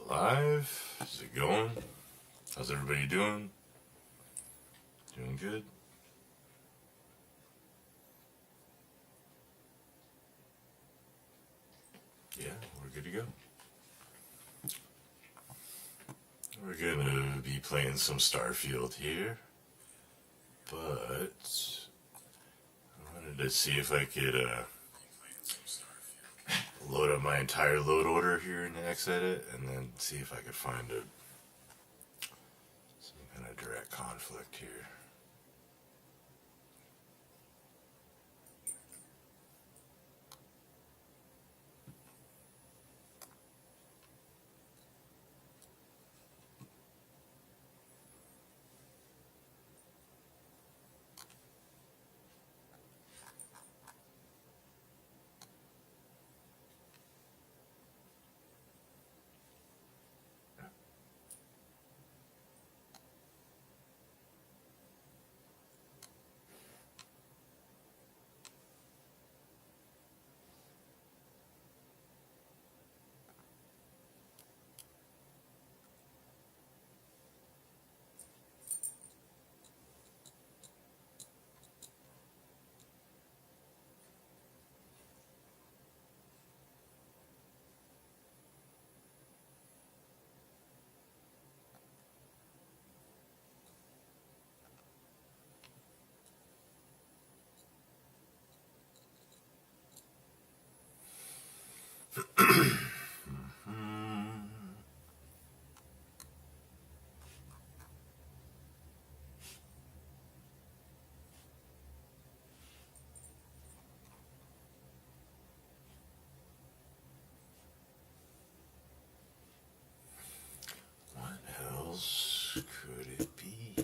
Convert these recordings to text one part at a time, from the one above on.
Live? Is it going? How's everybody doing? Doing good? Yeah, we're good to go. We're gonna be playing some Starfield here, but I wanted to see if I could load up my entire load order here in the X-Edit and then see if I could find some kind of direct conflict here. What else could it be?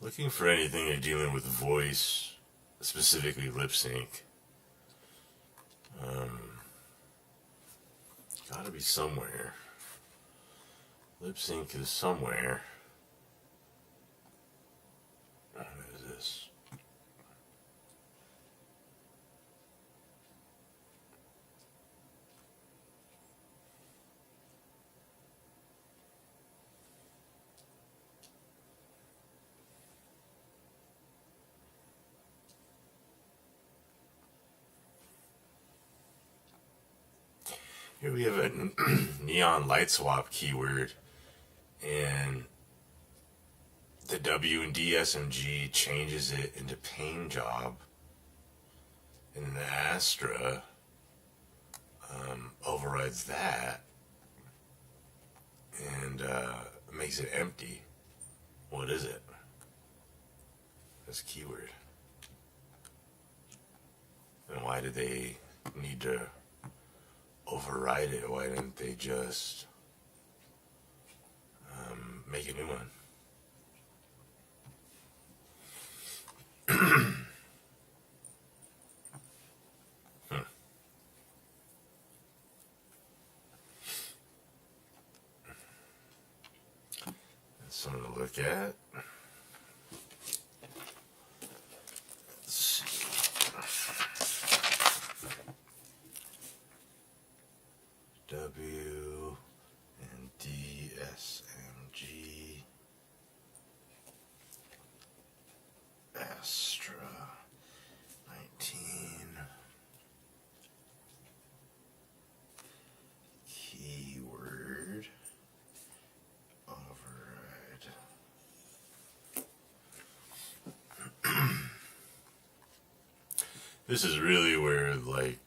Looking for anything dealing with voice, specifically lip sync. Gotta be somewhere. Lip sync is somewhere. Here we have a neon light swap keyword, and the W and D SMG changes it into paint job, and the Astra overrides that and makes it empty. What is it? This keyword. And why did they need to override it? Why didn't they just make a new one? That's something to look at. Let's see. W and D SMG Astra 19 keyword override. This is really where, like,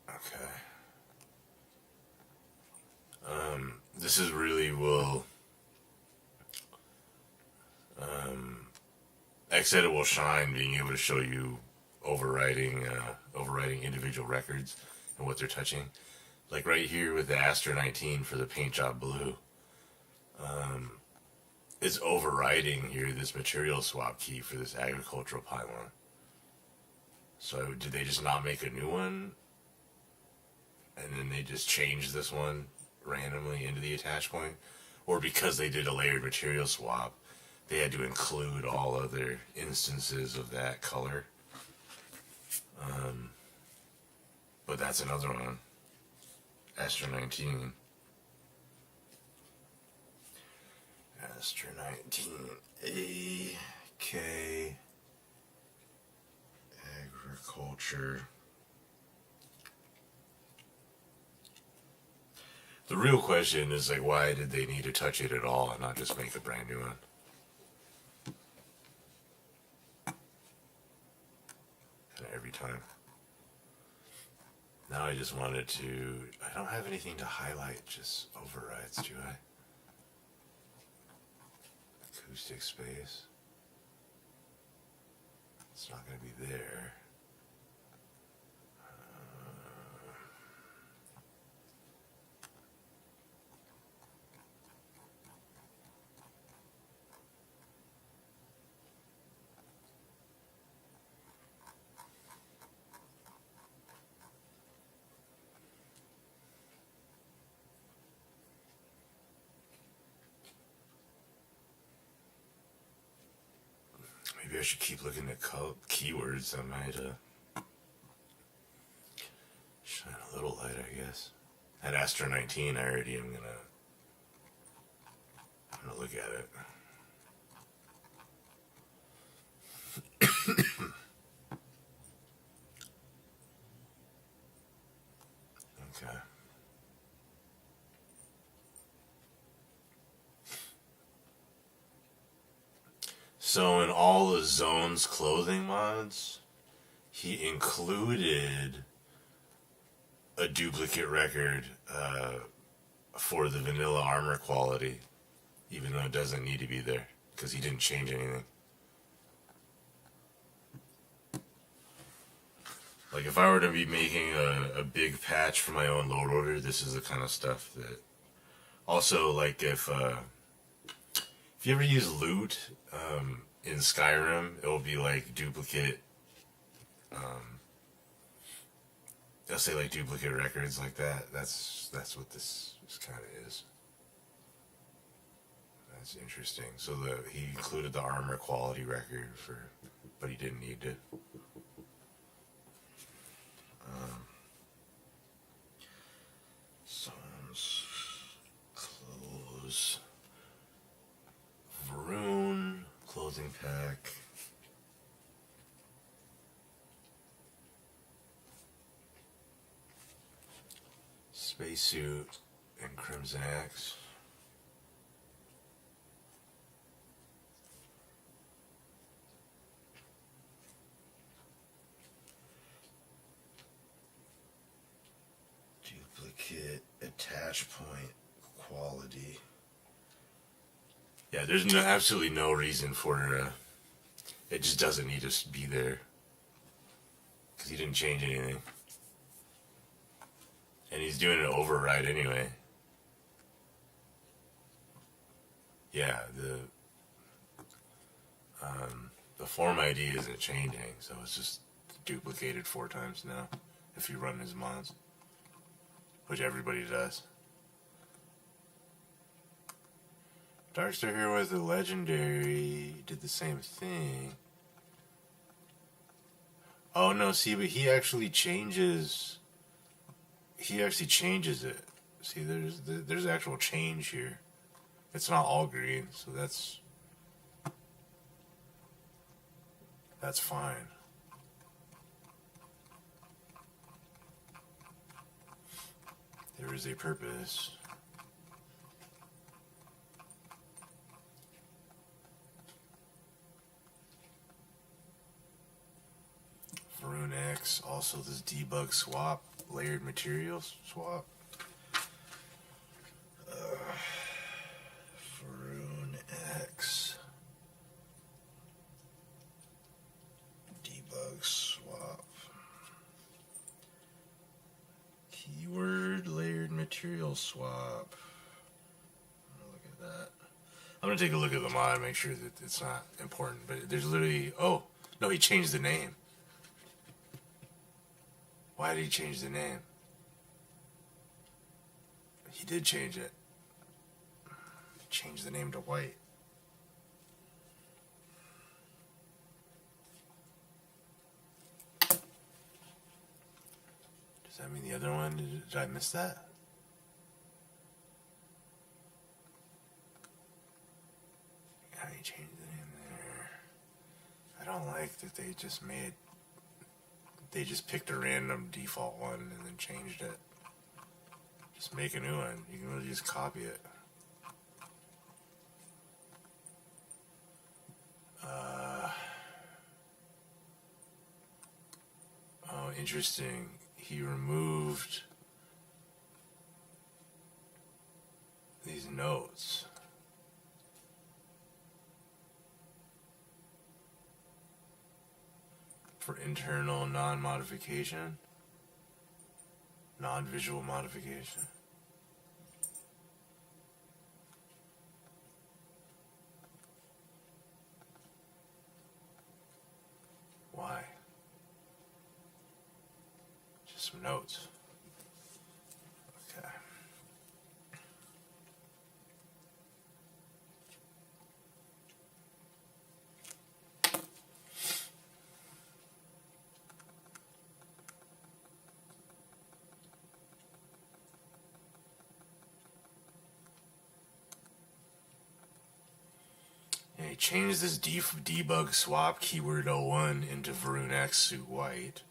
okay. This is really will. Xedit will shine, being able to show you overriding individual records and what they're touching. Like right here with the Astra 19 for the paint job blue. It's overriding here this material swap key for this agricultural pylon. So did they just not make a new one? And then they just changed this one randomly into the attach point? Or because they did a layered material swap, they had to include all other instances of that color? But that's another one. Astra 19. Astra 19 AK Agriculture. The real question is, like, why did they need to touch it at all and not just make a brand new one? Every time. Now I just wanted to... I don't have anything to highlight, just overrides, do I? Acoustic space. It's not going to be there. Maybe I should keep looking at keywords that might shine a little light, I guess. At Astra 19, I already am gonna look at it. Okay. So in all the Zone's clothing mods, he included a duplicate record for the vanilla armor quality, even though it doesn't need to be there, because he didn't change anything. Like, if I were to be making a big patch for my own load order, this is the kind of stuff that... Also, like, if you ever use loot in Skyrim, it will be like duplicate, they'll say like duplicate records like that. That's what this kind of is. That's interesting. So he included the armor quality record for but he didn't need to. Songs, clothes, Varun, clothing pack. Spacesuit and Crimson Axe. Duplicate attach point quality. Yeah, there's absolutely no reason for it. Just doesn't need to be there because he didn't change anything. And he's doing an override anyway. Yeah, the form ID isn't changing, so it's just duplicated 4 times now if you run his mods, which everybody does. Darkstar here with the legendary did the same thing. Oh no, see, but he actually changes. He actually changes it. See, there's actual change here. It's not all green, so that's fine. There is a purpose. Varun X, also this debug swap, layered materials swap. Varun X. Debug swap. Keyword layered material swap. Look at that. I'm gonna take a look at the mod and make sure that it's not important. But there's literally, oh no, he changed the name. Why did he change the name? He did change it. Change the name to white. Does that mean the other one? Did I miss that? Yeah, he changed the name there. I don't like that they just picked a random default one and then changed it. Just make a new one. You can really just copy it. Oh, interesting. He removed these notes. For internal non-modification, non-visual modification. Why? Just some notes. Okay. Yeah, he changed this debug swap keyword 01 into Varun X suit white.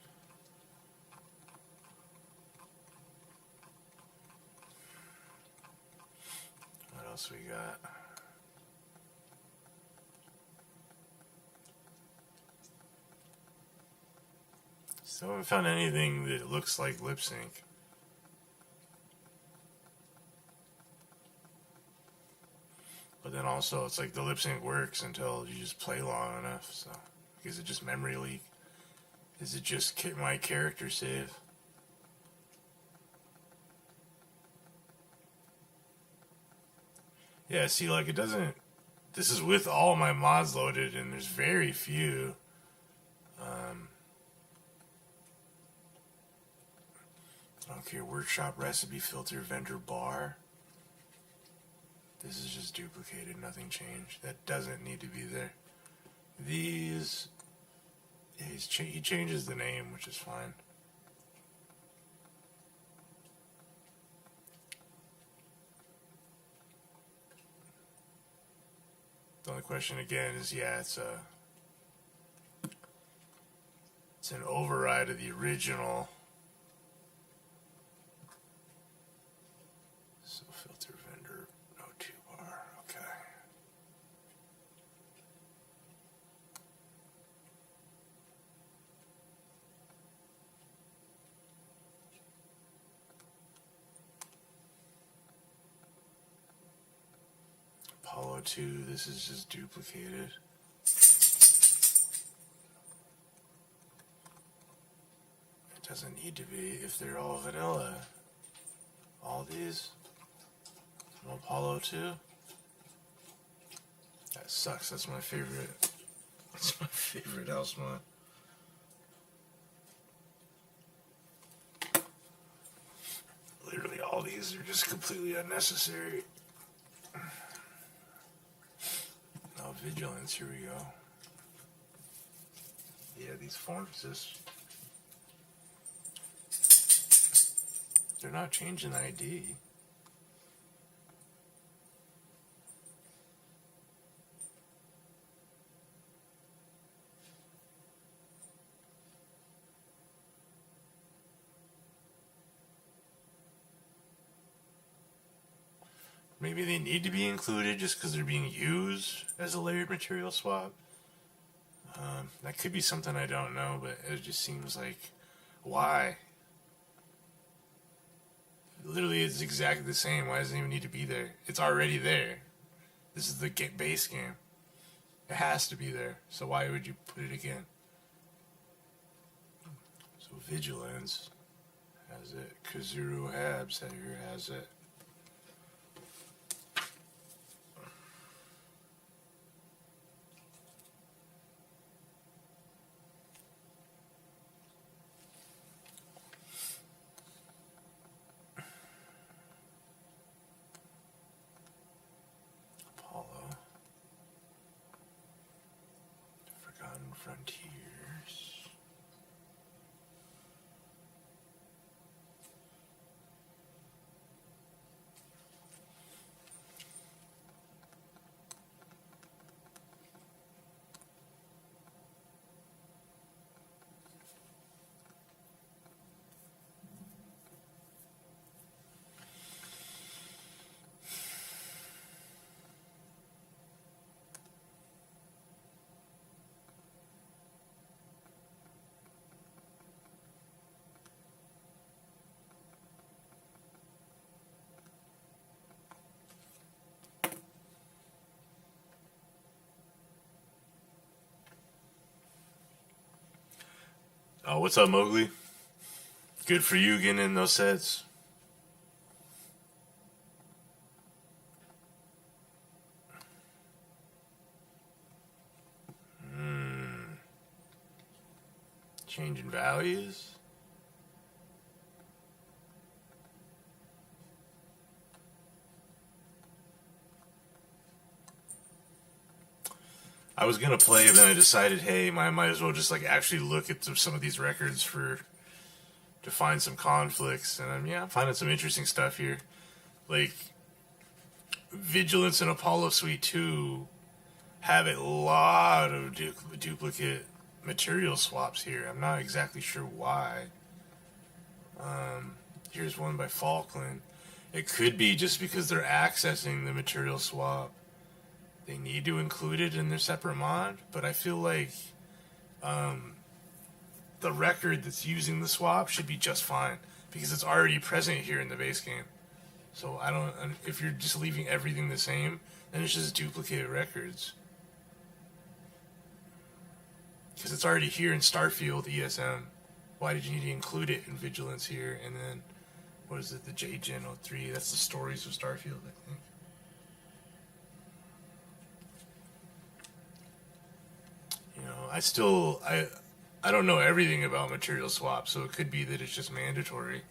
What else we got? Still haven't found anything that looks like lip sync. But then also, it's like the lip sync works until you just play long enough. So, is it just memory leak? Is it just my character save? Yeah, see, like, it doesn't. This is with all my mods loaded, and there's very few. I don't care. Workshop recipe filter vendor bar. This is just duplicated, nothing changed. That doesn't need to be there. These Yeah, he changes the name, which is fine. The only question again is, yeah, it's an override of the original. So filter vendor, no 2-bar, okay. Apollo 2, this is just duplicated. It doesn't need to be if they're all vanilla. All these from Apollo 2. That sucks, that's my favorite. That's my favorite house mod. Literally all these are just completely unnecessary. Oh, vigilance, here we go. Yeah, these forms just... They're not changing ID. Maybe they need to be included just because they're being used as a layered material swap. That could be something I don't know, but it just seems like, why? Literally, it's exactly the same. Why does it even need to be there? It's already there. This is the base game. It has to be there. So why would you put it again? So Vigilance has it. Kazuru Habs here has it. Frontiers. Oh, what's up, Mowgli? Good for you getting in those sets. Changing values. I was gonna play, but then I decided, hey, I might as well just like actually look at some of these records to find some conflicts, and I'm finding some interesting stuff here, like Vigilance and Apollo Suite 2 have a lot of duplicate material swaps here. I'm not exactly sure why. Here's one by Falkland. It could be just because they're accessing the material swap. They need to include it in their separate mod, but I feel like the record that's using the swap should be just fine because it's already present here in the base game. So I don't. If you're just leaving everything the same, then it's just duplicated records because it's already here in Starfield ESM. Why did you need to include it in Vigilance here? And then what is it? The J-Gen 03. That's the stories of Starfield, I think. I don't know everything about material swap, so it could be that it's just mandatory.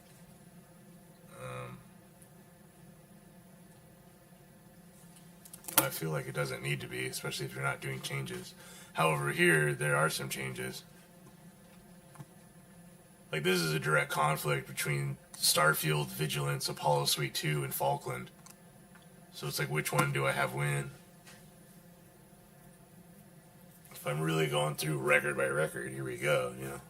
I feel like it doesn't need to be, especially if you're not doing changes. However, here there are some changes. Like, this is a direct conflict between Starfield, Vigilance, Apollo Suite 2, and Falkland. So it's like, which one do I have win? If I'm really going through record by record, here we go, you know.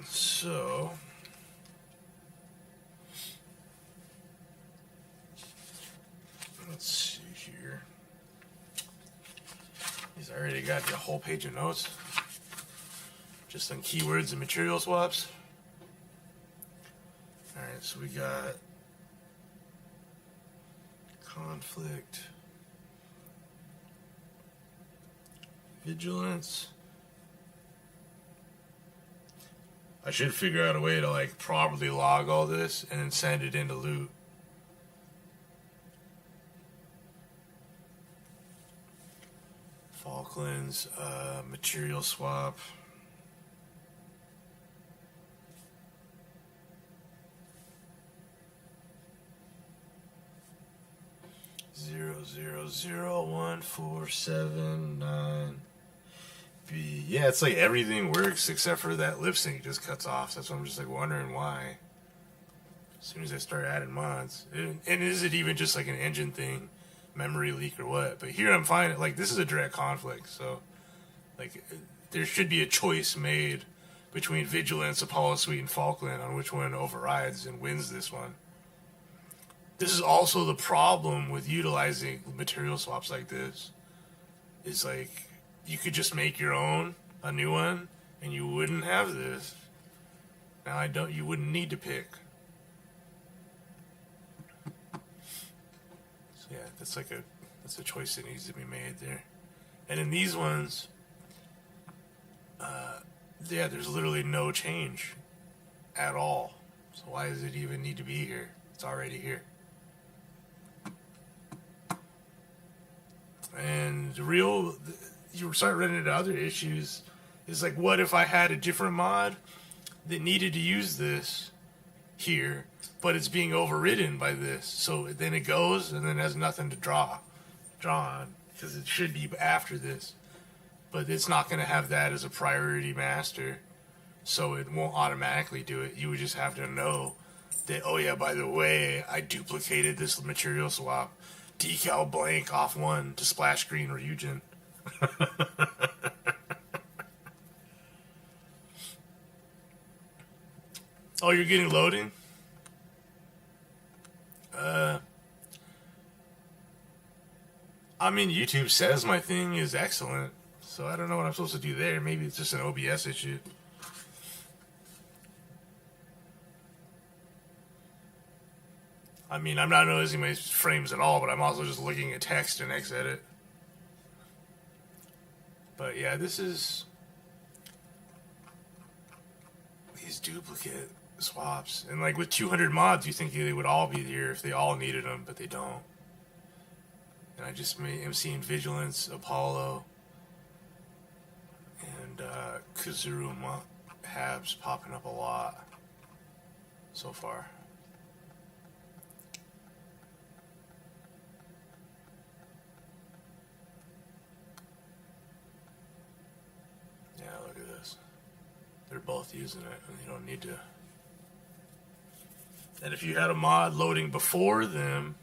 So, let's see here. He's already got the whole page of notes. Just on keywords and material swaps. Alright, so we got conflict, vigilance. I should figure out a way to like properly log all this and then send it into loot. Falklands, material swap. Zero zero zero 1 4 7 9 B. Yeah, it's like everything works except for that lip sync just cuts off. That's why I'm just like wondering why. As soon as I start adding mods, and is it even just like an engine thing, memory leak or what? But here I'm finding like this is a direct conflict. So like there should be a choice made between Vigilance, Apollo Suite, and Falkland on which one overrides and wins this one. This is also the problem with utilizing material swaps like this. Is like you could just make your own, a new one, and you wouldn't have this. Now you wouldn't need to pick. So yeah, that's a choice that needs to be made there. And in these ones, yeah, there's literally no change at all. So why does it even need to be here? It's already here. And you start running into other issues. It's like, what if I had a different mod that needed to use this here, but it's being overridden by this? So then it goes and then has nothing to draw on because it should be after this, but it's not going to have that as a priority master, so it won't automatically do it. You would just have to know that, oh yeah, by the way, I duplicated this material swap. Decal blank off one to splash screen Ryujin. Oh, you're getting loading? I mean, YouTube says my thing is excellent, so I don't know what I'm supposed to do there. Maybe it's just an OBS issue. I mean, I'm not noticing my frames at all, but I'm also just looking at text in Xedit. But yeah, this is these duplicate swaps. And like with 200 mods, you think they would all be here if they all needed them, but they don't. And I just am seeing Vigilance, Apollo, and Kazuru Habs popping up a lot so far. Yeah, look at this. They're both using it, and you don't need to. And if you had a mod loading before them,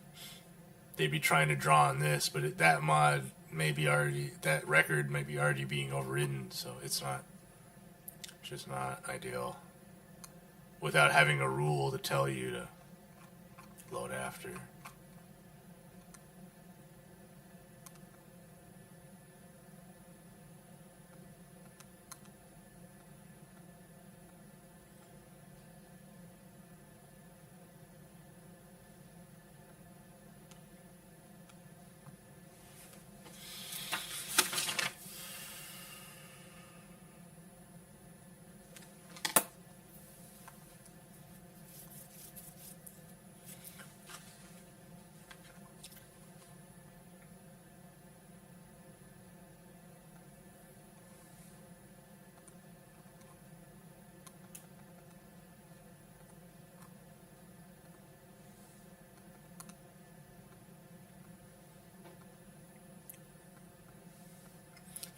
they'd be trying to draw on this, but that mod may be already, that record may be already being overridden, so it's just not ideal. Without having a rule to tell you to load after.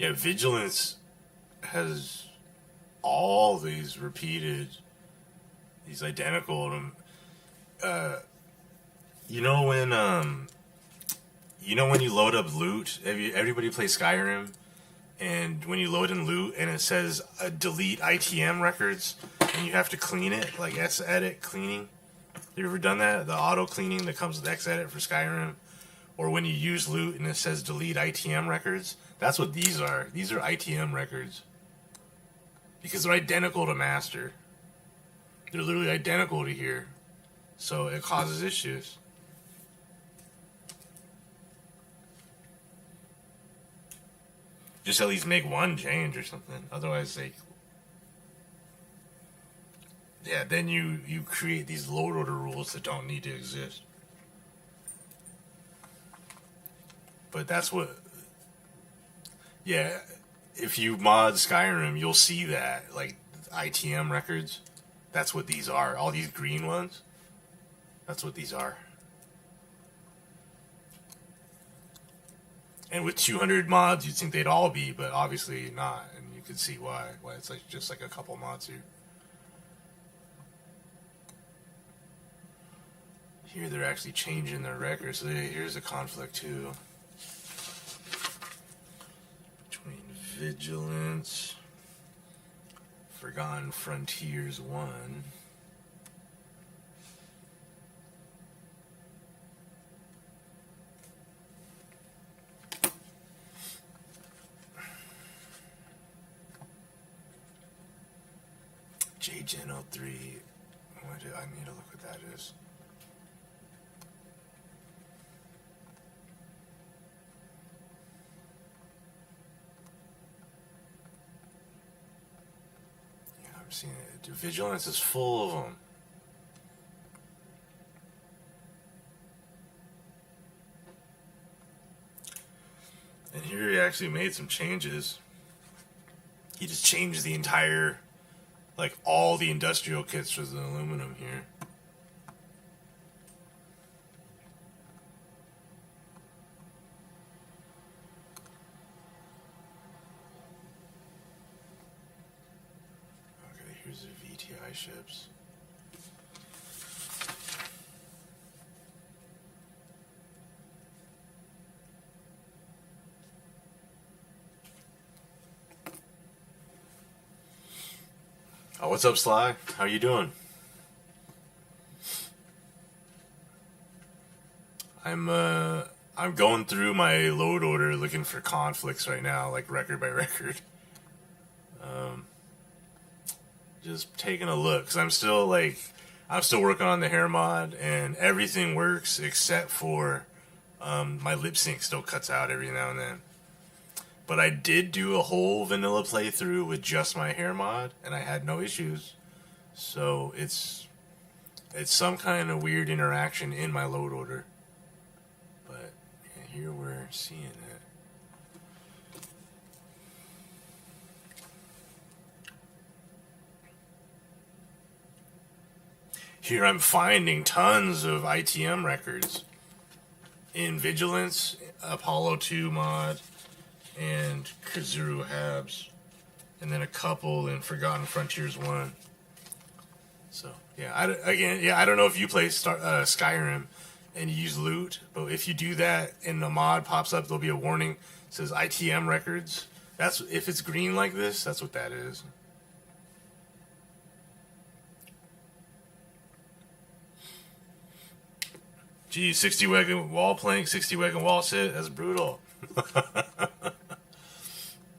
Yeah, Vigilance has all these repeated, these identical. You know when you load up loot, everybody plays Skyrim, and when you load in loot and it says delete ITM records, and you have to clean it, like X-Edit cleaning. You ever done that? The auto cleaning that comes with X-Edit for Skyrim? Or when you use loot and it says delete ITM records? That's what these are. These are ITM records. Because they're identical to master. They're literally identical to here. So it causes issues. Just at least make one change or something. Otherwise, yeah, then you create these load order rules that don't need to exist. But that's what... Yeah, if you mod Skyrim, you'll see that, like, ITM records. That's what these are. All these green ones. That's what these are. And with 200 mods, you'd think they'd all be, but obviously not. And you can see why. Why it's like just like a couple mods here. Here they're actually changing their records. So here's a conflict too. Between Vigilance, Forgotten Frontiers 1. JGen 03. I need to look what that is. Yeah, I'm seeing it. Vigilance is full of them. And here he actually made some changes. He just changed the entire, like all the industrial kits for the aluminum here. Okay, here's the VTI ships. Oh, what's up, Sly? How you doing? I'm going through my load order looking for conflicts right now, like record by record. Just taking a look, because I'm still working on the hair mod, and everything works except for my lip sync still cuts out every now and then. But I did do a whole vanilla playthrough with just my hair mod, and I had no issues. So it's some kind of weird interaction in my load order. But yeah, here we're seeing it. Here I'm finding tons of ITM records in Vigilance, Apollo 2 mod, and Kazuru Habs, and then a couple in Forgotten Frontiers 1. So yeah, I don't know if you play Skyrim and you use loot, but if you do that and the mod pops up, there'll be a warning that says ITM records. That's if it's green like this. That's what that is. Gee, 60 wagon wall plank, 60 wagon wall sit. That's brutal.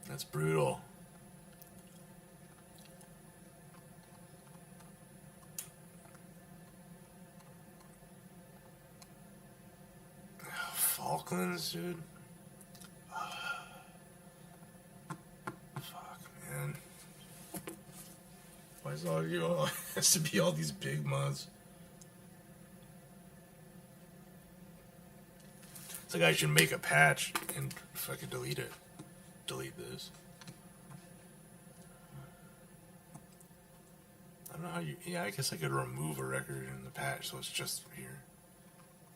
That's brutal. Falklands, dude. Fuck, man. Why is all you all has to be all these big mods? It's like I should make a patch and fucking delete it. Delete this. I don't know how you... Yeah, I guess I could remove a record in the patch so it's just here.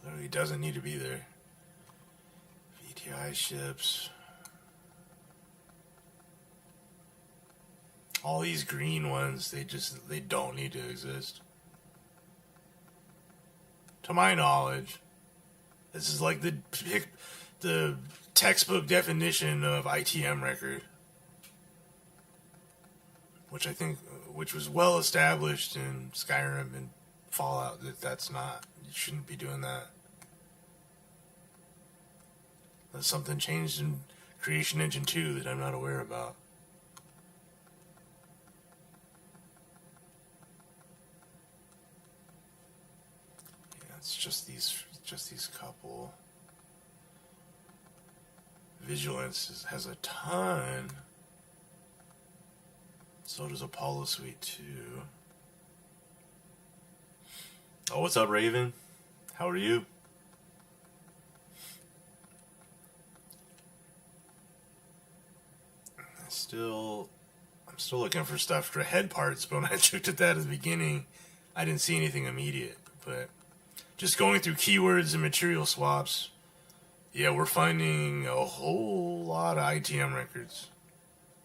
Literally doesn't need to be there. VTI ships. All these green ones, they don't need to exist. To my knowledge, this is like the textbook definition of ITM record, which was well established in Skyrim and Fallout that's not. You shouldn't be doing that. Unless something changed in Creation Engine 2 that I'm not aware about. Yeah, it's just these couple. Vigilance has a ton. So does Apollo Suite 2. Oh, what's up, Raven? How are you? I'm still looking for stuff for head parts, but when I looked at that at the beginning, I didn't see anything immediate. But just going through keywords and material swaps, yeah, we're finding a whole lot of ITM records.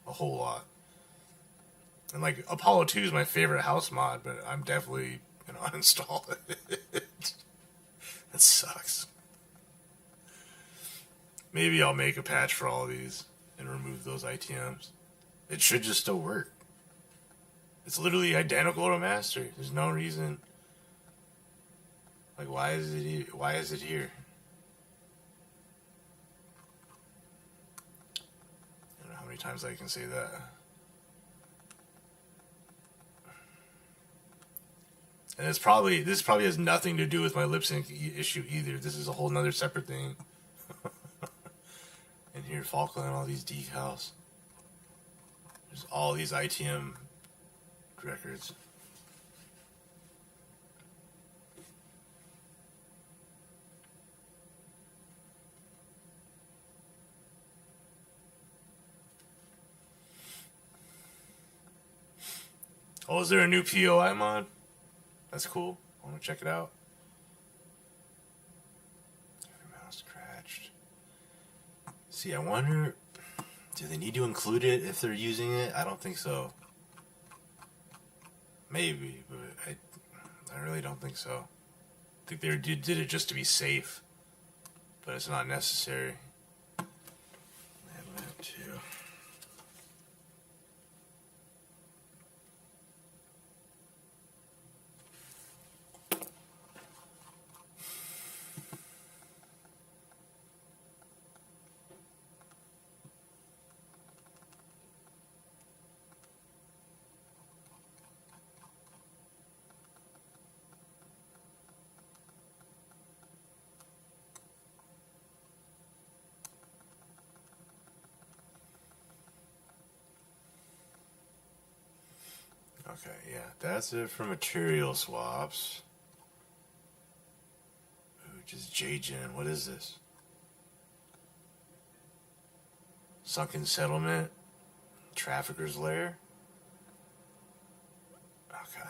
A whole lot. And like Apollo 2 is my favorite house mod, but I'm definitely gonna uninstall it. That sucks. Maybe I'll make a patch for all of these and remove those ITMs. It should just still work. It's literally identical to master. There's no reason. Like, why is it here? I don't know how many times I can say that. And this probably has nothing to do with my lip sync issue either. This is a whole nother separate thing. And here, Falkland, all these decals. There's all these ITM records. Oh, is there a new POI mod? That's cool. I want to check it out. Mouse scratched. See, I wonder, do they need to include it if they're using it? I don't think so. Maybe, but I really don't think so. I think they did it just to be safe, but it's not necessary. Landmap 2. Okay, yeah, that's it for material swaps. Ooh, just JGen, what is this? Sunken Settlement? Trafficker's Lair? Okay.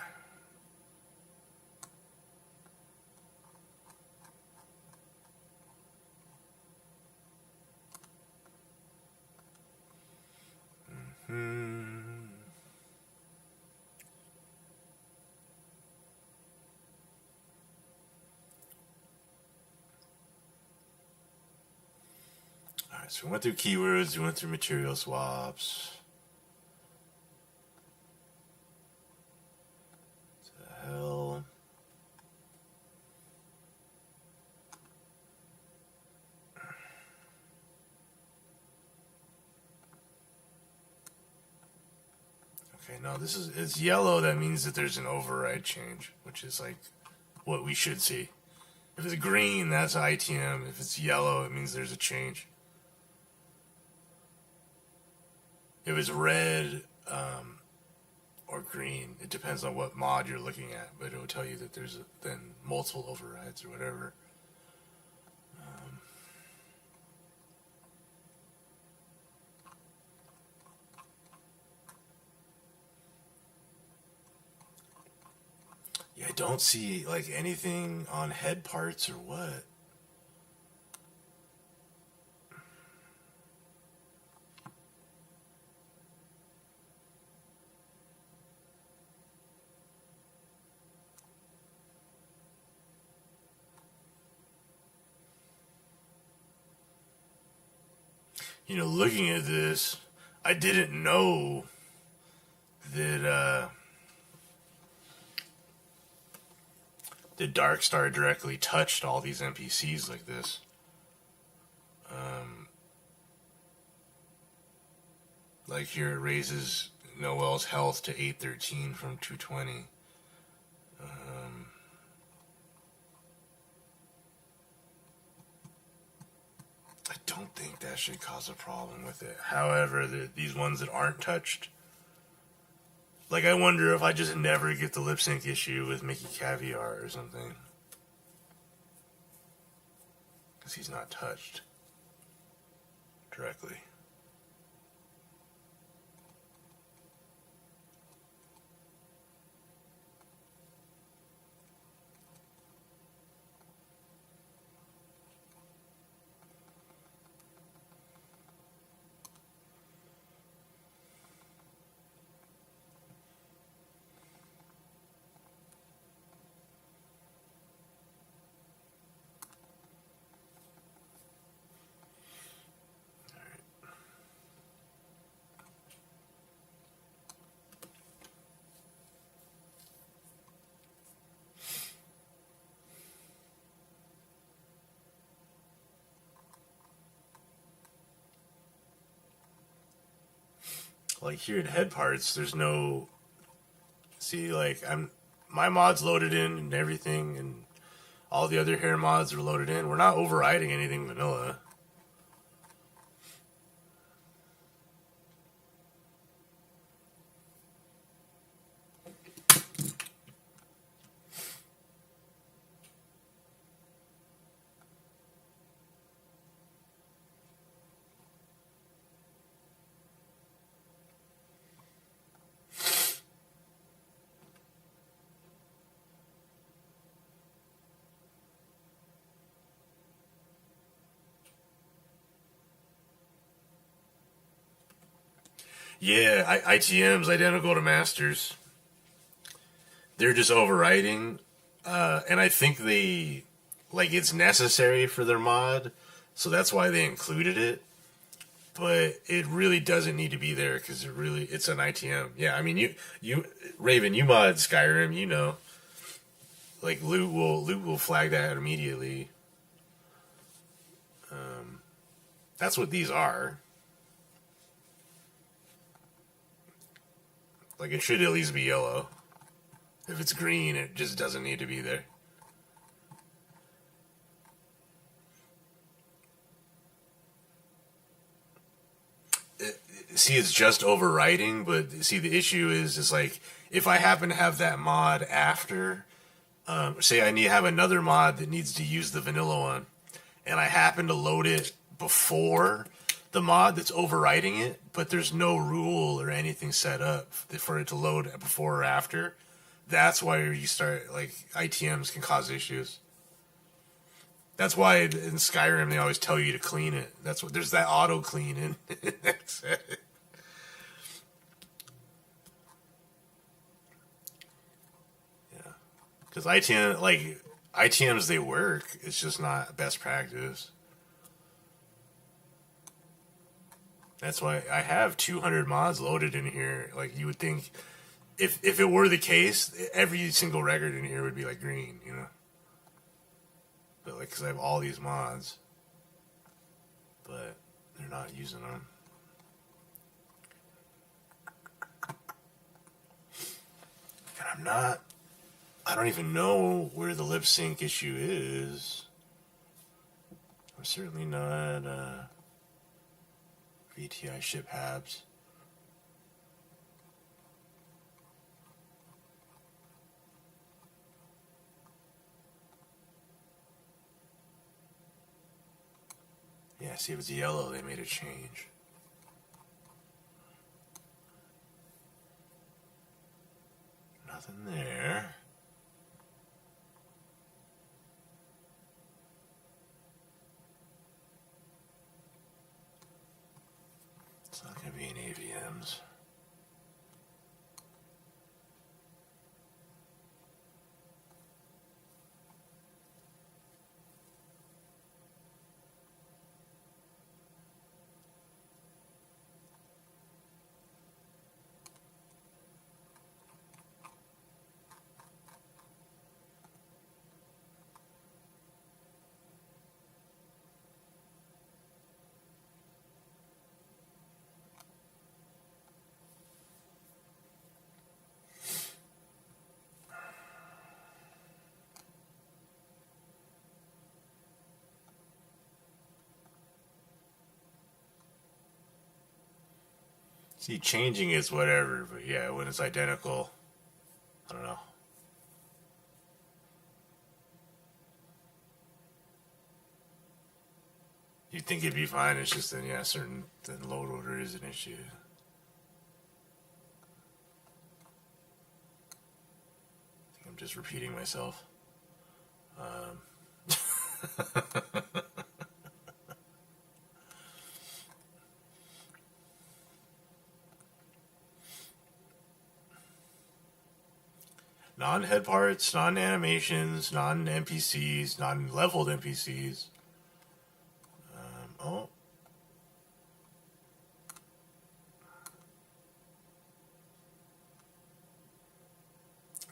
Alright, so we went through keywords, we went through material swaps. What the hell? Okay, no, it's yellow, that means that there's an override change, which is like what we should see. If it's green, that's ITM. If it's yellow, it means there's a change. If it's red or green, it depends on what mod you're looking at, but it will tell you that there's then multiple overrides or whatever. Yeah, I don't see like anything on head parts or what. looking at this, I didn't know that the Dark Star directly touched all these NPCs like this. Like here, it raises Noel's health to 813 from 220. I don't think that should cause a problem with it. However, these ones that aren't touched, like I wonder if I just never get the lip sync issue with Mickey Caviar or something. Because he's not touched directly. Like here at head parts, there's no. See, like my mod's loaded in and everything, and all the other hair mods are loaded in. We're not overriding anything vanilla. Yeah, ITM's identical to Masters. They're just overriding, and I think it's necessary for their mod, so that's why they included it. But it really doesn't need to be there because it's an ITM. Yeah, I mean you Raven, you mod Skyrim, like loot will flag that immediately. That's what these are. Like, it should at least be yellow. If it's green, it just doesn't need to be there. See, it's just overwriting, but see, the issue is like, if I happen to have that mod after, say I have another mod that needs to use the vanilla one, and I happen to load it before the mod that's overwriting it, but there's no rule or anything set up for it to load before or after. That's why you start, like, ITMs can cause issues. That's why in Skyrim they always tell you to clean it. That's what there's that auto clean in. Yeah, because ITMs they work. It's just not best practice. That's why I have 200 mods loaded in here. Like, you would think, if it were the case, every single record in here would be like green, But like, because I have all these mods, but they're not using them. And I don't even know where the lip sync issue is. I'm certainly not VTI ship Habs. Yeah, see, if it's yellow, they made a change. Nothing there. It's not going to be in AVMs. See, changing it's whatever, but yeah, when it's identical, I don't know. You'd think it'd be fine. It's just then, yeah, certain then load order is an issue. I think I'm just repeating myself. Non-head parts, non-animations, non-NPCs, non-leveled NPCs. Oh.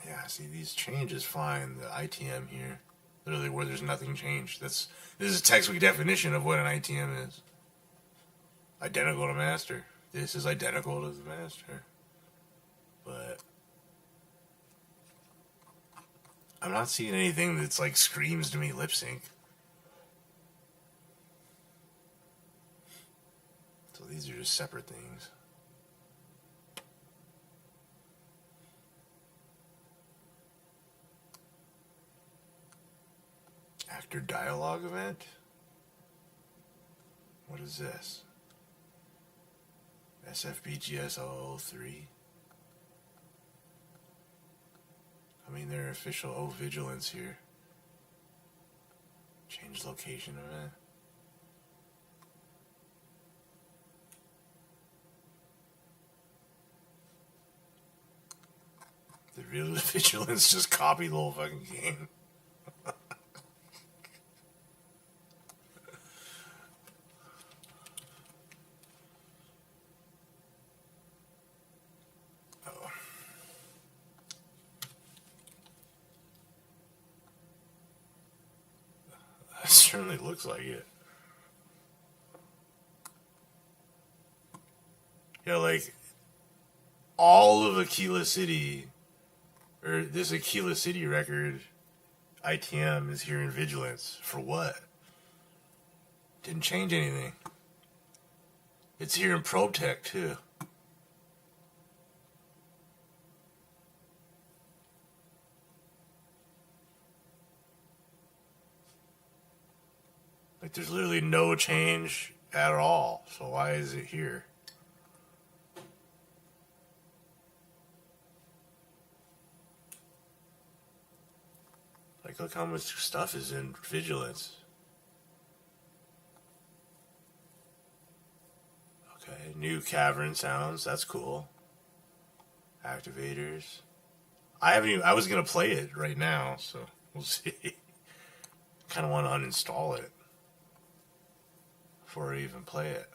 Yeah, see, these changes fine. The ITM here, literally where there's nothing changed. This is a textbook definition of what an ITM is. Identical to master. This is identical to the master. But I'm not seeing anything that's like screams to me lip sync. So these are just separate things. Actor dialogue event? What is this? SFBGS 003? I mean, their official O Vigilance here. Change location event. The real Vigilance just copied the whole fucking game. It certainly looks like it. Yeah, like all of Aquila City, or this Aquila City record, ITM is here in Vigilance. For what? Didn't change anything. It's here in Probe Tech too. Like there's literally no change at all. So why is it here? Like look how much stuff is in Vigilance. Okay, new cavern sounds. That's cool. Activators. I haven't even, I was gonna play it right now, so we'll see. Kind of want to uninstall it before I even play it.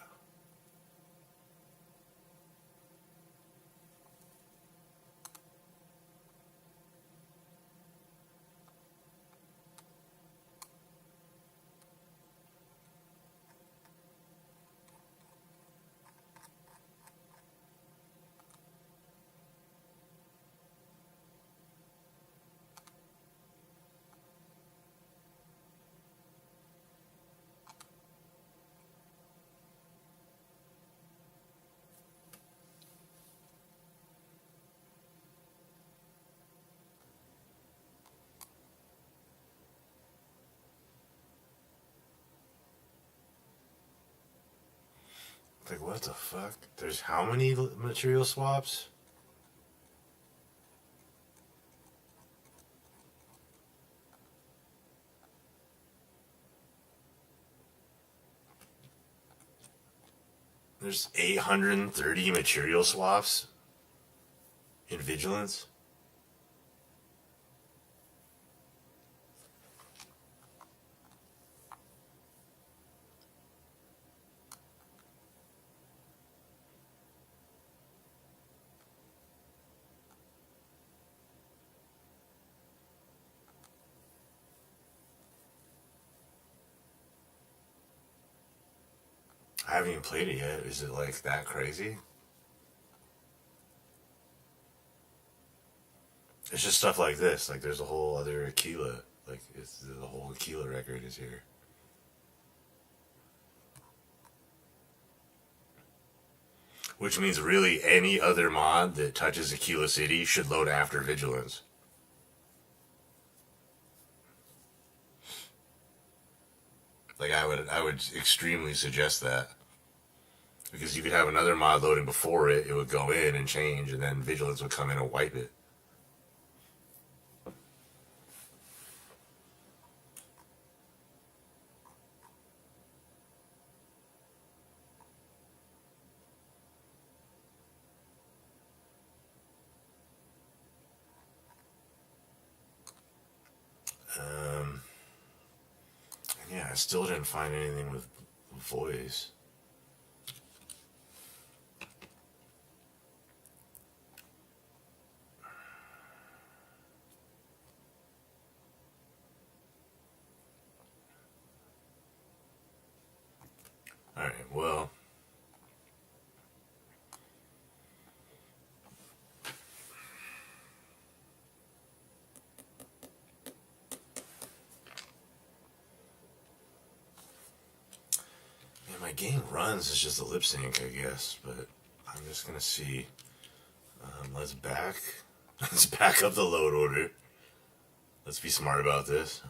Like, what the fuck? There's how many material swaps? There's 830 material swaps in Vigilance? I haven't even played it yet. Is it like that crazy? It's just stuff like this. Like there's a whole other Aquila. Like it's the whole Aquila record is here. Which means really any other mod that touches Aquila City should load after Vigilance. Like I would extremely suggest that. Because you could have another mod loading before it, it would go in and change, and then Vigilance would come in and wipe it. Yeah, I still didn't find anything with voice. Alright, well. My game runs, it's just a lip sync, I guess, but I'm just gonna see. Let's back up the load order. Let's be smart about this.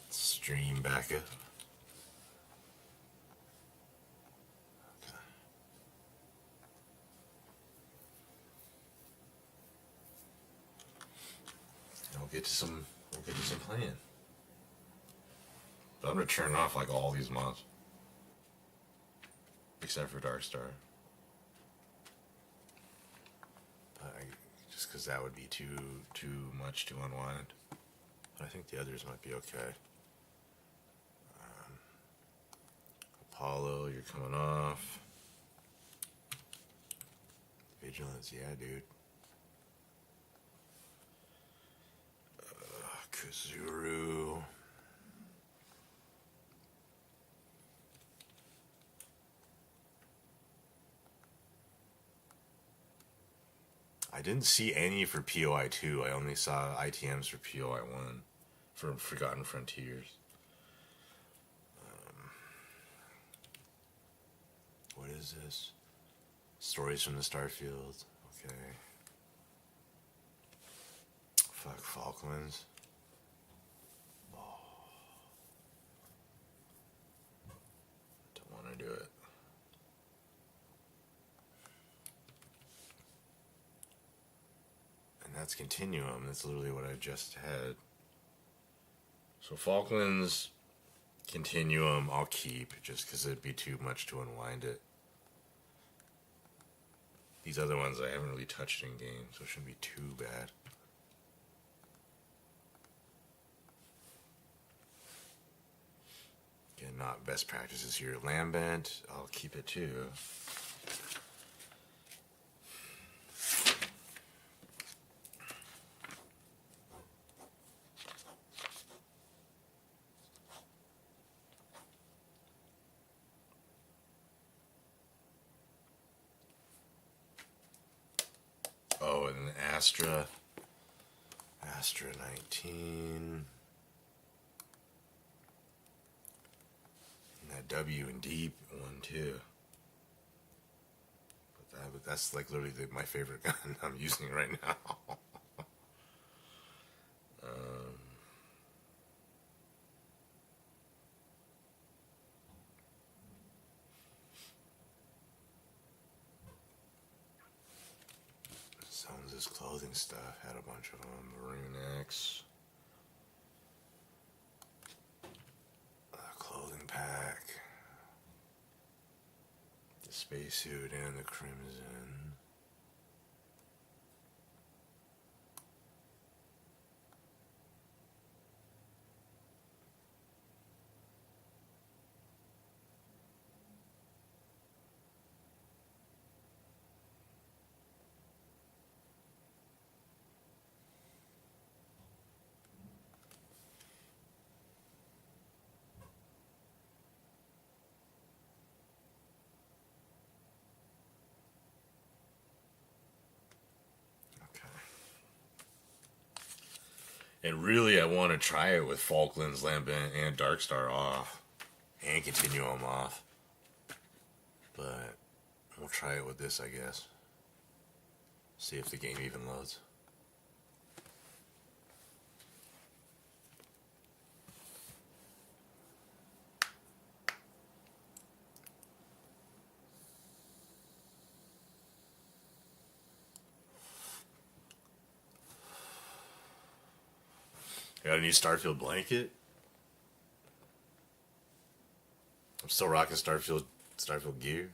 Stream backup. Okay. We'll get to some playing. But I'm gonna turn off like all these mods, except for Darkstar. Just because that would be too much to unwind. I think the others might be okay. Apollo, you're coming off. Vigilance, yeah, dude. Kazuru. I didn't see any for POI 2. I only saw ITMs for POI 1 for Forgotten Frontiers. What is this? Stories from the Starfield. Okay. Fuck, Falklands. Oh. Don't want to do it. And that's Continuum. That's literally what I just had. So Falklands, Continuum, I'll keep just because it'd be too much to unwind it. These other ones I haven't really touched in game, so it shouldn't be too bad. Again, not best practices here. Lambent, I'll keep it too. Oh, and Astra 19. And that W and Deep one too. But that's like literally my favorite gun I'm using right now. Some of this clothing stuff had a bunch of them. Maroon X. Clothing pack. The spacesuit and the crimson. And really, I want to try it with Falklands, Lambent, and Darkstar off. And Continuum off. but we'll try it with this, I guess. See if the game even loads. Got a new Starfield blanket. I'm still rocking Starfield gear.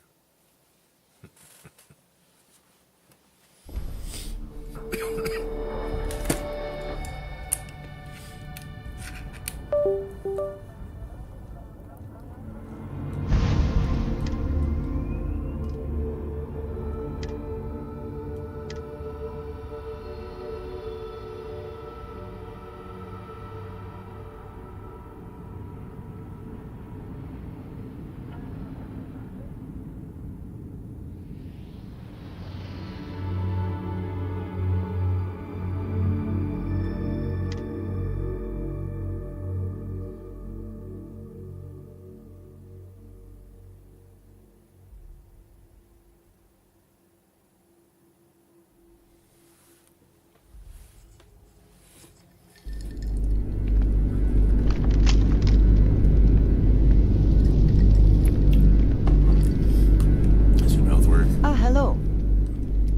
Hello.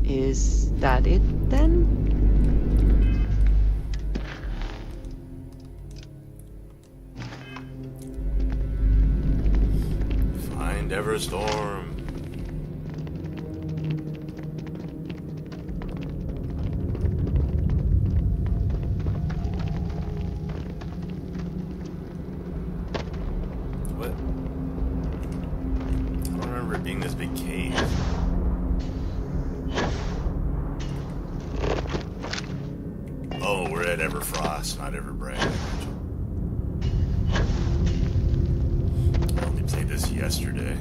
Is that it then? Find Everstorm. What? I don't remember it being this big cave. Oh, we're at Everfrost, not Everbright. I only played this yesterday.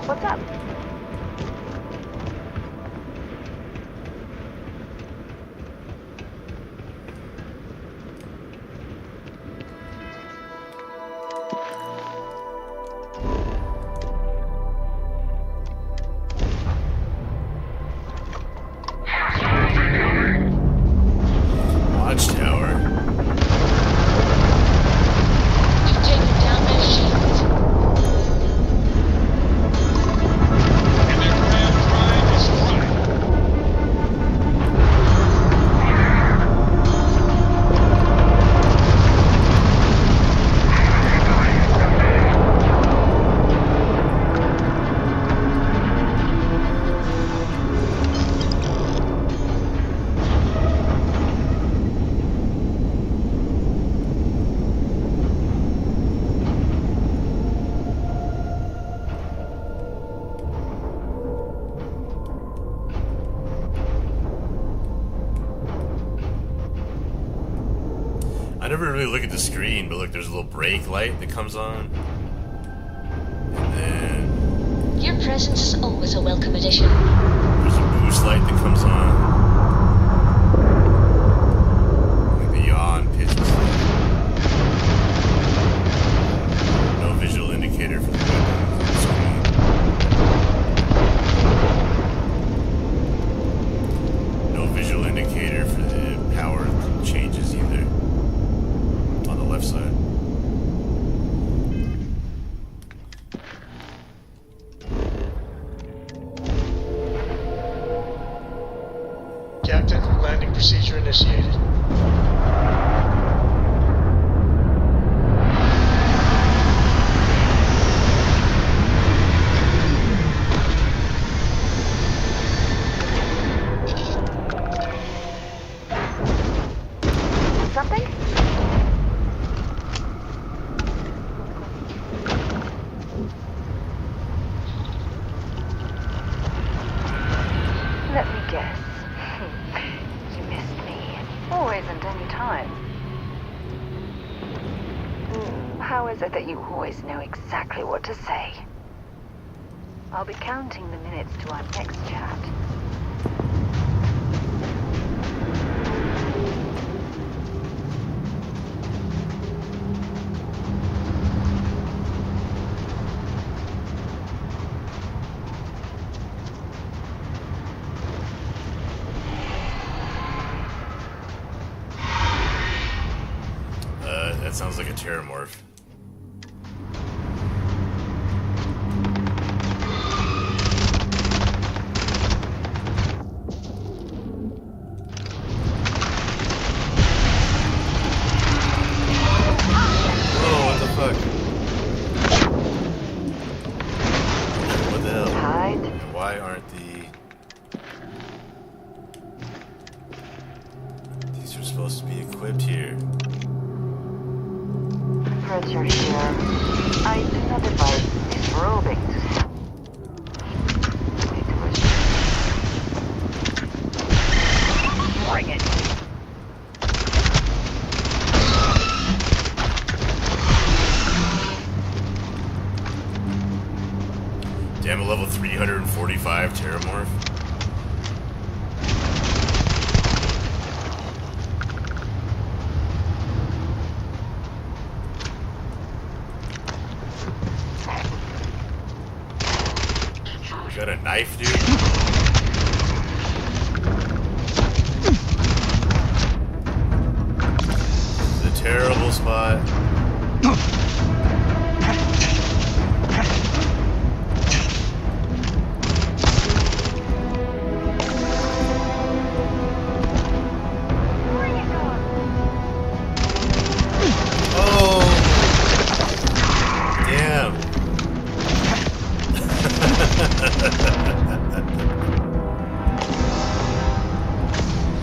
What's up? Watchtower. You've taken down their shields. And their grand pride is flying. I never really look at the screen, but look, there's a little brake light that comes on. And then Your presence is always a welcome addition. there's a boost light that comes on. Like the yawn pitch. No visual indicator for the weapon on the screen. No visual indicator for the power changes either. On the left side. Captain, landing procedure initiated. Something? isn't any time. How is it that you always know exactly what to say? I'll be counting the minutes to our next chat. That sounds like a terramorph. Damn, a level 345 terramorph. You got a knife, dude? This is a terrible spot.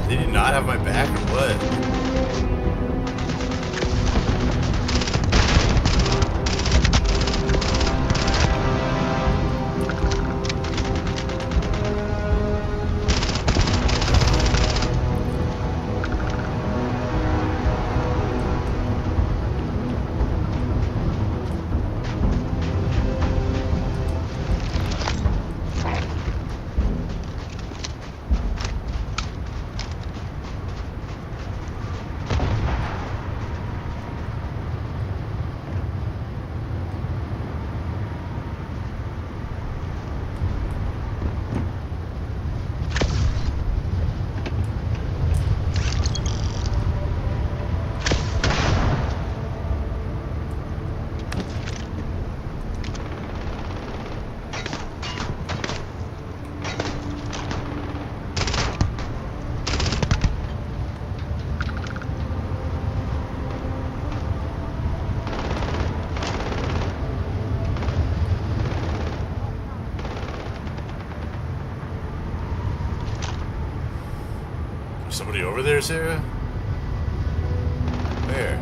They did not have my back or what? Somebody over there, Sarah? Where?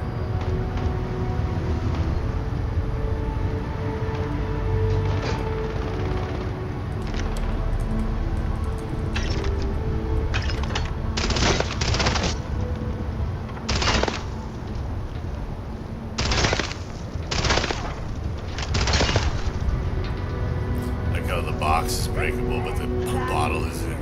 Like how the box is breakable, but the bottle isn't.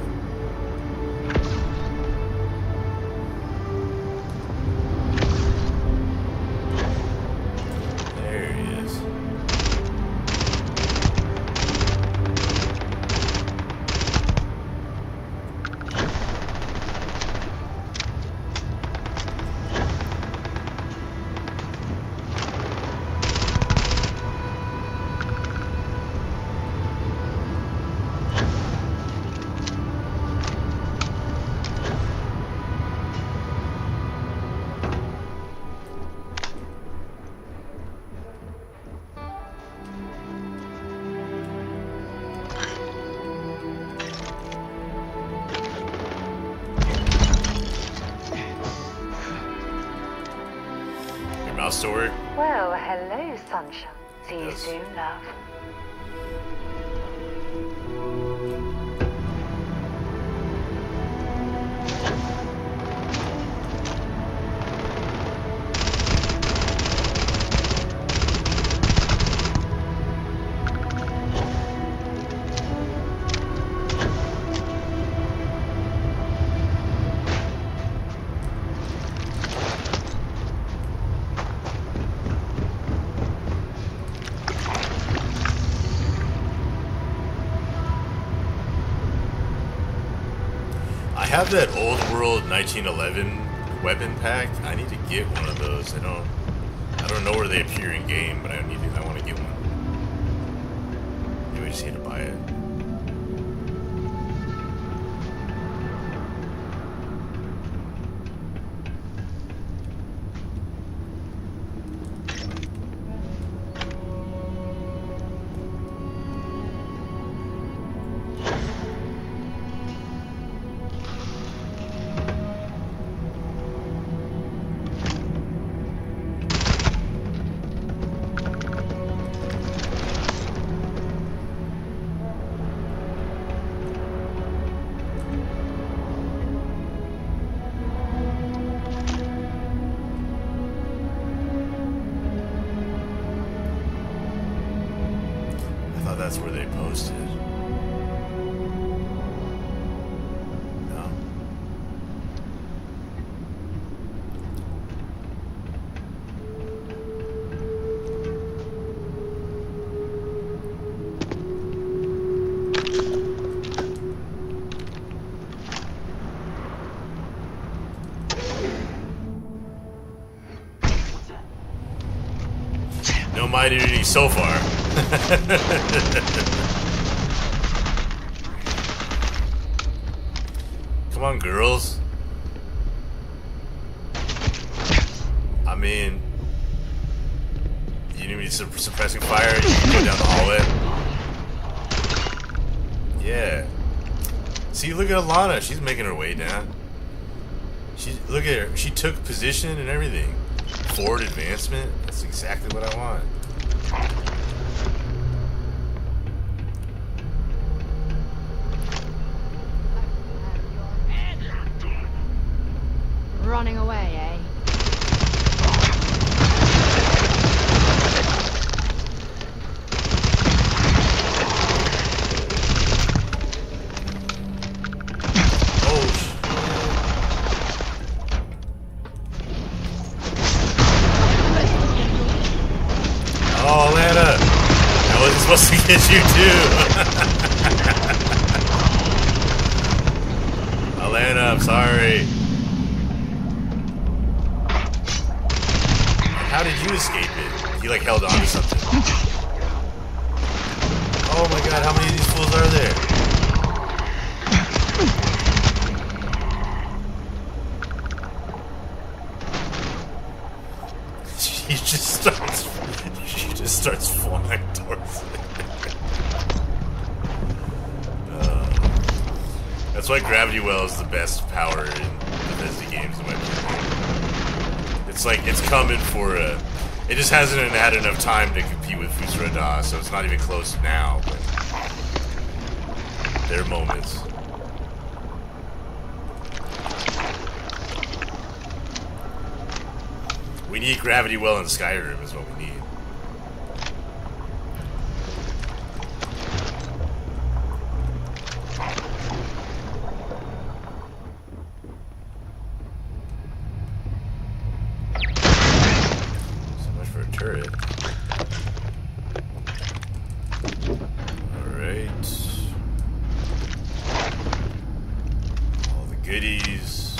Mouse to work? Well, hello, sunshine. See you soon, love. have that old world 1911 weapon pack. I need to get one of those. I don't know where they appear in game, but I want to get one. Maybe I just need to buy it. That's where they posted. No. No mighty duty so far. Come on, girls. I mean, you need me suppressing fire? You can go down the hallway. Yeah. See, look at Alana. She's making her way down. Look at her. She took position and everything. Forward advancement. That's exactly what I want. Running away, eh? Oh, Lana! I wasn't supposed to get you too! Alana, I'm sorry. How did you escape it? You like held on to something. Oh my god, how many of these fools are there? She just starts flying towards it. That's why Gravity Well is the best power in Bethesda games in my opinion. It's like, it's coming for a... It just hasn't had enough time to compete with Fusrada, so it's not even close now, but... There are moments. We need Gravity Well in Skyrim is what we need. So much for a turret. Alright. All the goodies.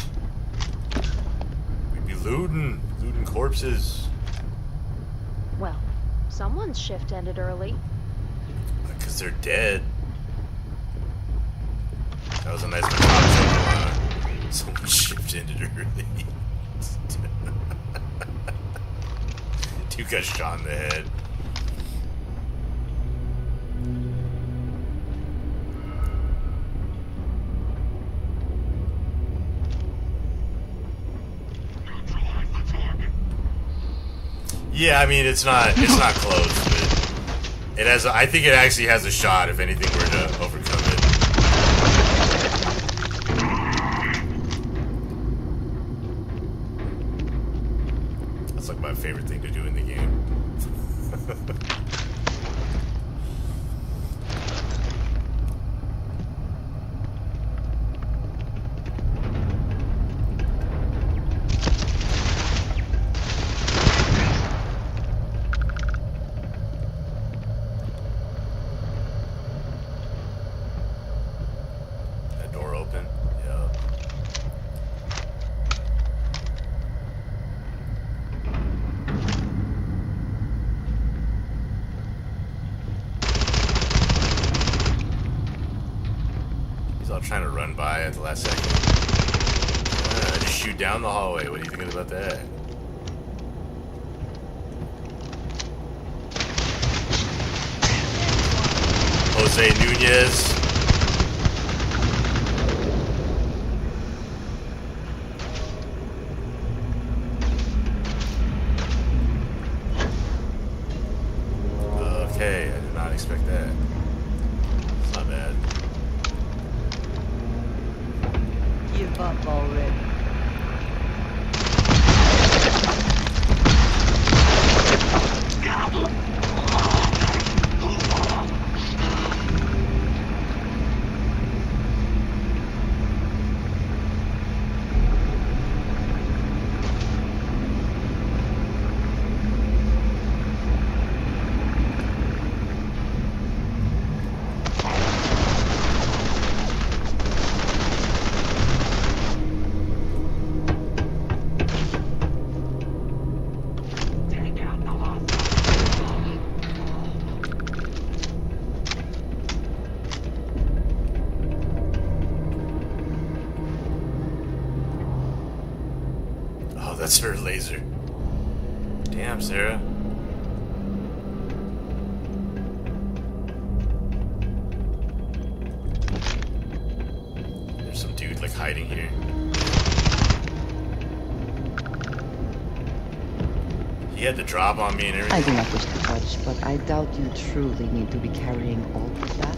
We'd be looting corpses. Well, someone's shift ended early. Because they're dead. That was a nice joke. Someone shift ended early. Dude got shot in the head. Yeah, I mean it's not close, but it has. I think it actually has a shot if anything were to overcome it. That's like my favorite thing to do in the game. That door open? Yeah. trying to run by at the last second. Just shoot down the hallway. What are you thinking about that? Jose Nunez. Okay, I did not expect that. It's not bad. Give up already. That's her laser. Damn, Sarah. There's some dude like hiding here. He had the drop on me and everything. I do not wish to judge, but I doubt you truly need to be carrying all of that.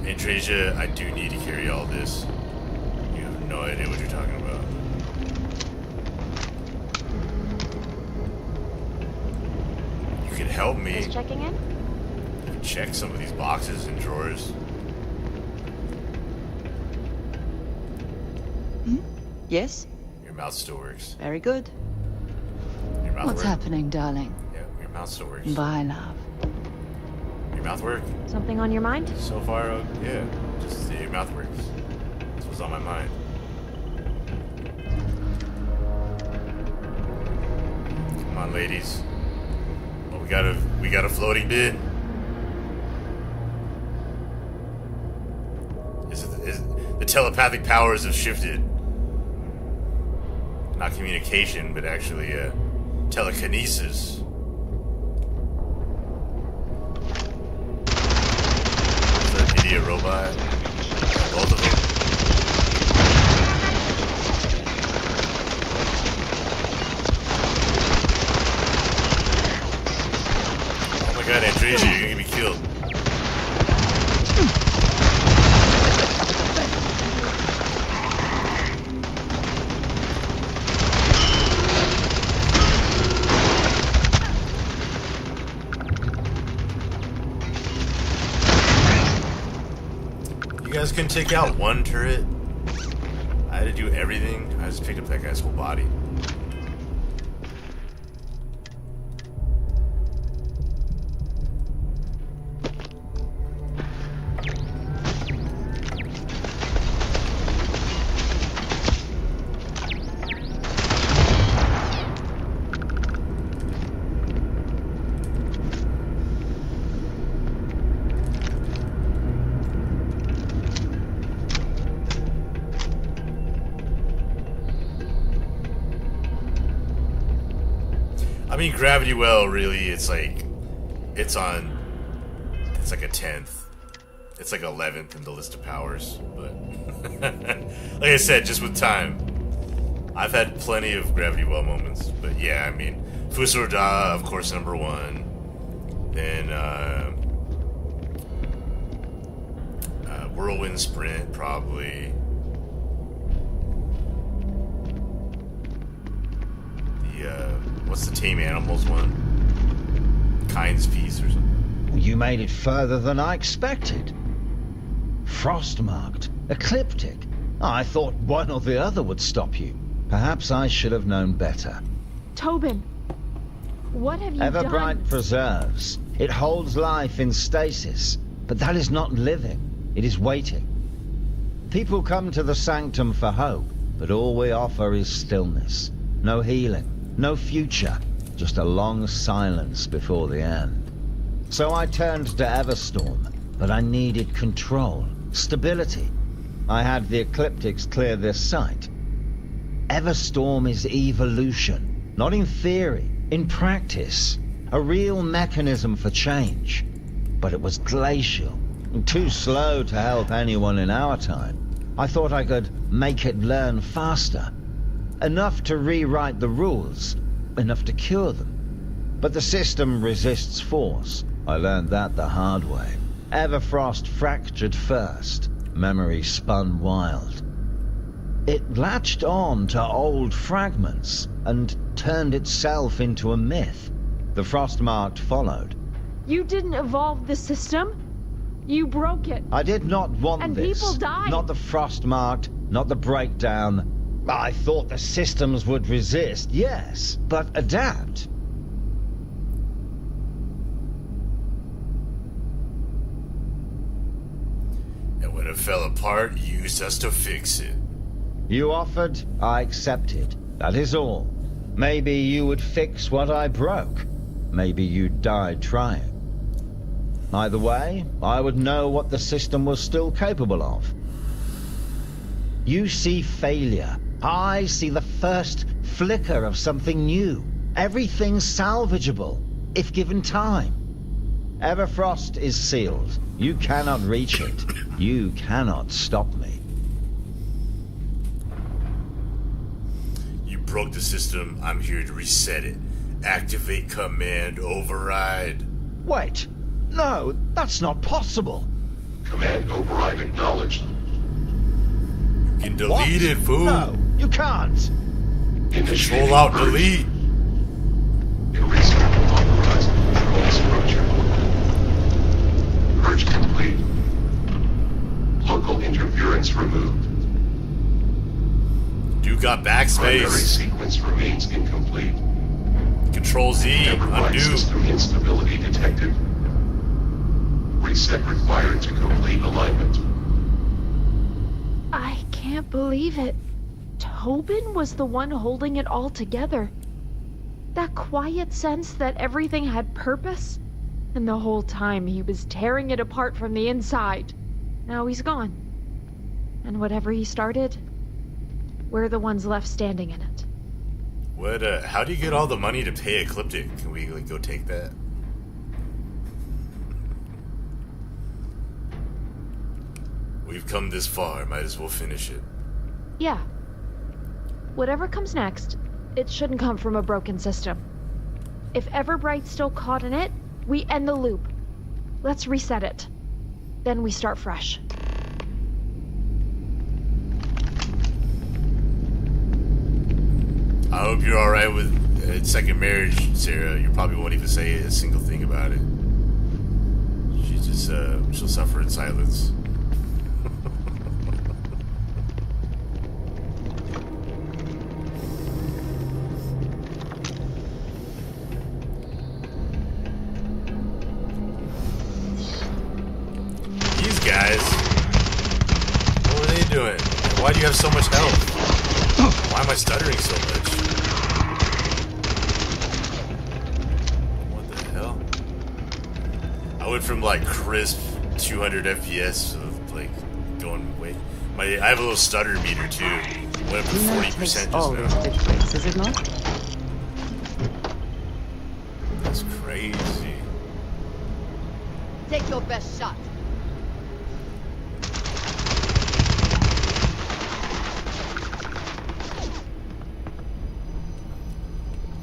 Andresia, I do need to carry all this. You have no idea what you're talking about. You can help me. Just checking in? You can check some of these boxes and drawers. Yes? Your mouth still works. Very good. Your mouth What's work? happening, darling? Yeah, your mouth still works. Bye, love. Your mouth work? Something on your mind? So far, yeah. Just your mouth works. That's what's on my mind. Come on, ladies. Oh, we got a floating bin. The telepathic powers have shifted. Not communication, but actually telekinesis. Is that idiot robot? Both of them? Oh my god, Andresia, you're gonna get me killed. You guys couldn't take out one turret? I had to do everything. I just picked up that guy's whole body. I mean, Gravity Well, really, it's like a 10th. It's like 11th in the list of powers, but like I said, just with time. I've had plenty of Gravity Well moments, but yeah, I mean, Fusorda, of course, number 1. Then, Whirlwind Sprint, probably. What's the Tame Animals one? Kind's Peace or something. You made it further than I expected. Frostmarked, ecliptic. I thought one or the other would stop you. Perhaps I should have known better. Tobin, what have you done? Everbright preserves. It holds life in stasis, but that is not living. It is waiting. People come to the sanctum for hope, but all we offer is stillness. No healing. No future, just a long silence before the end. So I turned to Everstorm, but I needed control, stability. I had the Ecliptics clear this site. Everstorm is evolution, not in theory, in practice. A real mechanism for change. But it was glacial, too slow to help anyone in our time. I thought I could make it learn faster. Enough to rewrite the rules, enough to cure them. But the system resists force. I learned that the hard way. Everfrost fractured first. Memory spun wild. It latched on to old fragments and turned itself into a myth. The Frostmarked followed. You didn't evolve the system. You broke it. I did not want And this. people died. Not the Frostmarked, not the breakdown. I thought the systems would resist, yes, but adapt. And when it fell apart, you used us to fix it. You offered, I accepted. That is all. Maybe you would fix what I broke. Maybe you died trying. Either way, I would know what the system was still capable of. You see failure. I see the first flicker of something new. Everything's salvageable, if given time. Everfrost is sealed. You cannot reach it. You cannot stop me. You broke the system. I'm here to reset it. Activate command override. Wait. No, that's not possible. Command override acknowledged. You can delete What? it, fool. No, you can't. Control out delete. Erase unauthorized control structure. Purge complete. Local interference removed. You got Primary backspace. sequence remains incomplete. Control Z. Everbright Undo. system instability detected. Reset required to complete alignment. I can't believe it. Tobin was the one holding it all together. That quiet sense that everything had purpose. And the whole time he was tearing it apart from the inside. Now he's gone. And whatever he started, we're the ones left standing in it. What, how do you get all the money to pay Ecliptic? Can we, like, go take that? We've come this far, might as well finish it. Yeah. Whatever comes next, it shouldn't come from a broken system. If Everbright's still caught in it, we end the loop. Let's reset it. Then we start fresh. I hope you're alright with second marriage, Sarah. You probably won't even say a single thing about it. She's just, she'll suffer in silence. These guys, what are they doing? Why do you have so much health? Why am I stuttering so much? What the hell? I went from like crisp 200 FPS of like going way. I have a little stutter meter too. Went up to 40% just all now. these big breaks, is it not? That's crazy. Take your best shot.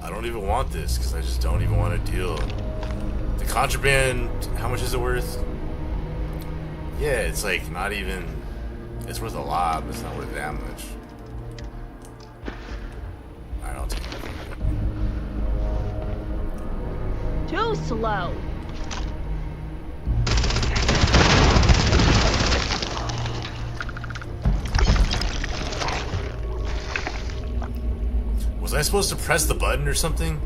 I don't even want this because I just don't even want to deal. The contraband, how much is it worth? Yeah, it's like not even. It's worth a lot, but it's not worth that much. Alright, I'll take it. Too slow. Was I supposed to press the button or something?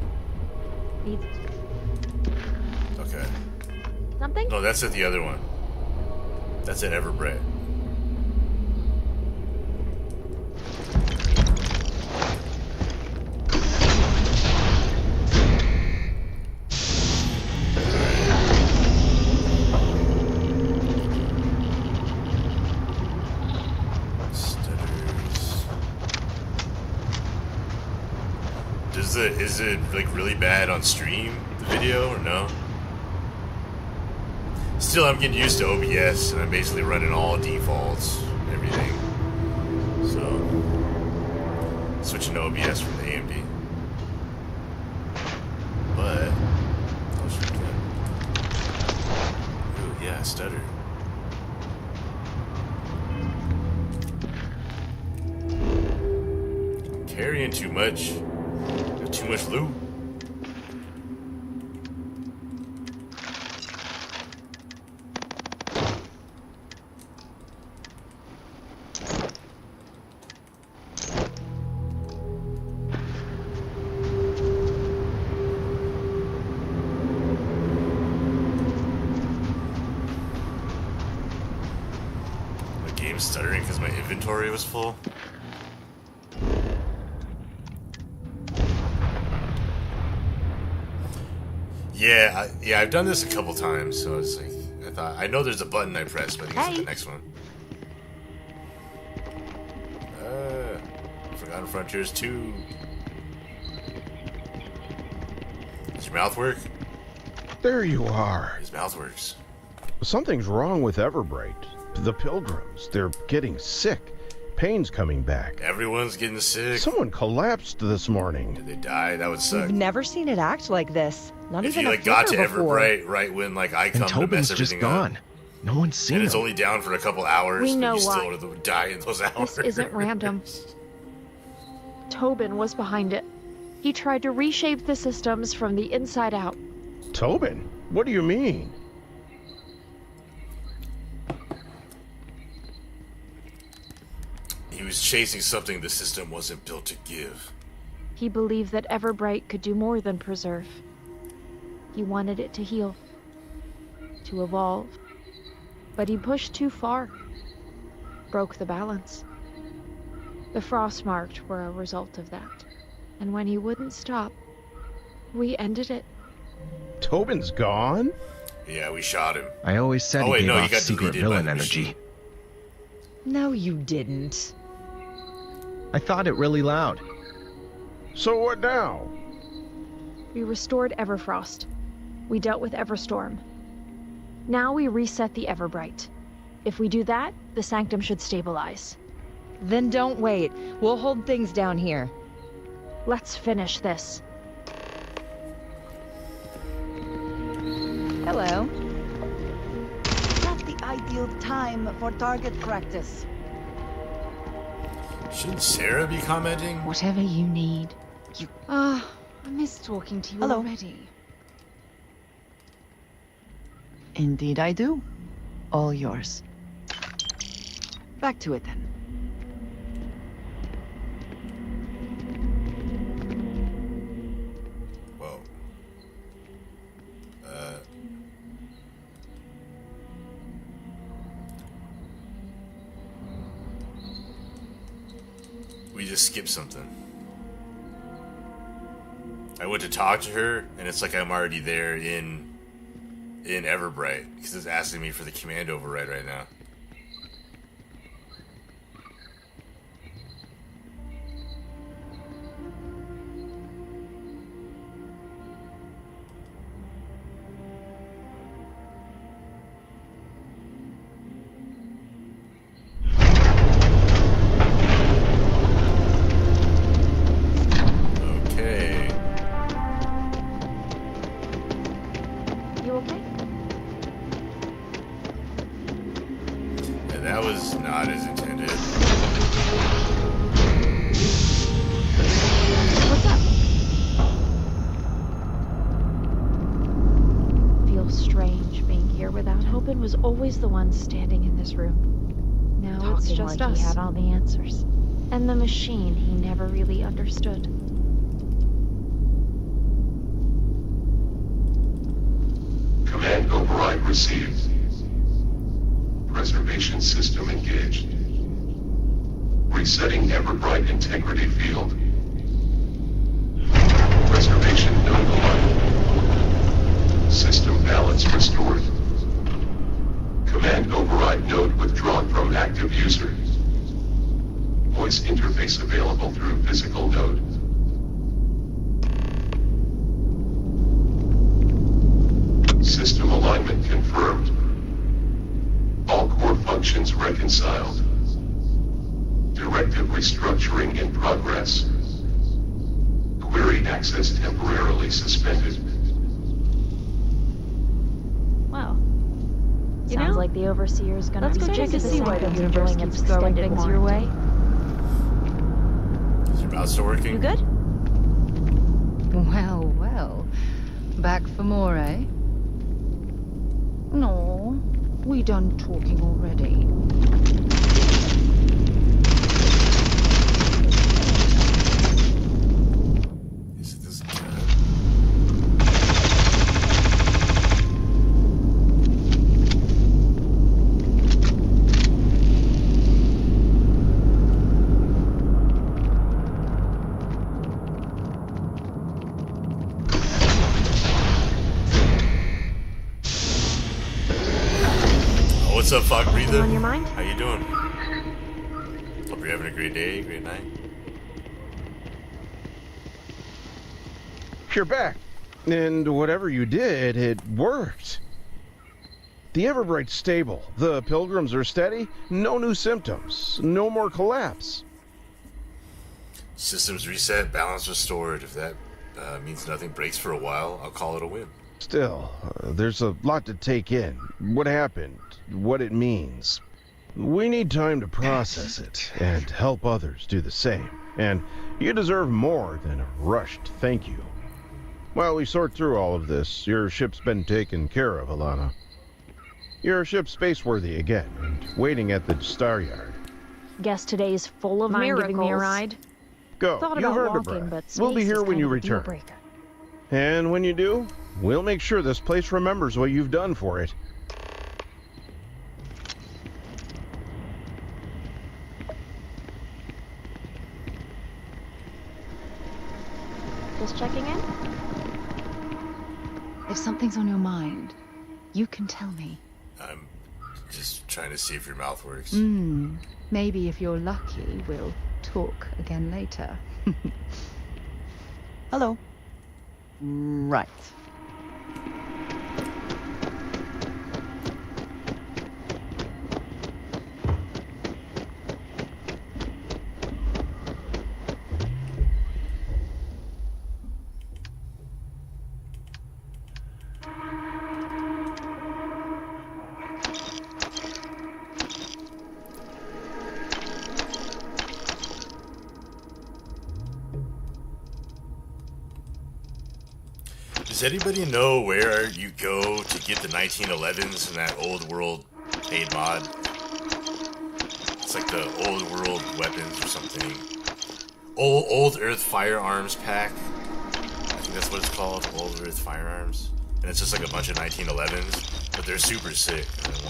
Needs Okay. something? No, that's at the other one. That's at Everbright. Is it like really bad on stream, the video, or no? Still, I'm getting used to OBS, and I'm basically running all defaults and everything. So, switching to OBS from the AMD. But, oh shit, ooh, yeah, stutter. Carrying too much. Got too much loot. My game's stuttering because my inventory was full. Yeah, I've done this a couple times, so it's like I know there's a button I pressed, but I think it's the next one. Forgotten Frontiers 2. Does your mouth work? There you are. His mouth works. Something's wrong with Everbright. The pilgrims, they're getting sick. Pain's coming back. Everyone's getting sick. Someone collapsed this morning. Did they die? That would suck. We've never seen it act like this. Not If even you a like got to flicker before. Everbright right when like I come And to mess Tobin's just everything gone. up, No one's seen and it's him. only down for a couple hours, We but know you why. still die in those hours. This isn't random. Tobin was behind it. He tried to reshape the systems from the inside out. Tobin? What do you mean? He was chasing something the system wasn't built to give. He believed that Everbright could do more than preserve. He wanted it to heal, to evolve. But he pushed too far, broke the balance. The Frostmarked were a result of that. And when he wouldn't stop, we ended it. Tobin's gone? Yeah, we shot him. I always said Oh, he wait, gave no, he off got secret deleted by villain the energy. machine. No, you didn't. I thought it really loud. So what now? We restored Everfrost. We dealt with Everstorm. Now we reset the Everbright. If we do that, the Sanctum should stabilize. Then don't wait. We'll hold things down here. Let's finish this. Hello. Not the ideal time for target practice. Shouldn't Sarah be commenting? Whatever you need. I miss talking to you Hello. already. Indeed I do. All yours. Back to it then. Whoa. We just skipped something. I went to talk to her, and it's like I'm already there in Everbright, because it's asking me for the command override right now. Okay. You okay? Yeah, that was not as intended. What's up? Feels strange being here without Hopin was always the one standing in this room. Now it's Talking just like us. he had all the answers. And the machine he never really understood. Command override received. Preservation system engaged. Resetting Everbright integrity field. Preservation node aligned. System balance restored. Command override node withdrawn from active user. Voice interface available through physical node. progress. Query access temporarily suspended. Well, Sounds like the Overseer's gonna let's be go check to see why the universe doing keeps throwing things your way. Is your mouse still working? You good? Well, well. Back for more, eh? No, we done talking already. Is it this guy? What's up, Fog Breather? On your mind? How you doing? Hope you're having a great day, great night. You're back. And whatever you did, it worked. The Everbright's stable. The Pilgrims are steady. No new symptoms. No more collapse. Systems reset, balance restored. If that means nothing breaks for a while, I'll call it a win. Still, there's a lot to take in. What happened, what it means. We need time to process it and help others do the same. And you deserve more than a rushed thank you. While we sort through all of this, your ship's been taken care of, Alana. Your ship's spaceworthy again and waiting at the star yard. Guess today's full of Mind miracles. giving me a ride? Go, Thought you've about earned a walking, breath. but We'll be space here is when kind you of a deal return. breaker. And when you do, we'll make sure this place remembers what you've done for it. Just checking in? If something's on your mind, you can tell me. I'm just trying to see if your mouth works. Maybe if you're lucky, we'll talk again later. Hello. Right. Does anybody know where you go to get the 1911s in that old world paid mod? It's like the old world weapons or something. Old Earth firearms pack. I think that's what it's called. Old Earth firearms. And it's just like a bunch of 1911s, but they're super sick. I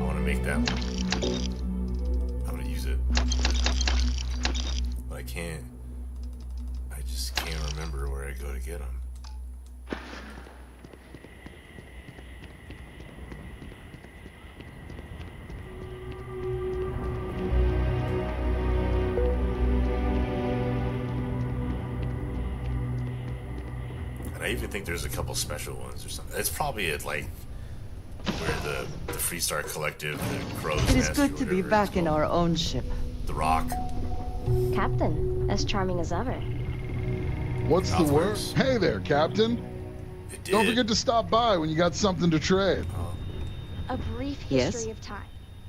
want to make that one. I'm gonna use it. But I can't. I just can't remember where I go to get them. And I even think there's a couple special ones or something. It's probably at like where the Freestar Collective, the Crow's It is Nest, good or to be whatever back it's in called. our own ship. The Rock. Captain, as charming as ever. What's the word? Mouthworks. Hey there, Captain. It did. Don't forget to stop by when you got something to trade. A brief Yes? history of time.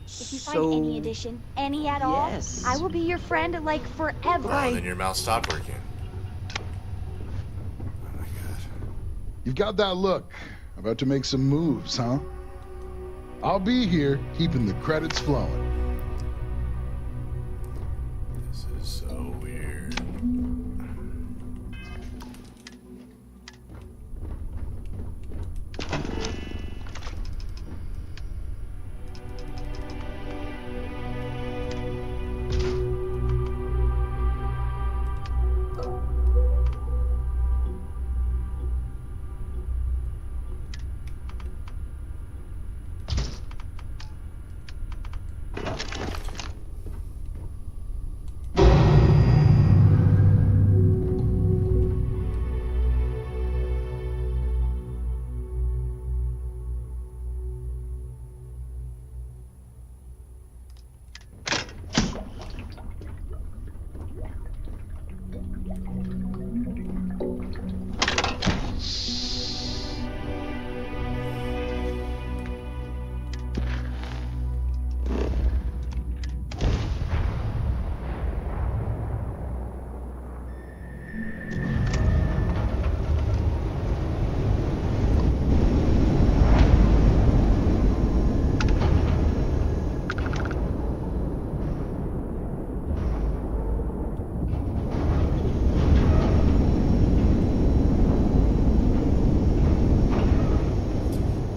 If you find So- any addition, any at all, Yes. I will be your friend like forever. Oh, then your mouth stopped working. Oh my god. You've got that look. About to make some moves, huh? I'll be here, keeping the credits flowing. This is so weird.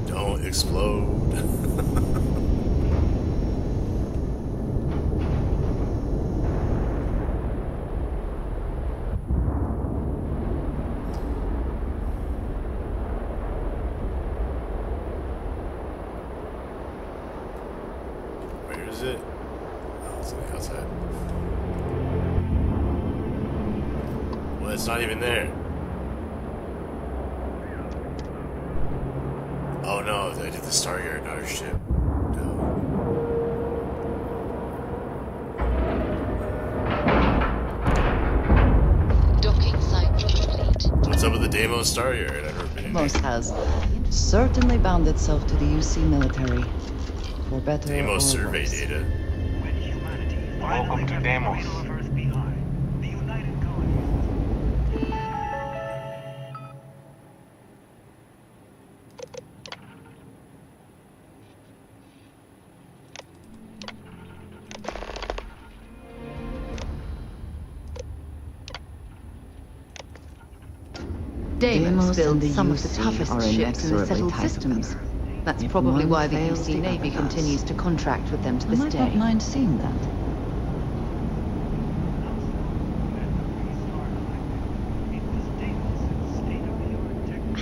Don't explode. Where is it? Oh, it's on the outside. Well, it's not even there. Oh no, I did the Star Yard, not her ship. Docking site complete. What's up with the Deimos Star Yard? I've never been in Deimos there. has certainly bound itself to the UC military. For better or Deimos survey worse. data. Welcome to Deimos. Deimos and builds the some of the UC toughest are ships in the inexorably settled tied systems. together. That's If probably one why the fails, UC the Navy other does. continues to contract with them to I this might day. not mind seeing that.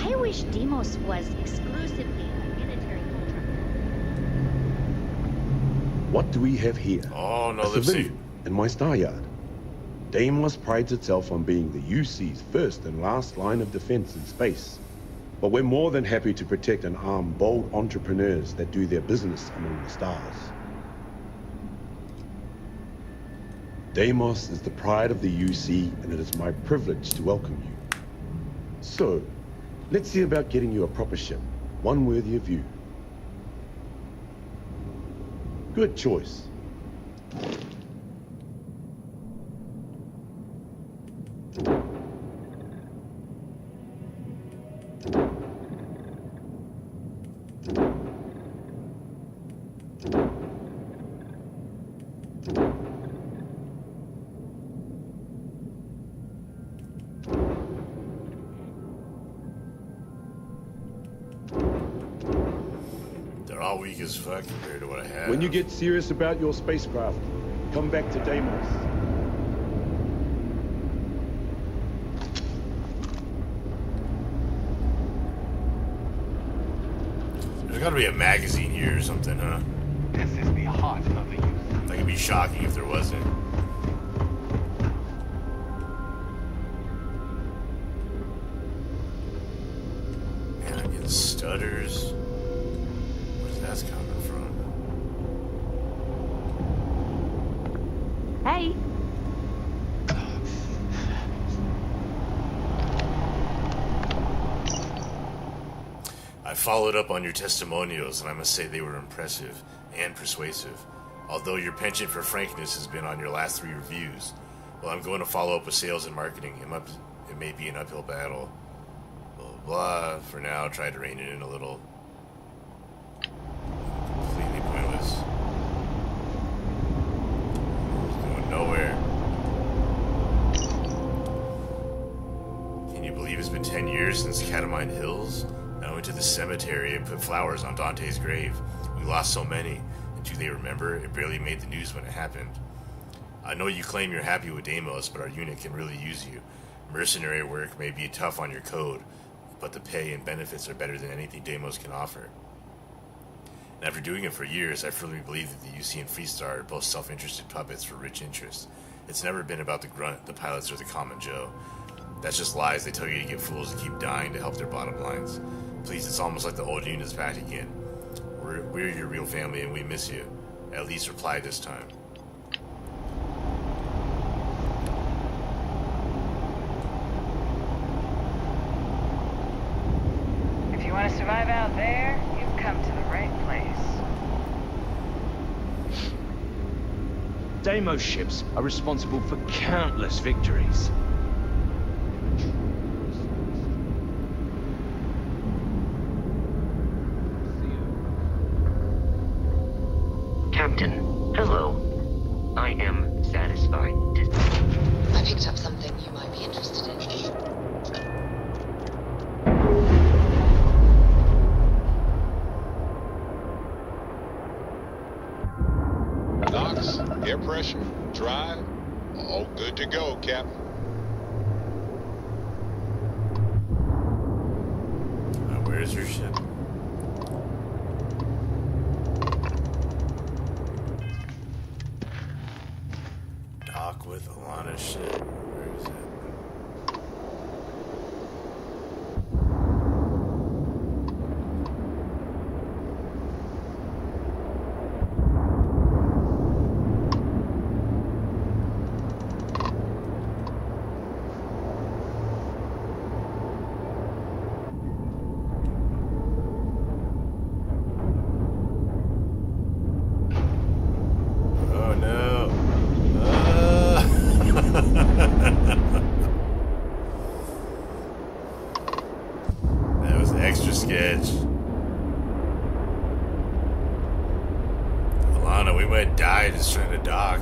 I wish Deimos was exclusively a military contract. What do we have here? Oh, no A lip sync. civilian in my star yard. Deimos prides itself on being the UC's first and last line of defense in space. But we're more than happy to protect and arm bold entrepreneurs that do their business among the stars. Deimos is the pride of the UC, and it is my privilege to welcome you. So, let's see about getting you a proper ship, one worthy of you. Good choice. They're all weak as fuck compared to what I had. When you get serious about your spacecraft, come back to Deimos. There's gotta be a magazine here or something, huh? This is the heart of the youth. That could be shocking if there wasn't. Man, I'm getting stutters. Where's that coming from? Hey, I followed up on your testimonials, and I must say they were impressive and persuasive. Although your penchant for frankness has been on your last 3 reviews, well, I'm going to follow up with sales and marketing. It may be an uphill battle. Blah, blah, blah. For now, try to rein it in a little. Completely pointless. It's going nowhere. Can you believe it's been 10 years since Catamine Hills? I went to the cemetery and put flowers on Dante's grave. We lost so many. And do they remember? It barely made the news when it happened. I know you claim you're happy with Deimos, but our unit can really use you. Mercenary work may be tough on your code, but the pay and benefits are better than anything Deimos can offer. And after doing it for years, I firmly believe that the UC and Freestar are both self-interested puppets for rich interests. It's never been about the grunt, the pilots, or the common Joe. That's just lies they tell you to get fools to keep dying to help their bottom lines. Please, it's almost like the old unit's back again. We're your real family and we miss you. At least reply this time. survive out there, you've come to the right place. Deimos ships are responsible for countless victories. Captain, hello. I am satisfied to... I picked up something you might be interested in. Knocks, air pressure, drive, all good to go, Captain. Where's your ship? Dock with Alana's ship. Where is it? Oh no. That was extra sketch. Alana, we might die just trying to dock.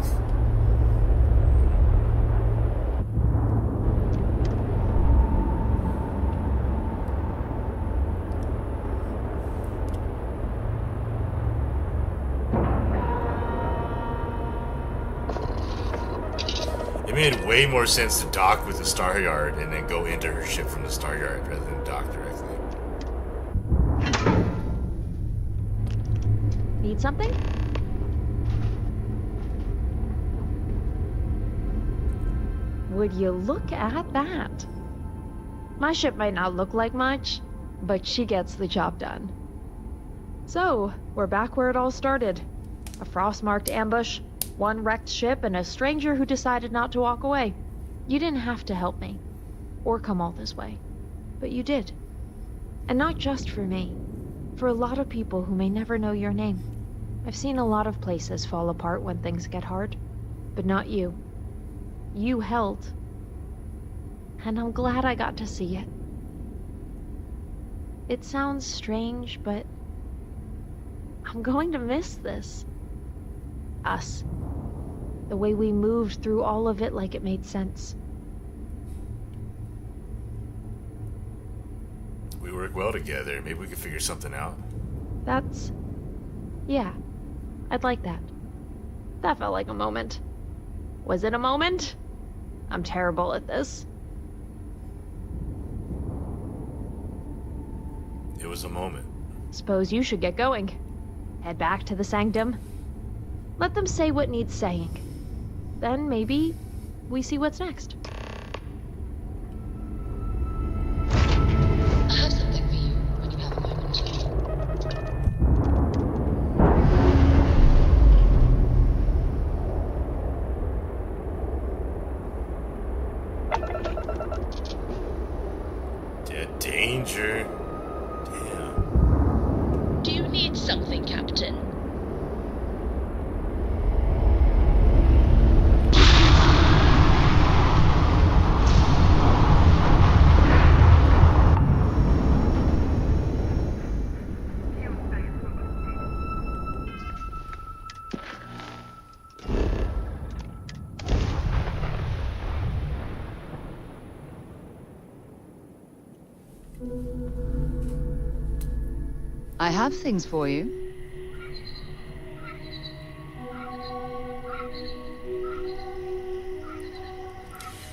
It made way more sense to dock with the Star Yard and then go into her ship from the Star Yard rather than dock directly. Need something? Would you look at that? My ship might not look like much, but she gets the job done. So, we're back where it all started. A frost-marked ambush, one wrecked ship, and a stranger who decided not to walk away. You didn't have to help me, or come all this way, but you did. And not just for me, for a lot of people who may never know your name. I've seen a lot of places fall apart when things get hard, but not you. You held. And I'm glad I got to see it. It sounds strange, but I'm going to miss this. Us. The way we moved through all of it like it made sense. We work well together. Maybe we could figure something out. That's... yeah. I'd like that. That felt like a moment. Was it a moment? I'm terrible at this. It was a moment. Suppose you should get going. Head back to the sanctum. Let them say what needs saying. Then maybe we see what's next. I have something for you when you have a moment. Danger. Damn. Do you need something, Captain? I have things for you.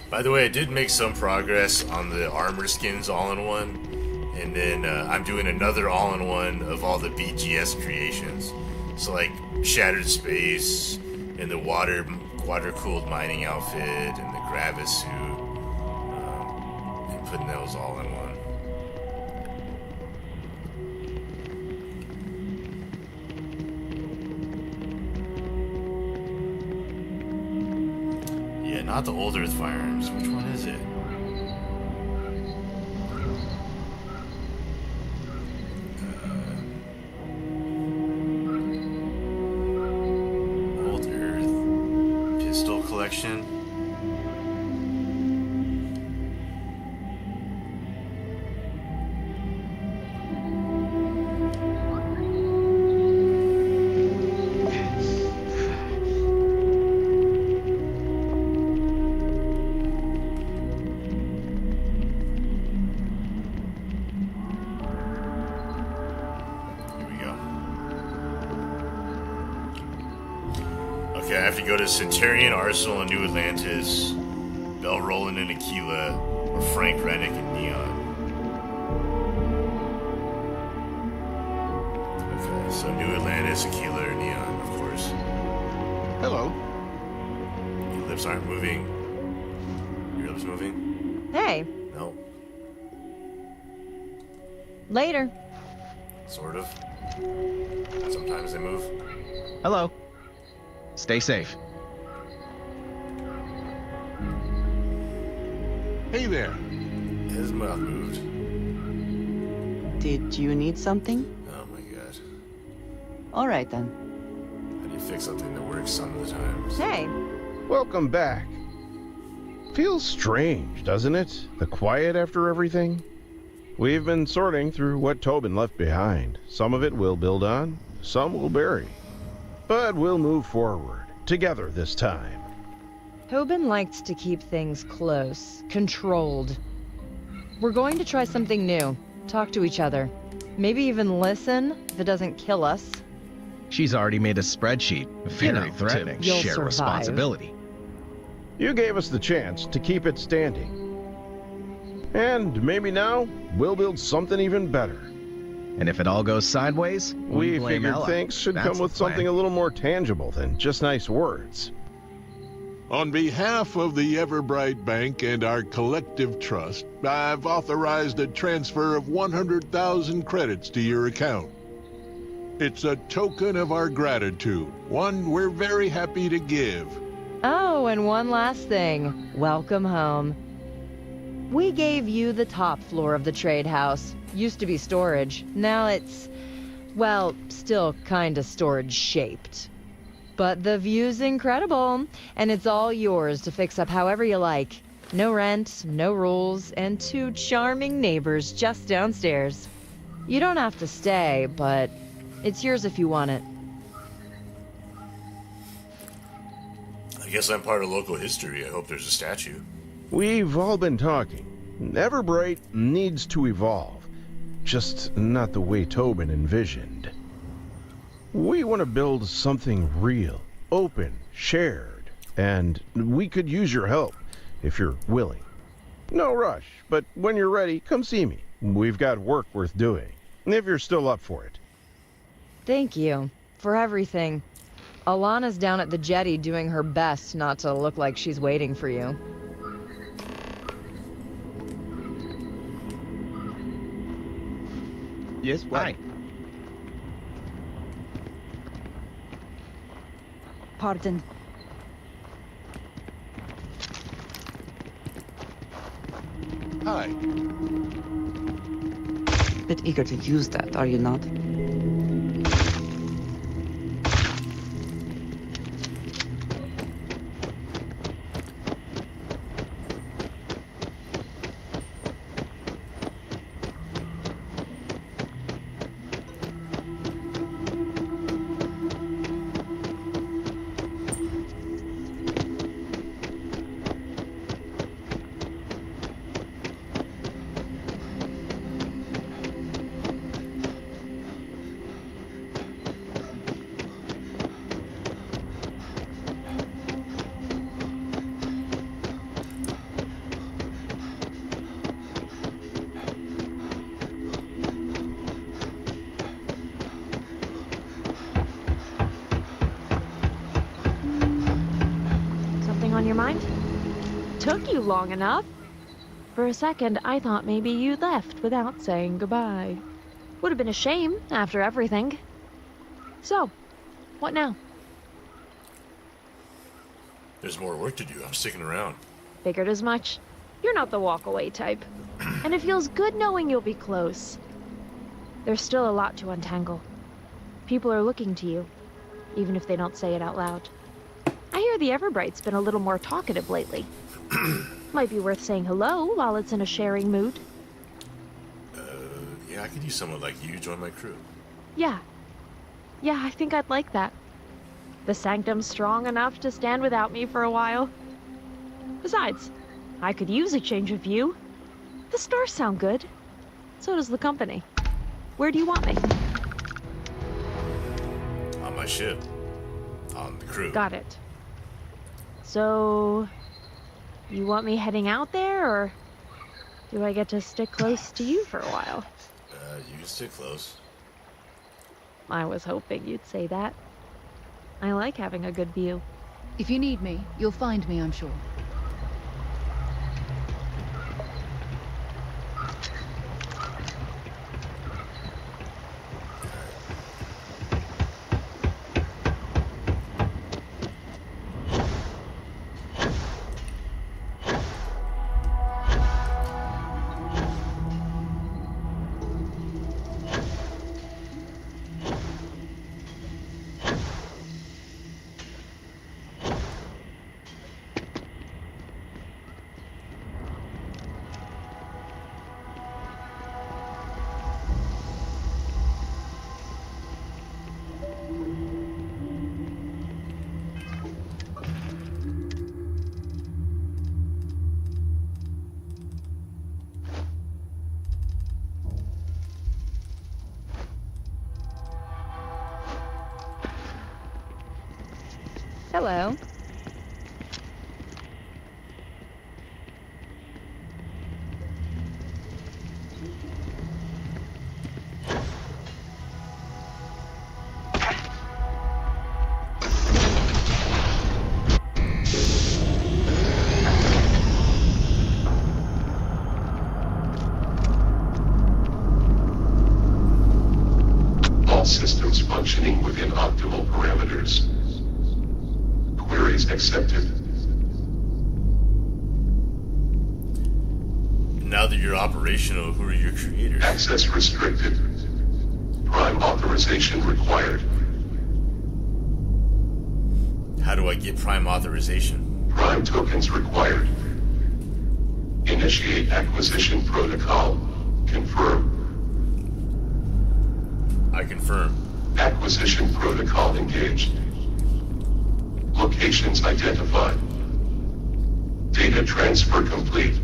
By the way, I did make some progress on the armor skins all-in-one, and then I'm doing another all-in-one of all the BGS creations. So like Shattered Space, and the water-cooled mining outfit, and the Gravis suit, and putting those all in one. Yeah, not the old Earth firearms. Which one is it? collection. Okay, I have to go to Centurion Arsenal in New Atlantis, Bell Roland in Aquila, or Frank Rennick in Neon. Okay, so New Atlantis, Aquila, or Neon, of course. Hello. Your lips aren't moving. Your lips moving? Hey. No. Later. Sort of. Sometimes they move. Hello. Stay safe. Hey there. His mouth moved. Did you need something? Oh my god. All right then. How do you fix something that works some of the times? Hey. Welcome back. Feels strange, doesn't it? The quiet after everything. We've been sorting through what Tobin left behind. Some of it we'll build on, some we'll bury. But we'll move forward, together this time. Tobin likes to keep things close, controlled. We're going to try something new. Talk to each other. Maybe even listen if it doesn't kill us. She's already made a spreadsheet. Very threatening. You'll Share survive. responsibility. You gave us the chance to keep it standing. And maybe now, we'll build something even better. And if it all goes sideways, We blame figured Ella. things should That's come the with plan. something a little more tangible than just nice words. On behalf of the Everbright Bank and our collective trust, I've authorized a transfer of 100,000 credits to your account. It's a token of our gratitude, one we're very happy to give. Oh, and one last thing. Welcome home. We gave you the top floor of the trade house. Used to be storage. Now it's, well, still kinda storage shaped. But the view's incredible, and it's all yours to fix up however you like. No rent, no rules, and 2 charming neighbors just downstairs. You don't have to stay, but it's yours if you want it. I guess I'm part of local history. I hope there's a statue. We've all been talking. Everbright needs to evolve, just not the way Tobin envisioned. We want to build something real, open, shared, and we could use your help if you're willing. No rush, but when you're ready, come see me. We've got work worth doing, if you're still up for it. Thank you for everything. Alana's down at the jetty doing her best not to look like she's waiting for you. Yes, why? Pardon. Hi. Bit eager to use that, are you not? On your mind? Took you long enough. For a second, I thought maybe you left without saying goodbye. Would have been a shame after everything. So, what now? There's more work to do. I'm sticking around. Figured as much. You're not the walk-away type. And it feels good knowing you'll be close. There's still a lot to untangle. People are looking to you, even if they don't say it out loud. I hear the Everbright's been a little more talkative lately. Might be worth saying hello while it's in a sharing mood. Yeah, I could use someone like you join my crew. Yeah. Yeah, I think I'd like that. The Sanctum's strong enough to stand without me for a while. Besides, I could use a change of view. The stars sound good. So does the company. Where do you want me? On my ship. On the crew. Got it. So, you want me heading out there, or do I get to stick close to you for a while? You can stick close. I was hoping you'd say that. I like having a good view. If you need me, you'll find me, I'm sure. Hello. All systems functioning within optimal parameters. Queries accepted. Now that you're operational, who are your creators? Access restricted. Prime authorization required. How do I get Prime authorization? Prime tokens required. Initiate acquisition protocol. Confirm. I confirm. Acquisition protocol engaged. Locations identified. Data transfer complete.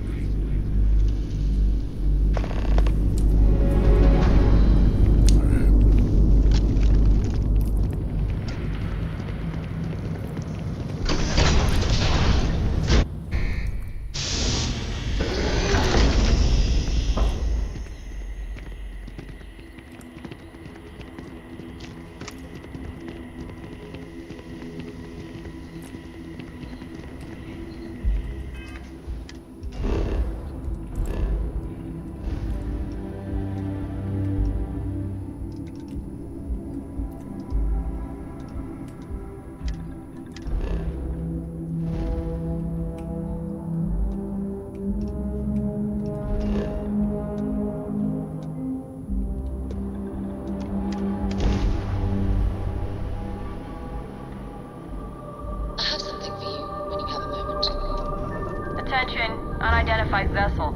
I have something for you when you have a moment. Attention, unidentified vessel.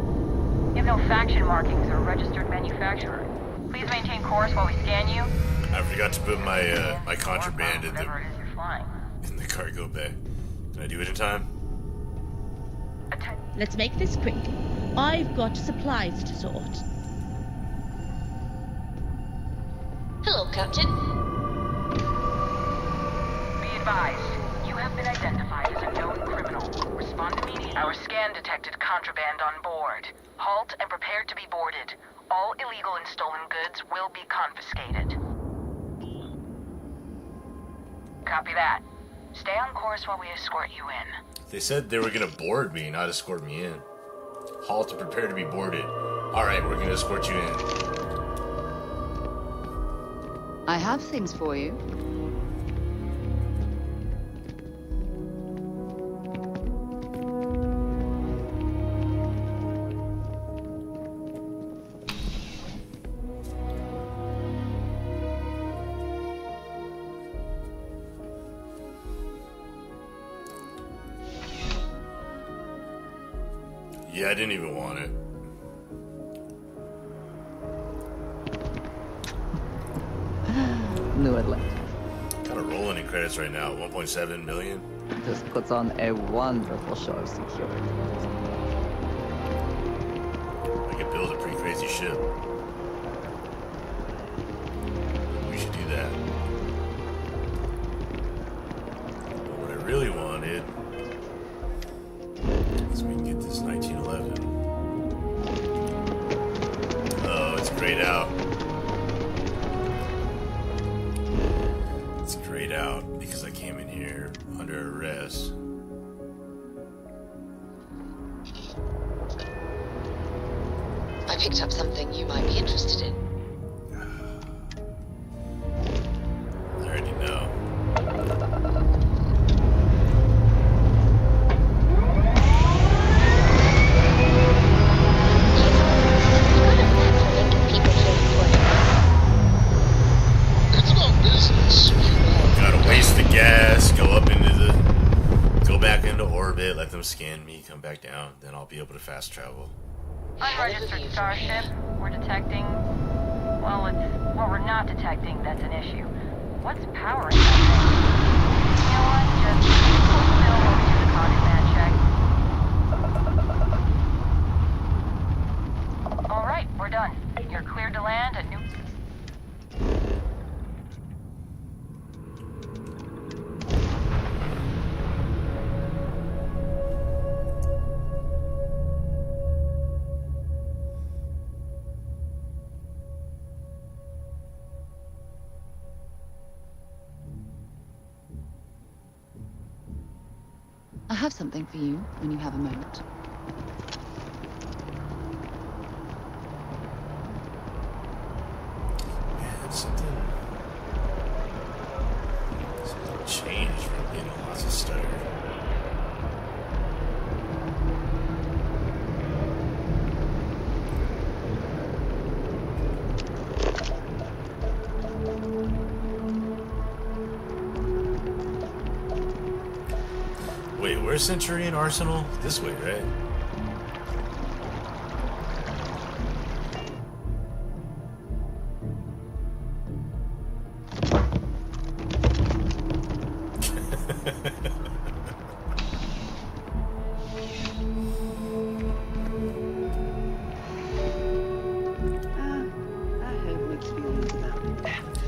You have no faction markings or registered manufacturer. Please maintain course while we scan you. I forgot to put my my contraband in Whatever it is you're flying. the cargo bay. Can I do it in time? Let's make this quick. I've got supplies to sort. Hello, Captain. Be advised, you have been identified as a known criminal. Respond immediately. Our scan detected contraband on board. Halt and prepare to be boarded. All illegal and stolen goods will be confiscated. Copy that. Stay on course while we escort you in. They said they were gonna board me, not escort me in. Halt and prepare to be boarded. Alright, we're gonna escort you in. I have things for you. Yeah, I didn't even want it. Knew it. Kind of rolling in credits right now. 1.7 million. This puts on a wonderful show of security. I could build a pretty crazy ship. We should do that. But what I really wanted is we can get this 1911. Oh, it's grayed out. It's grayed out because I came in here under arrest. I picked up something you might be interested in. I already know. It's about business. Gotta waste the gas, go back into orbit, let them scan me, come back down, then I'll be able to fast travel. Unregistered starship. We're detecting... Well, we're not detecting. That's an issue. What's powering that thing? You know what? Just hold still while we do the command check. Alright, we're done. You're cleared to land at New... I have something for you when you have a moment. Man, something changed from being lots of stutter. Wait, where's Centurion Arsenal? This way, right? I have mixed feelings about it.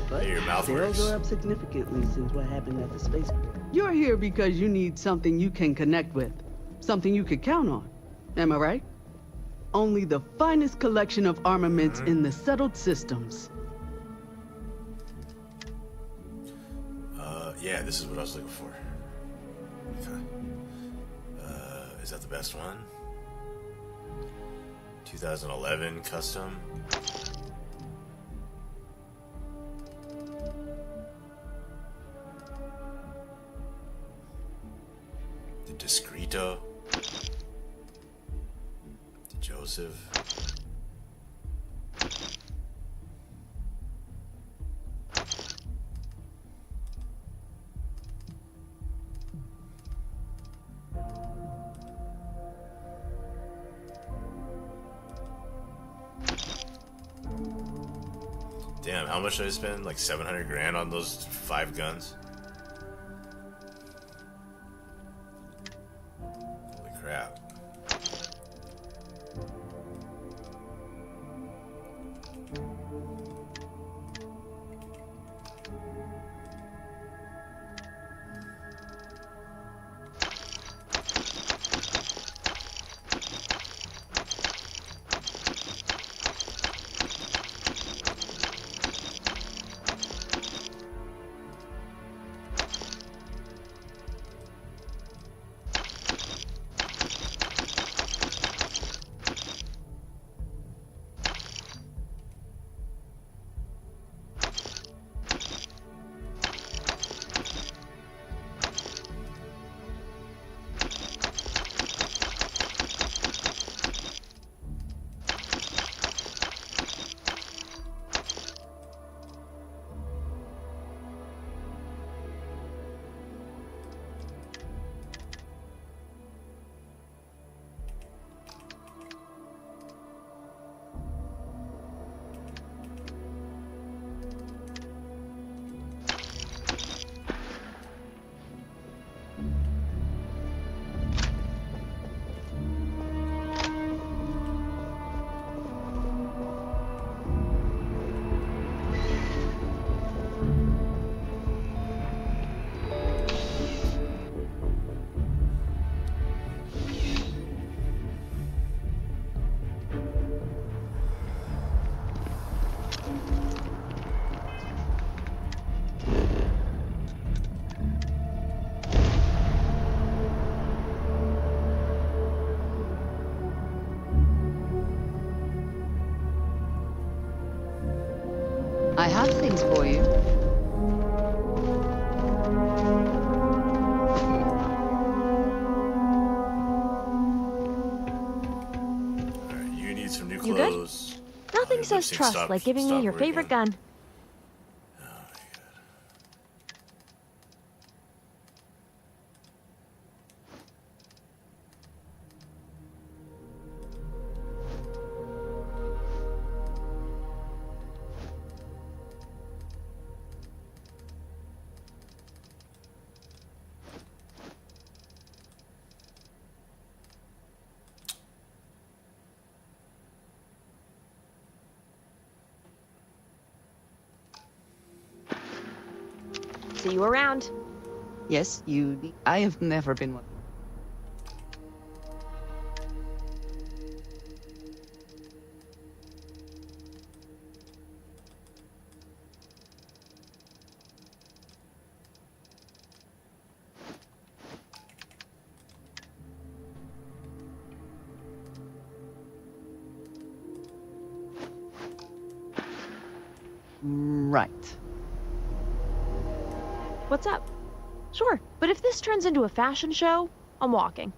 But Hey, your mouth sales works. are up significantly since what happened at the spaceport. You're here because you need something you can connect with. Something you could count on. Am I right? Only the finest collection of armaments in the settled systems. Yeah, this is what I was looking for. Okay. Is that the best one? 2011 custom. The Discreto. The Joseph. Damn, how much did I spend? Like 700 grand on those 5 guns? Holy crap. have things for you. Alright, you need some new You good? clothes. Nothing your says lipstick trust stopped- like giving me stopped your favorite working. gun. See you around. Yes, I have never been one. Right. What's up? Sure, but if this turns into a fashion show, I'm walking.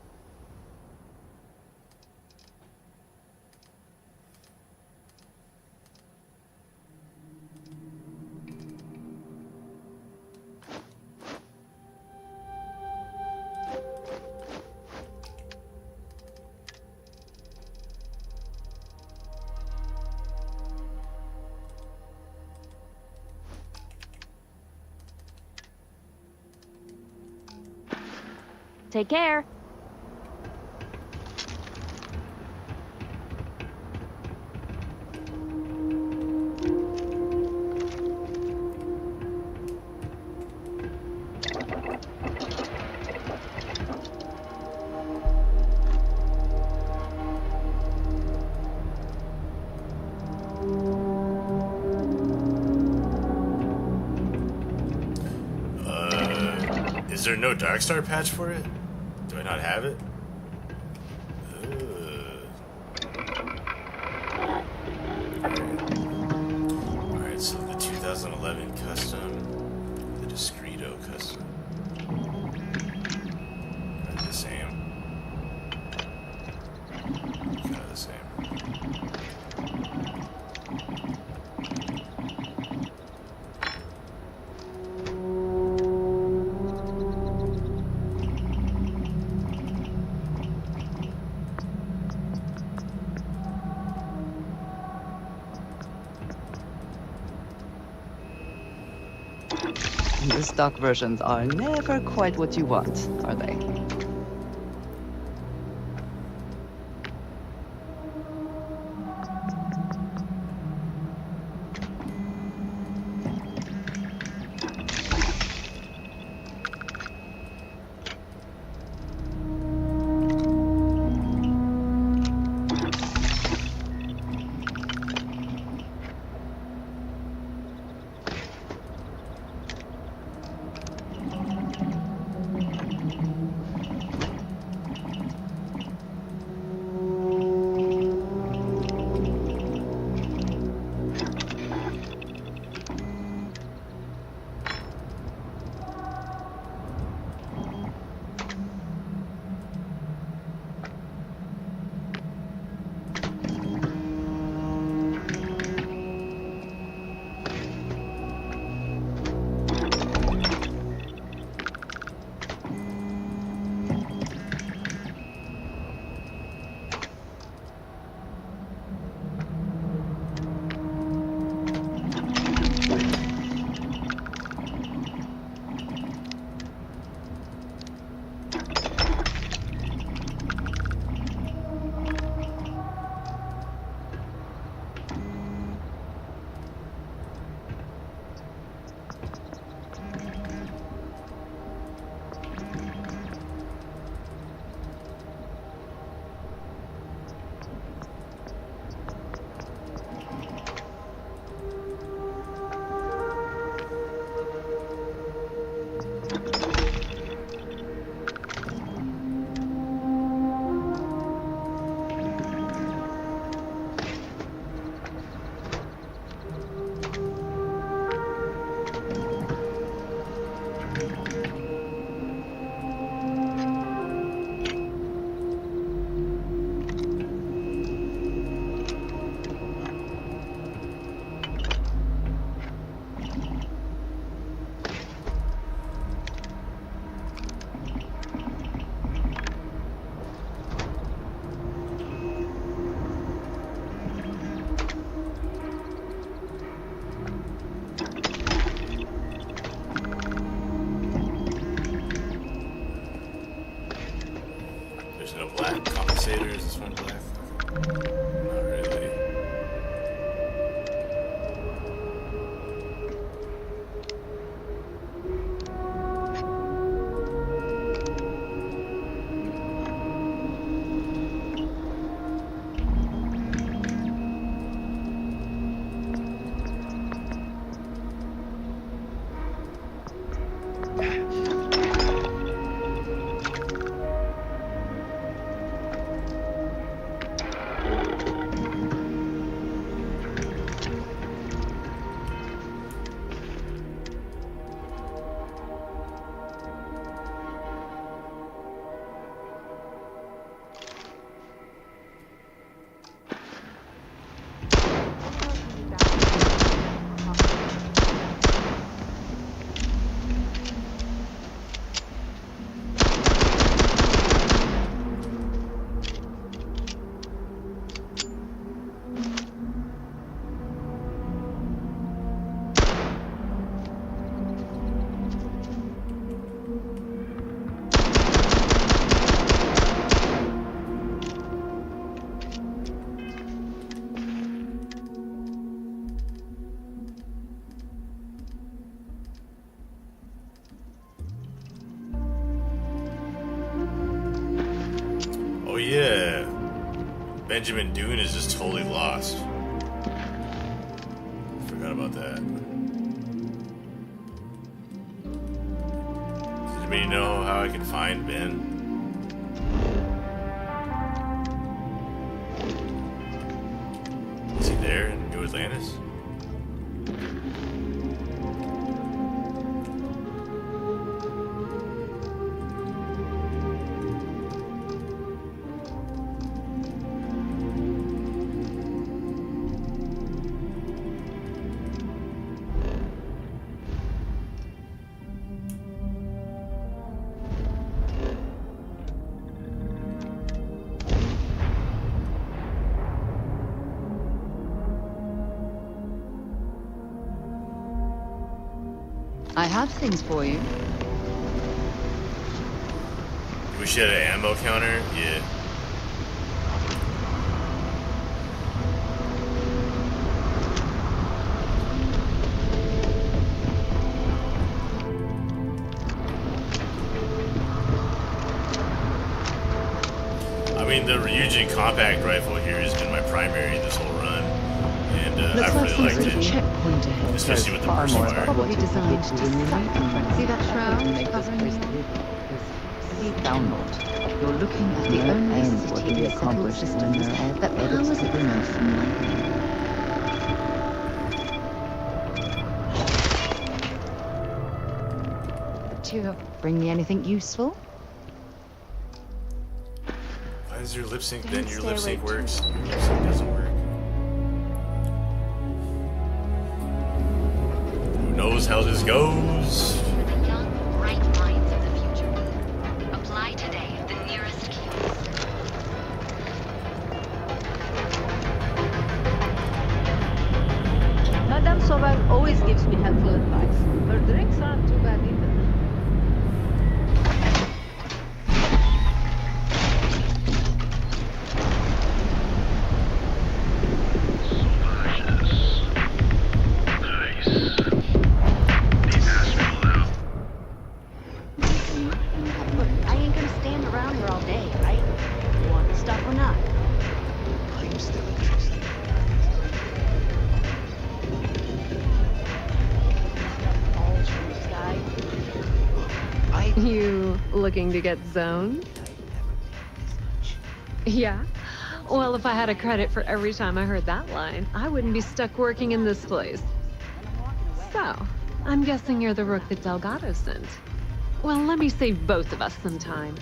Take care. Is there no Darkstar patch for it? Do I not have it? Alright, so the 2011 custom, the Discreto custom. Are they the same? Kind of the same. The stock versions are never quite what you want, are they? Benjamin Dune is just totally lost. Forgot about that. Does anybody know how I can find Ben? Is he there in New Atlantis? I have things for you. We should have an ammo counter? Yeah. I mean, the Ryujin compact rifle here has been my primary this whole run, and I've really liked it, especially with the burst fire. Probably designed to suck. See that shroud covering you? Download. You're looking at the only city accomplished systems that powers the enough. Do you bring me anything useful? Why is your lip sync then? Your lip sync works, your lip sync doesn't work. Who knows how this goes? For the young, bright minds of the future. Apply today at the nearest kiosk. Madame Sauvage always gives me helpful advice. Her drinks aren't too bad either. Look, I ain't gonna stand around here all day, right? You want the stuff or not? I'm still interested. Balls from the sky. You looking to get zoned? Yeah? Well, if I had a credit for every time I heard that line, I wouldn't be stuck working in this place. So, I'm guessing you're the rook that Delgado sent. Well, let me save both of us some time.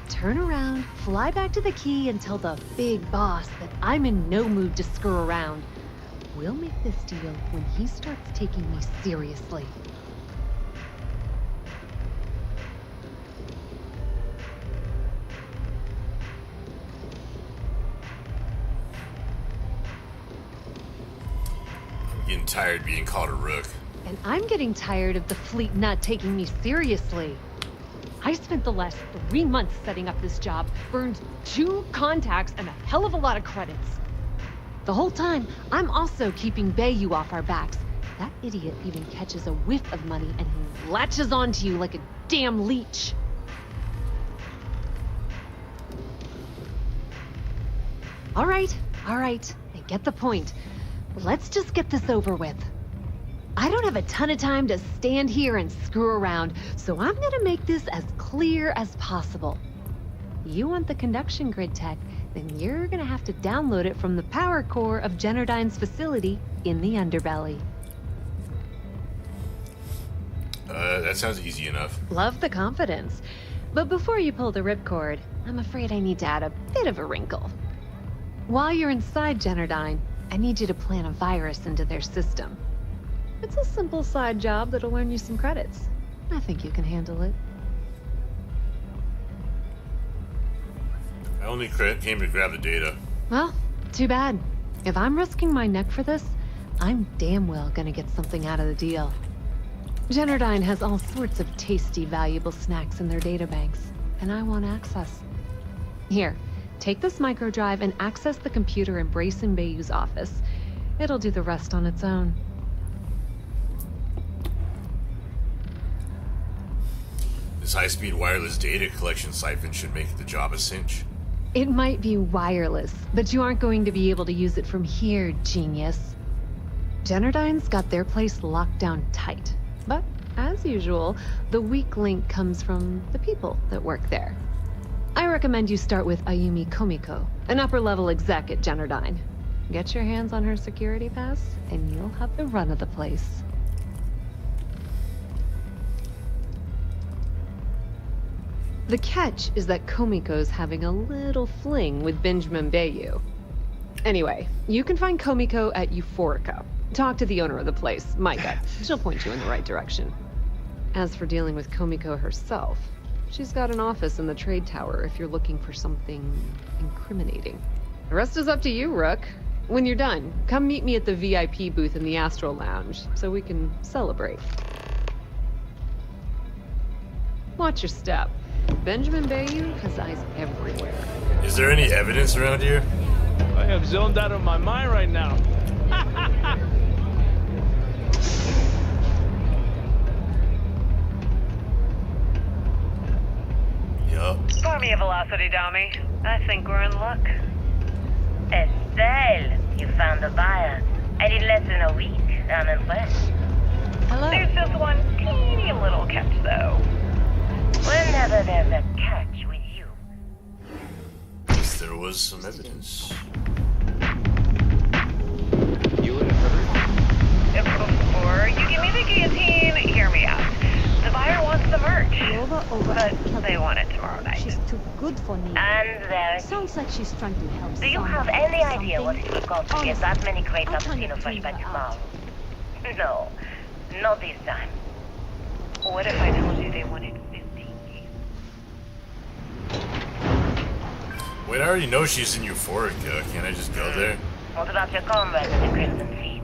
Turn around, fly back to the key, and tell the big boss that I'm in no mood to screw around. We'll make this deal when he starts taking me seriously. I'm getting tired being called a rook. And I'm getting tired of the fleet not taking me seriously. I spent the last 3 months setting up this job, burned 2 contacts and a hell of a lot of credits. The whole time, I'm also keeping Bayou off our backs. That idiot even catches a whiff of money and he latches onto you like a damn leech. All right, I get the point. Let's just get this over with. I don't have a ton of time to stand here and screw around, so I'm gonna make this as clear as possible. You want the conduction grid tech, then you're gonna have to download it from the power core of Generdyne's facility in the underbelly. That sounds easy enough. Love the confidence. But before you pull the ripcord, I'm afraid I need to add a bit of a wrinkle. While you're inside Generdyne, I need you to plant a virus into their system. It's a simple side job that'll earn you some credits. I think you can handle it. I only came to grab the data. Well, too bad. If I'm risking my neck for this, I'm damn well gonna get something out of the deal. Generdyne has all sorts of tasty, valuable snacks in their databanks, and I want access. Here, take this microdrive and access the computer in Brace and Bayou's office. It'll do the rest on its own. This high-speed wireless data collection siphon should make the job a cinch. It might be wireless, but you aren't going to be able to use it from here, genius. Generdyne's got their place locked down tight. But, as usual, the weak link comes from the people that work there. I recommend you start with Ayumi Komiko, an upper-level exec at Generdyne. Get your hands on her security pass, and you'll have the run of the place. The catch is that Komiko's having a little fling with Benjamin Bayou. Anyway, you can find Komiko at Euphorica. Talk to the owner of the place, Micah. She'll point you in the right direction. As for dealing with Komiko herself, she's got an office in the trade tower if you're looking for something incriminating. The rest is up to you, Rook. When you're done, come meet me at the VIP booth in the Astral Lounge so we can celebrate. Watch your step. Benjamin Bayou has eyes everywhere. Is there any evidence around here? I am zoned out of my mind right now. Yup. Pour me a velocity, dummy. I think we're in luck. Estelle, you found a buyer. And in less than a week. I'm impressed. Hello. There's just one teeny little catch, though. Whenever there's a catch with you. Guess there was some evidence. You would have heard. Before you give me the guillotine, hear me out. The buyer wants the merch, but they want it tomorrow night. She's too good for me. And there. Sounds like she's trying to help. Do you have any idea what it would cost to get that many crates of Fresh by tomorrow? No, not this time. What if I told you they wanted 50? Wait, I already know she's in Euphorica. Can't I just go there? What about your comrades at the Crimson Fleet?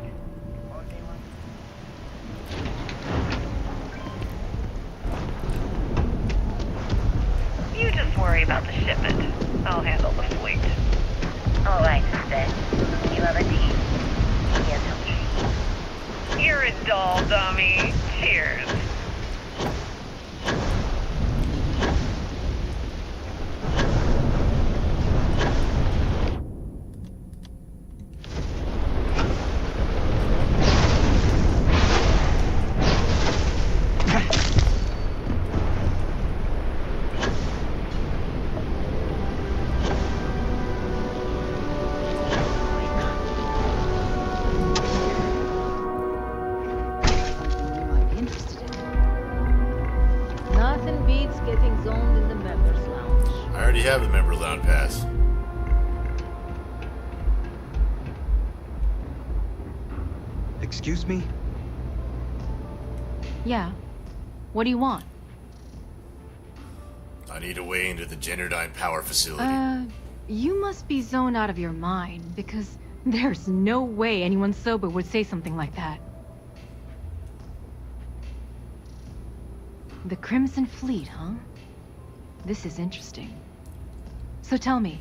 You just worry about the shipment. I'll handle the fleet. All right, Estelle. You have a team. You're a doll, dummy. Cheers. Have the member lounge pass. Excuse me? Yeah. What do you want? I need a way into the Generdyne power facility. You must be zoned out of your mind, because there's no way anyone sober would say something like that. The Crimson Fleet, huh? This is interesting. So tell me,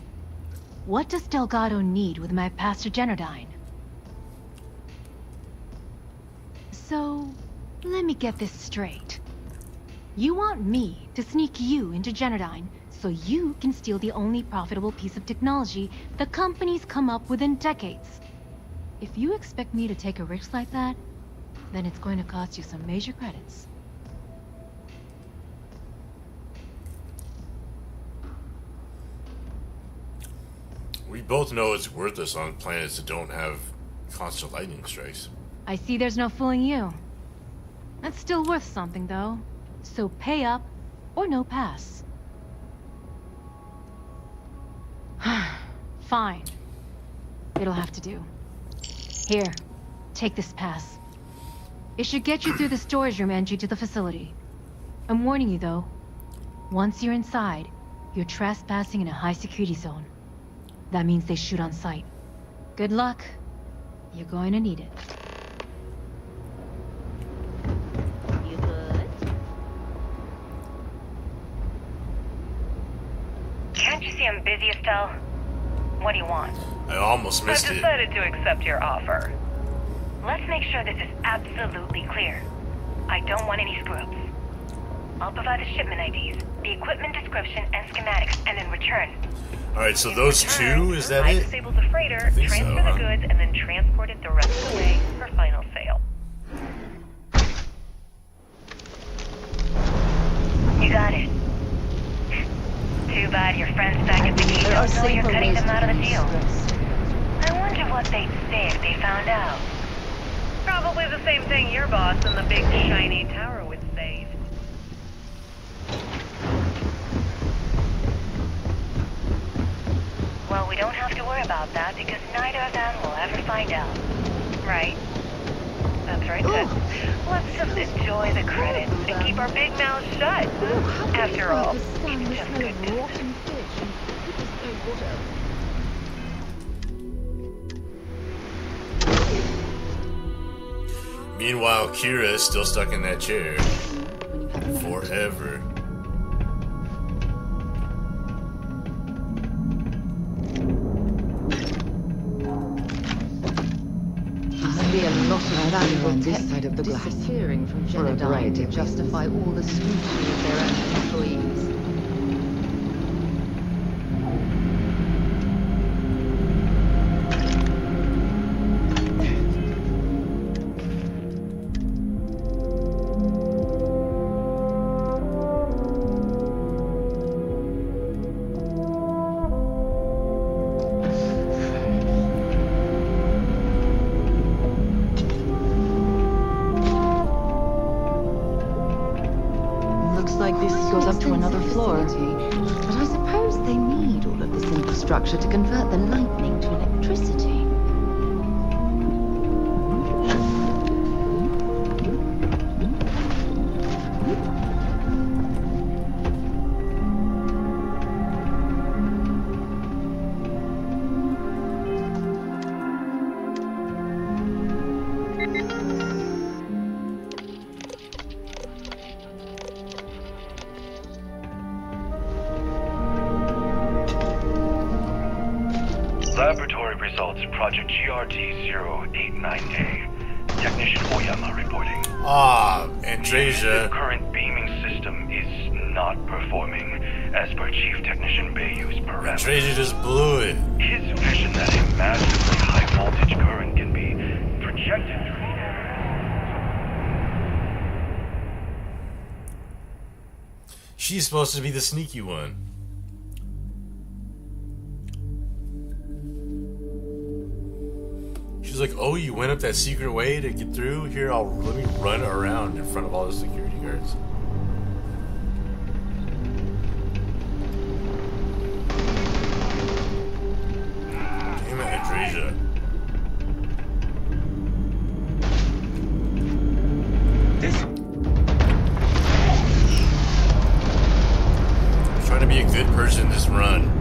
what does Delgado need with my Pastor Generdyne? So, let me get this straight. You want me to sneak you into Generdyne so you can steal the only profitable piece of technology the company's come up with in decades. If you expect me to take a risk like that, then it's going to cost you some major credits. We both know it's worthless on planets that don't have constant lightning strikes. I see there's no fooling you. That's still worth something, though. So pay up, or no pass. Fine. It'll have to do. Here, take this pass. It should get you through the storage room entry to the facility. I'm warning you, though. Once you're inside, you're trespassing in a high-security zone. That means they shoot on sight. Good luck. You're going to need it. You good? Can't you see I'm busy, Estelle? What do you want? I almost missed I've decided to accept your offer. Let's make sure this is absolutely clear. I don't want any screw-ups. I'll provide the shipment IDs, the equipment description, and schematics, and in return... Alright, so those two, is that I it? disable the freighter, transfer the goods, and then transport it the rest of the way for final sale. You got it. Too bad your friends back at the gate don't know you're cutting them out of the deal. I wonder what they'd say if they found out. Probably the same thing your boss in the big shiny tower would say. Well, we don't have to worry about that because neither of them will ever find out. Right. That's right, Ted. Let's just enjoy the credits and keep our big mouths shut. After all, it's just good business. Meanwhile, Kira is still stuck in that chair. Forever. Must be a lot of value on this side of the glass. Disappearing from For a Genodyne variety to of justify all the scrutiny of their own employees. But I suppose they need all of this infrastructure to convert the lightning to electricity. Laboratory results, Project GRT-089A. Technician Oyama reporting. Andreja. The current beaming system is not performing as per Chief Technician Bayou's parameters. Andreja just blew it. His vision that a massively high voltage current can be projected through the air. She's supposed to be the sneaky one. She's like, oh, you went up that secret way to get through? Here, let me run around in front of all the security guards. Damn it, Andreja. I'm trying to be a good person this run.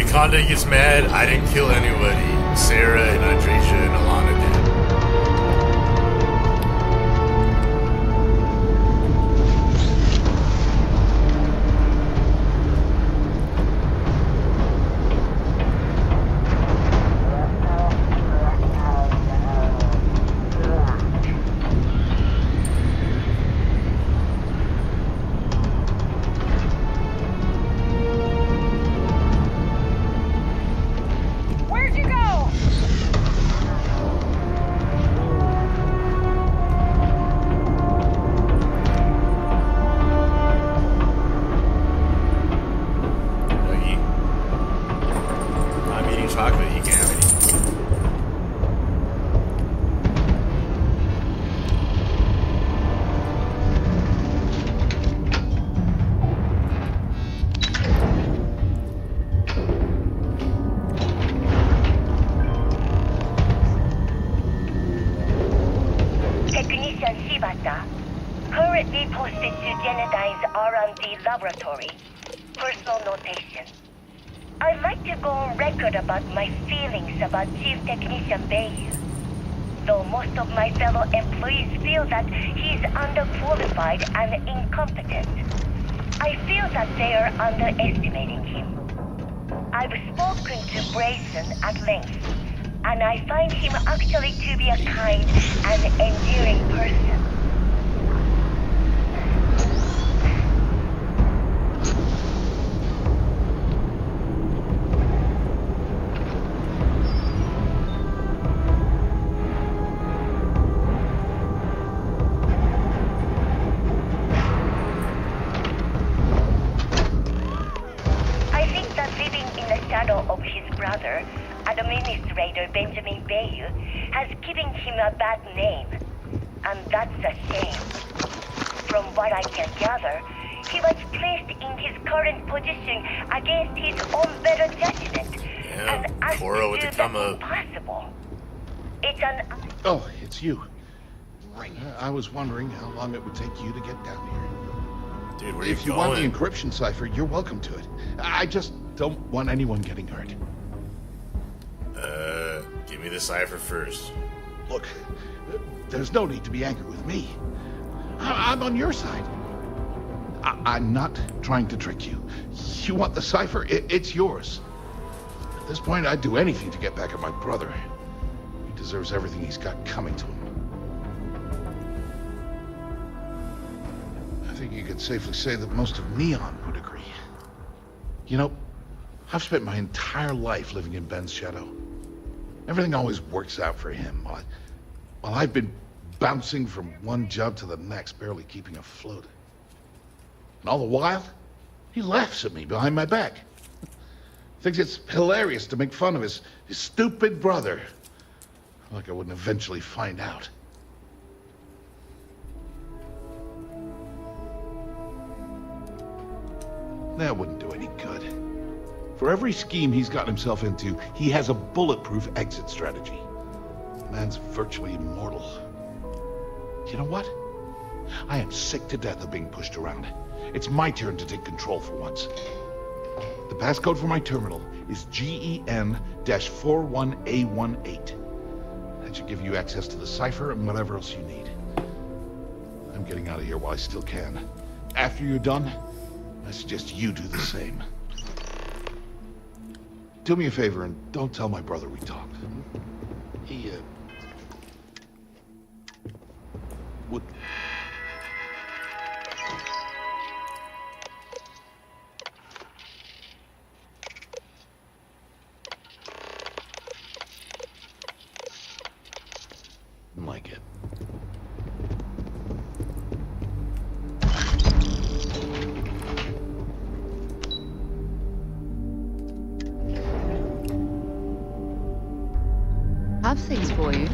Conde gets mad. I didn't kill anybody. Sarah and Andreja and Alana did. Where'd you go? R&D laboratory. Personal notation. I'd like to go on record about my feelings about Chief Technician Bayou. Though most of my fellow employees feel that he's underqualified and incompetent, I feel that they are underestimating him. I've spoken to Brayson at length, and I find him actually to be a kind and endearing person. Of his brother, Administrator Benjamin Bayou, has given him a bad name, and that's a shame. From what I can gather, he was placed in his current position against his own better judgment, and asked to do the impossible. It's an... Oh, it's you. I was wondering how long it would take you to get down here. Dude, where if you want the encryption cipher, you're welcome to it. I just don't want anyone getting hurt. Give me the cipher first. Look, there's no need to be angry with me. I'm on your side. I'm not trying to trick you. You want the cipher? It's yours. At this point, I'd do anything to get back at my brother. He deserves everything he's got coming to him. I think you could safely say that most of Neon would agree. You know, I've spent my entire life living in Ben's shadow. Everything always works out for him, while I've been bouncing from one job to the next, barely keeping afloat. And all the while, he laughs at me behind my back. Thinks it's hilarious to make fun of his stupid brother. Like I wouldn't eventually find out. That wouldn't do any good. For every scheme he's gotten himself into, he has a bulletproof exit strategy. Man's virtually immortal. You know what? I am sick to death of being pushed around. It's my turn to take control for once. The passcode for my terminal is GEN-41A18. That should give you access to the cipher and whatever else you need. I'm getting out of here while I still can. After you're done, I suggest you do the same. Do me a favor and don't tell my brother we talked. He, would... like it. Have things for you.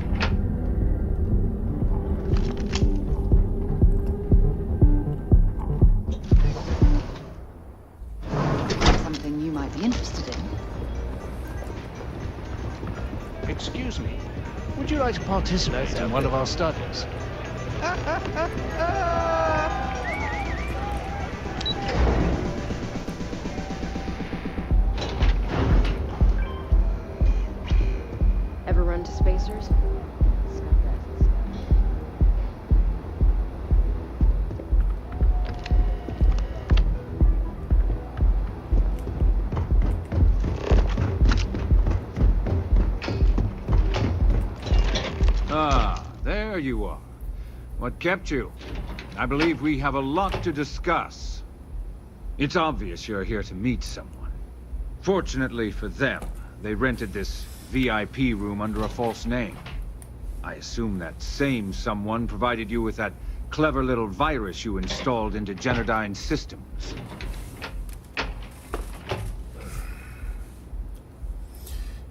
Something you might be interested in. Excuse me. Would you like to participate in one of our studies? Ever run to spacers? Ah, there you are. What kept you? I believe we have a lot to discuss. It's obvious you're here to meet someone. Fortunately for them, they rented this VIP room under a false name. I assume that same someone provided you with that clever little virus you installed into Genodyne's systems.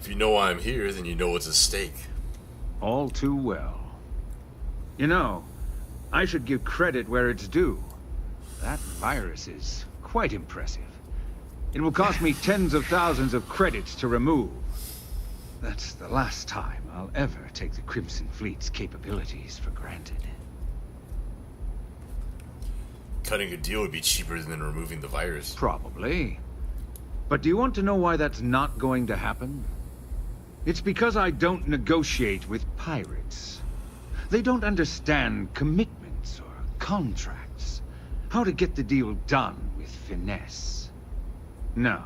If you know why I'm here, then you know what's at stake. All too well. You know, I should give credit where it's due. That virus is quite impressive. It will cost me tens of thousands of credits to remove. That's the last time I'll ever take the Crimson Fleet's capabilities for granted. cutting a deal would be cheaper than removing the virus. Probably. But do you want to know why that's not going to happen? It's because I don't negotiate with pirates. They don't understand commitments or contracts. How to get the deal done with finesse. No.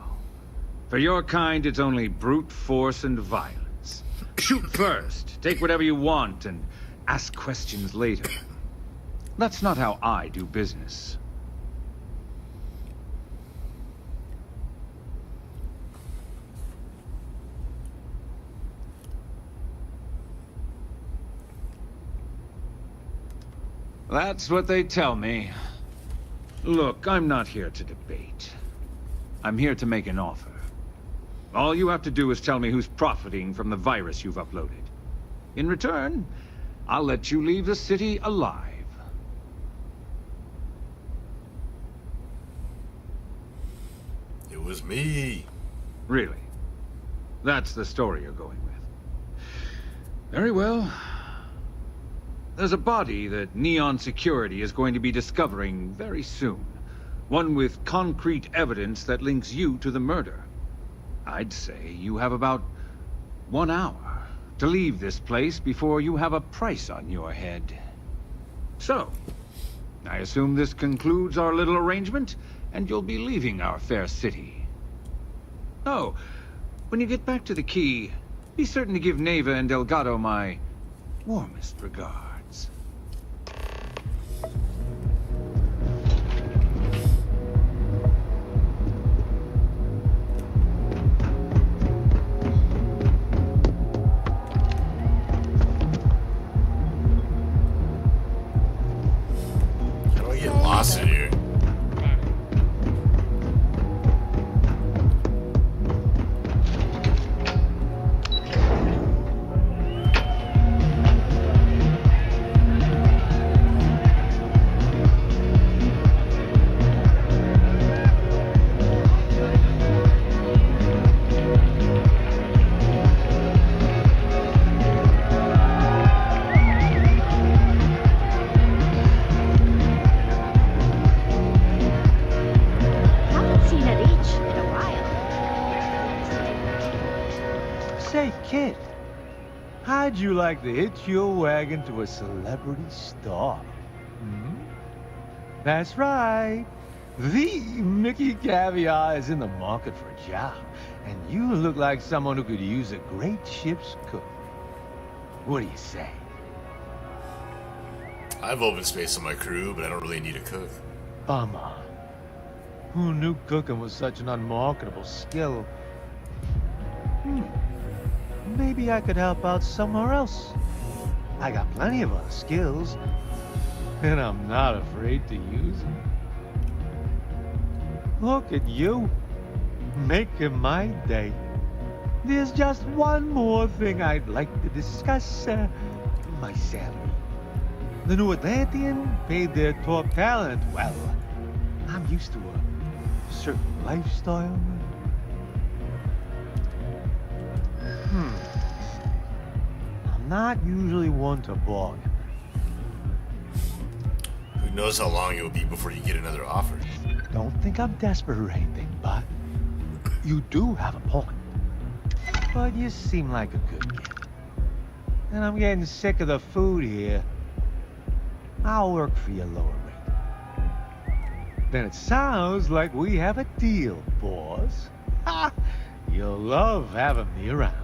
For your kind, it's only brute force and violence. Shoot first, take whatever you want, and ask questions later. That's not how I do business. That's what they tell me. Look, I'm not here to debate. I'm here to make an offer. All you have to do is tell me who's profiting from the virus you've uploaded. In return, I'll let you leave the city alive. It was me. Really? That's the story you're going with. Very well. There's a body that Neon Security is going to be discovering very soon. One with concrete evidence that links you to the murder. I'd say you have about 1 hour to leave this place before you have a price on your head. So, I assume this concludes our little arrangement, and you'll be leaving our fair city. Oh, when you get back to the key, be certain to give Neva and Delgado my warmest regards. How do I get lost in here? Say, kid, how'd you like to hitch your wagon to a celebrity star? Hmm? That's right. The Mickey Caviar is in the market for a job, and you look like someone who could use a great ship's cook. What do you say? I have open space on my crew, but I don't really need a cook. Bummer. Who knew cooking was such an unmarketable skill? Maybe I could help out somewhere else. I got plenty of other skills, and I'm not afraid to use them. Look at you, making my day. There's just one more thing I'd like to discuss, my salary. The New Atlantean paid their top talent well. I'm used to a certain lifestyle. I'm not usually one to bargain. Who knows how long it will be before you get another offer? Don't think I'm desperate or anything, but you do have a point. But you seem like a good kid. And I'm getting sick of the food here. I'll work for your lower rate. Then it sounds like we have a deal, boss. Ha! You'll love having me around.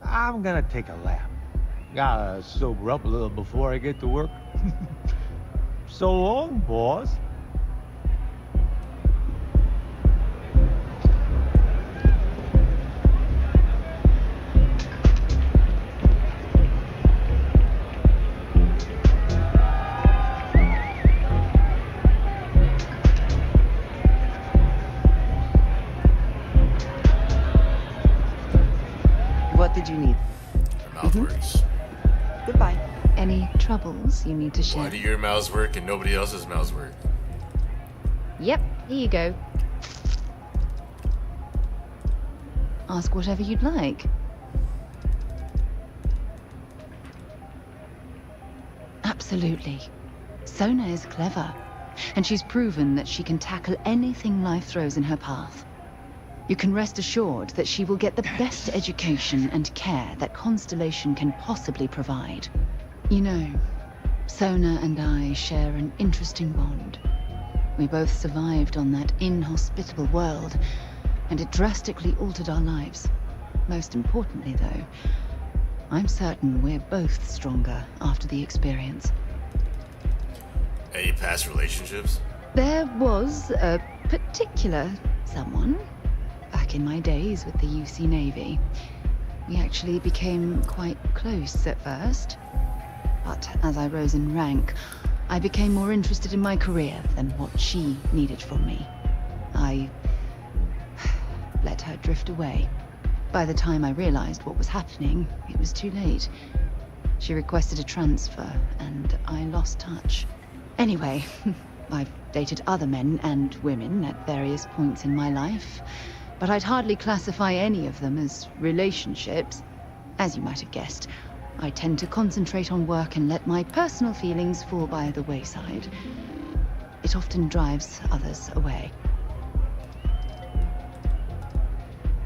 I'm gonna take a lap. Gotta sober up a little before I get to work. So long, boss. What did you need? Your mouth works. Goodbye. Any troubles you need to share? Why do your mouths work and nobody else's mouths work? Yep, here you go. Ask whatever you'd like. Absolutely. Sona is clever, and she's proven that she can tackle anything life throws in her path. You can rest assured that she will get the best education and care that Constellation can possibly provide. You know, Sona and I share an interesting bond. We both survived on that inhospitable world, and it drastically altered our lives. Most importantly, though, I'm certain we're both stronger after the experience. Any past relationships? There was a particular someone back in my days with the UC Navy. We actually became quite close at first, but as I rose in rank, I became more interested in my career than what she needed from me. I let her drift away. By the time I realized what was happening, it was too late. She requested a transfer, and I lost touch. Anyway, I've dated other men and women at various points in my life, but I'd hardly classify any of them as relationships. As you might have guessed, I tend to concentrate on work and let my personal feelings fall by the wayside. It often drives others away.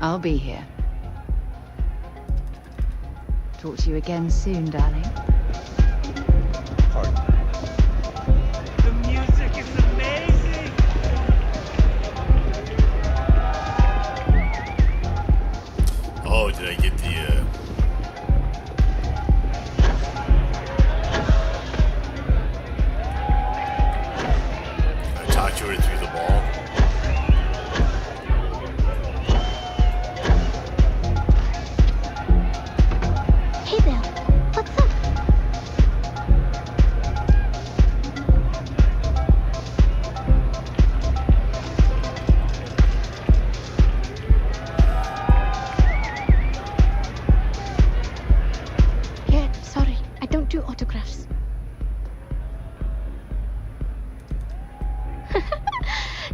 I'll be here. Talk to you again soon, darling. Pardon. The music is amazing! Oh, did I get the, I talked to her through the ball. Hey there, what's up? Yeah, sorry, I don't do autographs.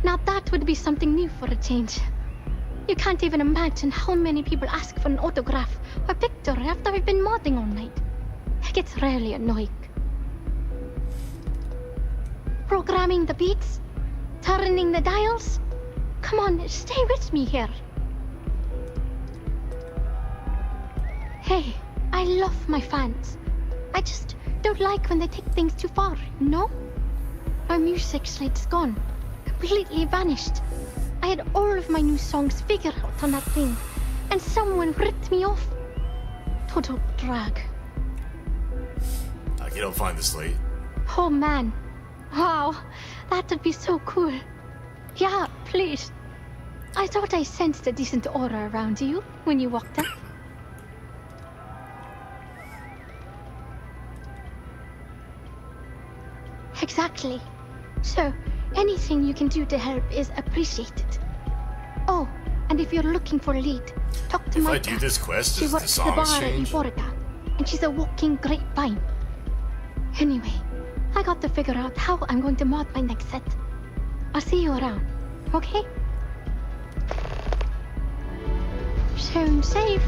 Now that would be something new for a change. You can't even imagine how many people ask for an autograph or picture after we've been modding all night. It gets really annoying. Programming the beats, turning the dials. Come on, stay with me here. Hey, I love my fans. I just don't like when they take things too far, you know? Our music slate's gone. Completely vanished. I had all of my new songs figured out on that thing, and someone ripped me off. Total drag. You don't find the slate? Oh man. Wow, that would be so cool. Yeah, please. I thought I sensed a decent aura around you when you walked in. Exactly. So, anything you can do to help is appreciated. Oh, and if you're looking for a lead, talk to Micah. If I do this quest, she does the works at the songs bar at change? Euphorica, and she's a walking grapevine. Anyway, I got to figure out how I'm going to mod my next set. I'll see you around, okay? Sound safe.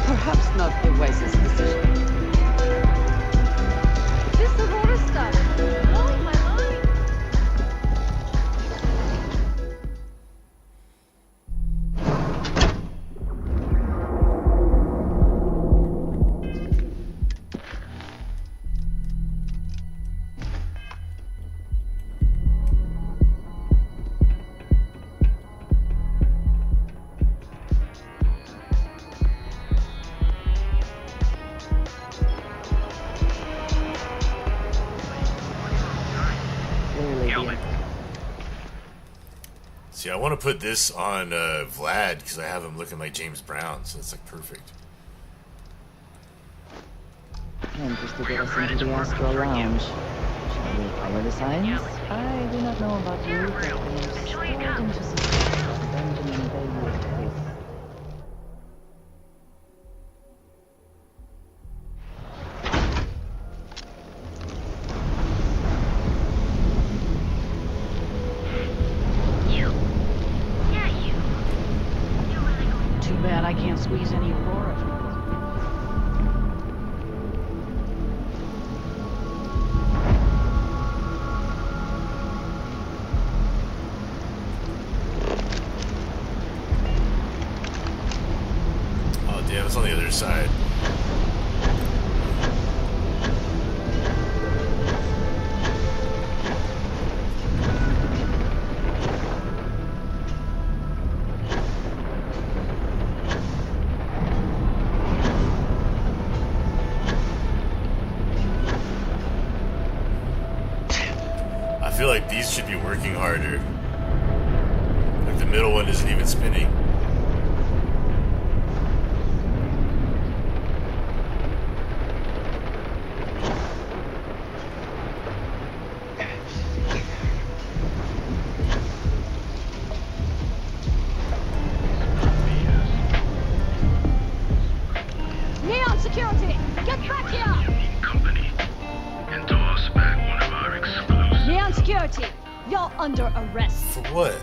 Perhaps not the wisest decision. This Aurora stuff, blowing my mind. See, I want to put this on Vlad because I have him looking like James Brown, so it's like perfect. And just to get us into the Astral Lounge. Shall we follow the signs? I do not know about you, but I'm starting to suspect Benjamin Bayou is. Too bad I can't squeeze any Aurora from this. feel like these should be working harder. Like the middle one isn't even spinning. Neon security, get back here! Company. And toss back one of our explosives. Neon security, you're under arrest. For what?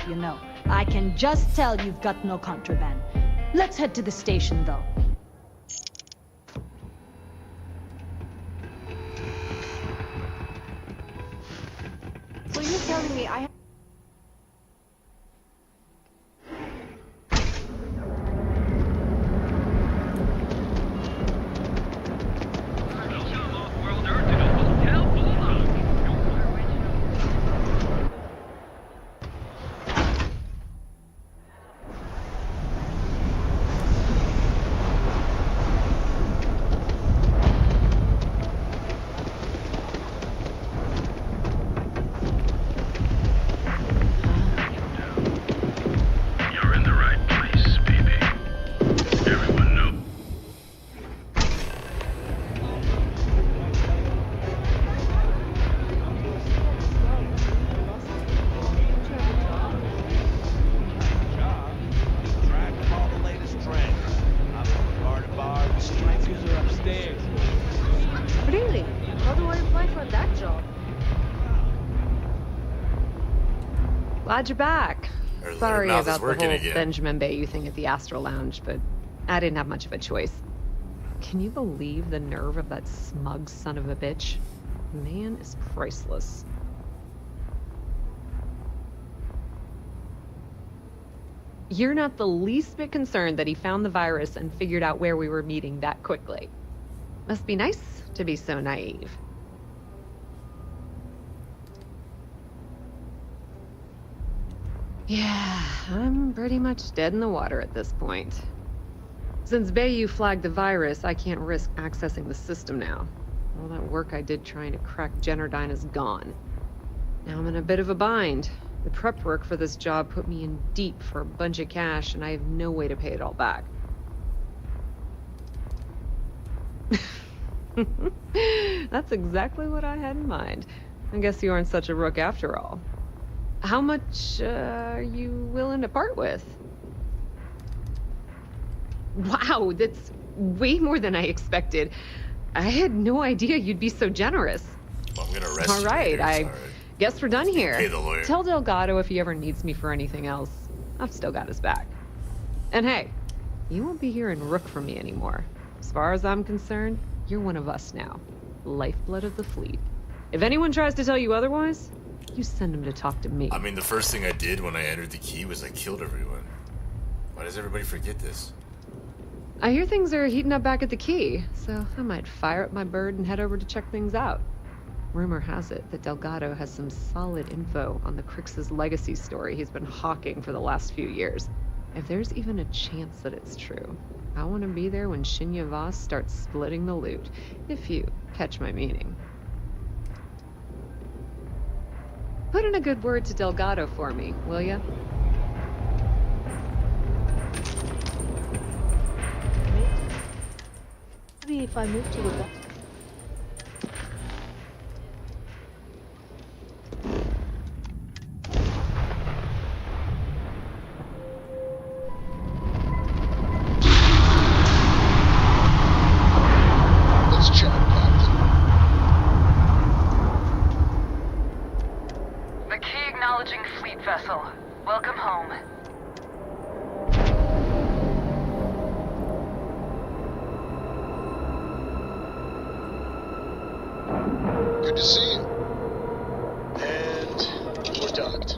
You know, I can just tell you've got no contraband. Let's head to the station, though. So you're telling me I have... You're in the right place, baby. Everyone knows. Really? How do I apply for that job? Glad you're back. Or their Sorry mouth is about the working whole again. Benjamin Bayou thing at the Astral Lounge, but I didn't have much of a choice. Can you believe the nerve of that smug son of a bitch? Man is priceless. You're not the least bit concerned that he found the virus and figured out where we were meeting that quickly. Must be nice to be so naive. Yeah, I'm pretty much dead in the water at this point. Since Bayou flagged the virus, I can't risk accessing the system now. All that work I did trying to crack Generdyne is gone. Now I'm in a bit of a bind. The prep work for this job put me in deep for a bunch of cash, and I have no way to pay it all back. That's exactly what I had in mind. I guess you aren't such a rook after all. How much are you willing to part with? Wow, that's way more than I expected. I had no idea you'd be so generous. Well, I'm gonna arrest All you right, later, I sorry. guess we're done here. Pay the lawyer. Tell Delgado if he ever needs me for anything else. I've still got his back. And hey, you won't be hearing rook from me anymore. As far as I'm concerned, you're one of us now. Lifeblood of the fleet. If anyone tries to tell you otherwise, you send them to talk to me. I mean, the first thing I did when I entered the key was I killed everyone. Why does everybody forget this? I hear things are heating up back at the key, so I might fire up my bird and head over to check things out. Rumor has it that Delgado has some solid info on the Crix's legacy story he's been hawking for the last few years. If there's even a chance that it's true, I want to be there when Shinya Voss starts splitting the loot, if you catch my meaning. Put in a good word to Delgado for me, will ya? Maybe if I move to the left. Let's chat, Captain. The key acknowledging fleet vessel. Welcome home. Good to see you. And we're docked.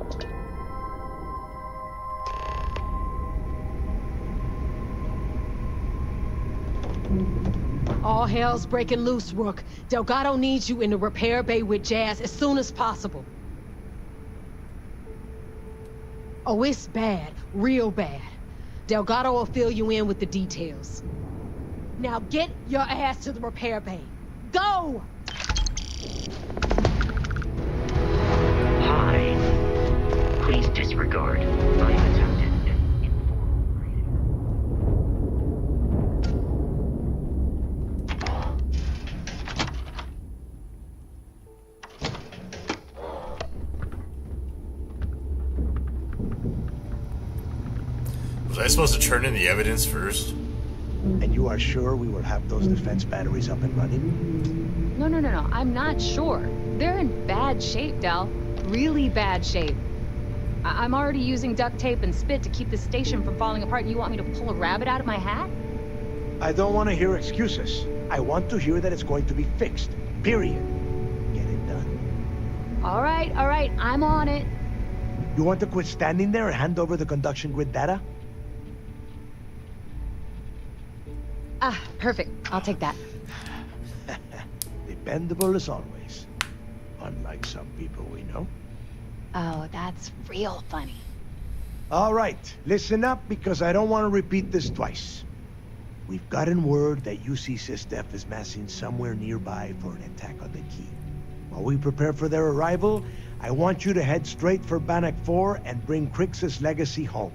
All hell's breaking loose, Rook. Delgado needs you in the repair bay with Jazz as soon as possible. Oh, it's bad. Real bad. Delgado will fill you in with the details. Now get your ass to the repair bay. Go! Hi. Please disregard. I am attempted. Was I supposed to turn in the evidence first? And you are sure we will have those defense batteries up and running? No. I'm not sure. They're in bad shape, Del. Really bad shape. I'm already using duct tape and spit to keep the station from falling apart, and you want me to pull a rabbit out of my hat? I don't want to hear excuses. I want to hear that it's going to be fixed. Period. Get it done. All right. I'm on it. You want to quit standing there and hand over the conduction grid data? Ah, perfect. I'll take that. Dependable as always. Unlike some people we know. Oh, that's real funny. All right, listen up because I don't want to repeat this twice. We've gotten word that UC SysDef is massing somewhere nearby for an attack on the key. While we prepare for their arrival, I want you to head straight for Bannock 4 and bring Crixus' legacy home.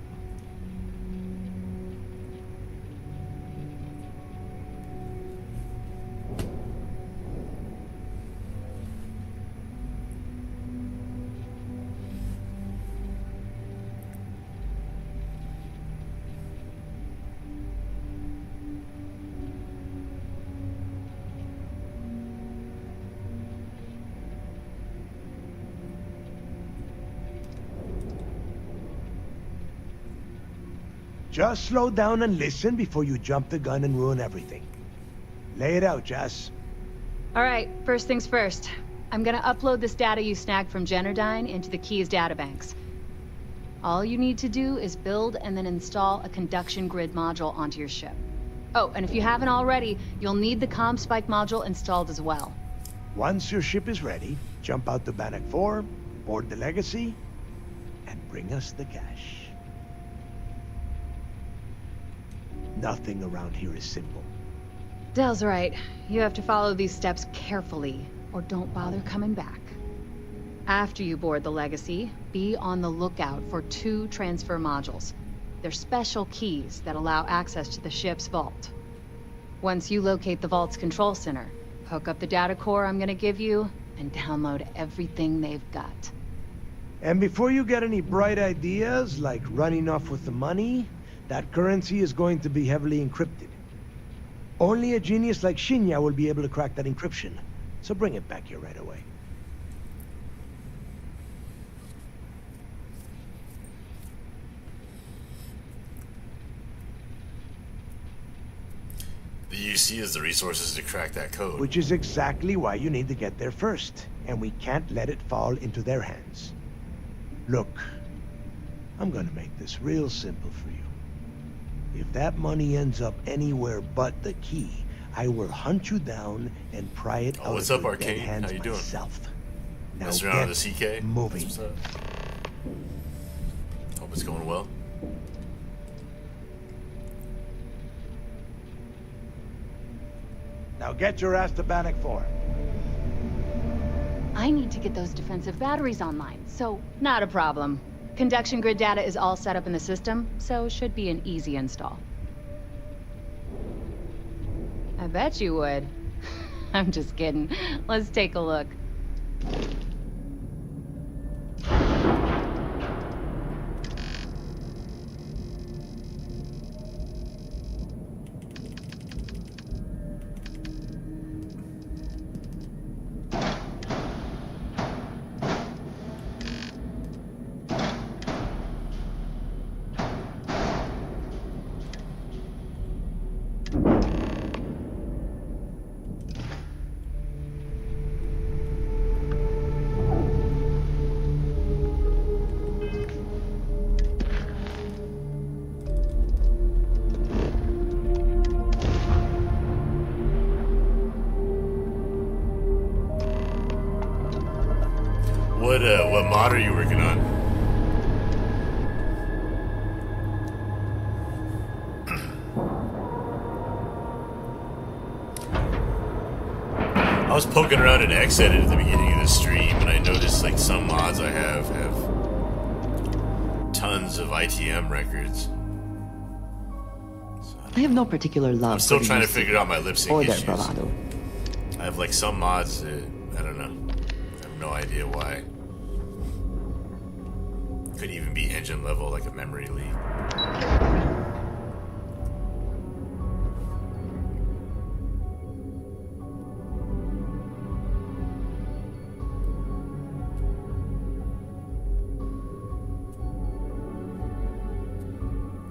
Just slow down and listen before you jump the gun and ruin everything. Lay it out, Jess. All right, first things first. I'm gonna upload this data you snagged from Generdyne into the Key's databanks. All you need to do is build and then install a conduction grid module onto your ship. Oh, and if you haven't already, you'll need the comm spike module installed as well. Once your ship is ready, jump out to Bannock 4, board the legacy, and bring us the cash. Nothing around here is simple. Del's right. You have to follow these steps carefully, or don't bother coming back. After you board the Legacy, be on the lookout for 2 transfer modules. They're special keys that allow access to the ship's vault. Once you locate the vault's control center, hook up the data core I'm gonna give you, and download everything they've got. And before you get any bright ideas, like running off with the money, that currency is going to be heavily encrypted. Only a genius like Shinya will be able to crack that encryption, so bring it back here right away. The UC has the resources to crack that code. Which is exactly why you need to get there first, and we can't let it fall into their hands. Look, I'm gonna make this real simple for you. If that money ends up anywhere but the key, I will hunt you down and pry it out what's of up, your Arcane? dead hands How you doing? myself. Now Messing around get with the CK? moving. What's up? Hope it's going well. Now get your ass to Bannock 4. I need to get those defensive batteries online, so not a problem. Conduction grid data is all set up in the system, so should be an easy install. I bet you would. I'm just kidding. Let's take a look. What mod are you working on? I was poking around in X-Edit at the beginning of the stream, and I noticed like some mods I have tons of ITM records. I have no particular love. I'm still for the trying to UC figure out my lip sync or their issues. bravado. I have like some mods that I don't know. I have no idea why. Could even be engine level, like a memory leak.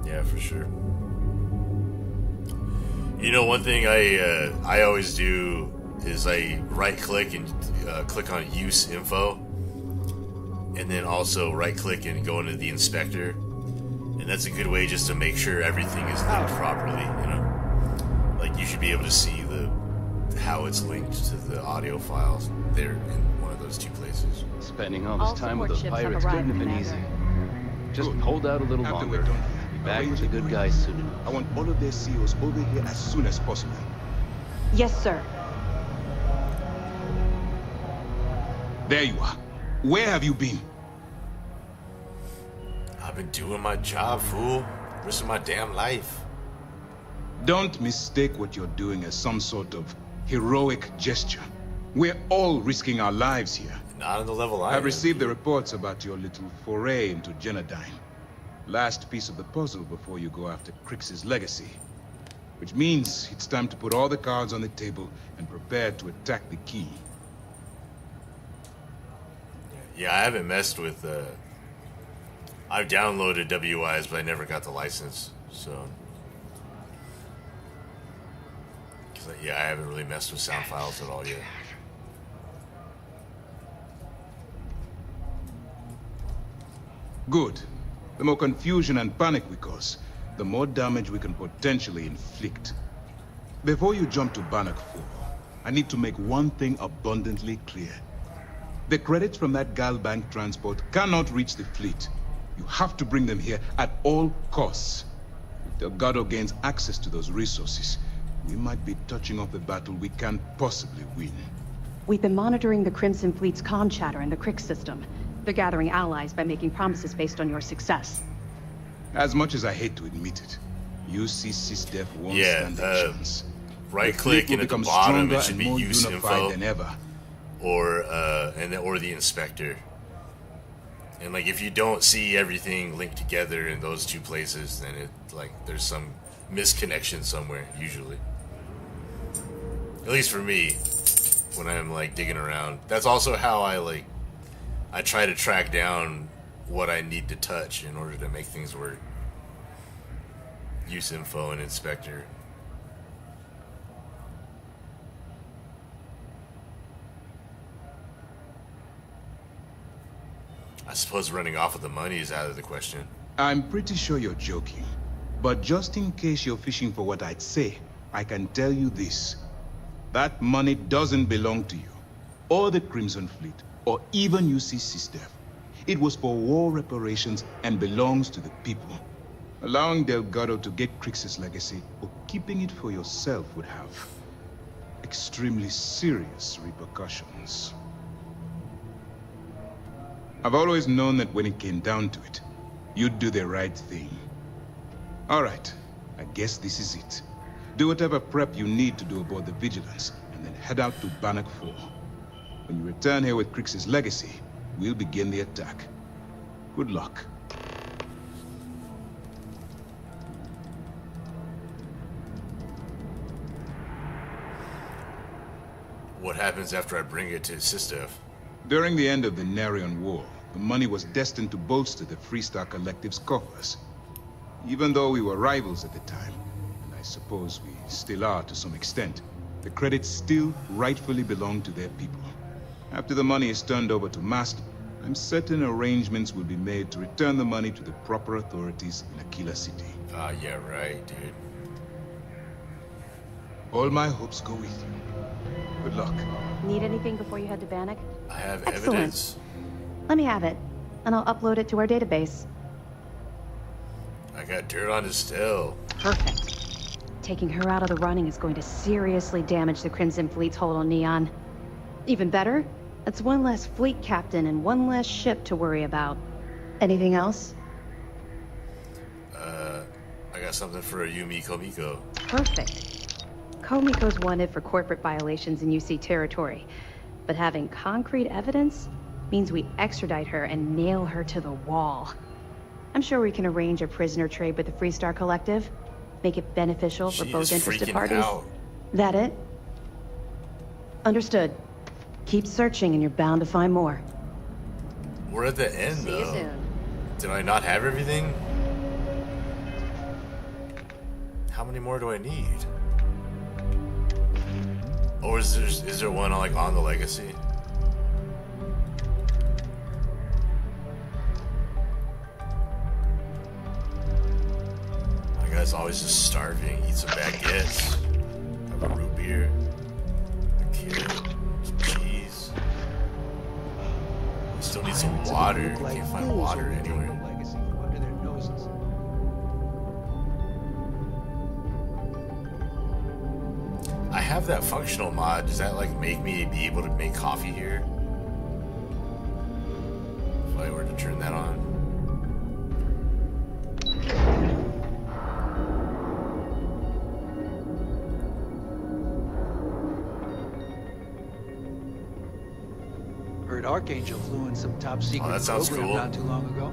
Yeah, for sure. You know, one thing I always do is I right click and click on use info, and then also right click and go into the inspector, and that's a good way just to make sure everything is linked properly. You know, like you should be able to see how it's linked to the audio files there in one of those two places. Spending all this time with those pirates couldn't have been easy. Just hold out a little longer. Be back with the good guys soon. I want all of their CEOs over here as soon as possible. Yes, sir. There you are. Where have you been? I've been doing my job, fool. Risking my damn life. Don't mistake what you're doing as some sort of heroic gesture. We're all risking our lives here. Not on the level I've received the reports about your little foray into Genodyne. Last piece of the puzzle before you go after Crix's legacy. Which means it's time to put all the cards on the table and prepare to attack the key. Yeah, I haven't messed with I've downloaded WIs, but I never got the license, so. Yeah, I haven't really messed with sound files at all yet. Good. The more confusion and panic we cause, the more damage we can potentially inflict. Before you jump to Bannock 4, I need to make one thing abundantly clear. The credits from that Galbank transport cannot reach the fleet. You have to bring them here at all costs. If Delgado gains access to those resources, we might be touching off a battle we can't possibly win. We've been monitoring the Crimson Fleet's comm chatter in the Crix system. They're gathering allies by making promises based on your success. As much as I hate to admit it, UC SysDef won't stand a chance. Right click and at the bottom it should be use info than ever. Or the inspector. And like if you don't see everything linked together in those two places, then it there's some misconnection somewhere usually. At least for me, when I'm like digging around. That's also how I try to track down what I need to touch in order to make things work. Use info and inspector. I suppose running off with the money is out of the question. I'm pretty sure you're joking. But just in case you're fishing for what I'd say, I can tell you this. That money doesn't belong to you, or the Crimson Fleet, or even UC SysDef. It was for war reparations and belongs to the people. Allowing Delgado to get Crix's legacy, or keeping it for yourself would have extremely serious repercussions. I've always known that when it came down to it, you'd do the right thing. All right, I guess this is it. Do whatever prep you need to do aboard the Vigilance, and then head out to Bannock 4. When you return here with Crix's legacy, we'll begin the attack. Good luck. What happens after I bring it to SysDef? During the end of the Narion War, the money was destined to bolster the Freestar Collective's coffers. Even though we were rivals at the time, and I suppose we still are to some extent, the credits still rightfully belong to their people. After the money is turned over to Master, I'm certain arrangements will be made to return the money to the proper authorities in Aquila City. Yeah, right, dude. All my hopes go with you. Good luck. Need anything before you head to Bannock? I have Excellent. evidence. Let me have it, and I'll upload it to our database. I got dirt on Estelle. Perfect. Taking her out of the running is going to seriously damage the Crimson Fleet's hold on Neon. Even better, that's one less fleet captain and one less ship to worry about. Anything else? I got something for Yumi Komiko. Perfect. Komiko's wanted for corporate violations in UC territory, but having concrete evidence means we extradite her and nail her to the wall. I'm sure we can arrange a prisoner trade with the Freestar Collective, make it beneficial for both interested parties. That it? Understood. Keep searching and you're bound to find more. We're at the end, though. See you soon. Did I not have everything? How many more do I need? Or is there one like on the Legacy? My guy's always just starving. Eat some baguettes. Have a root beer. A kid. Some cheese. Still need some water. Can't find water anywhere. I have that functional mod. Does that like make me be able to make coffee here? If I were to turn that on. Heard Archangel flew in some top secret that sounds program cool. not too long ago.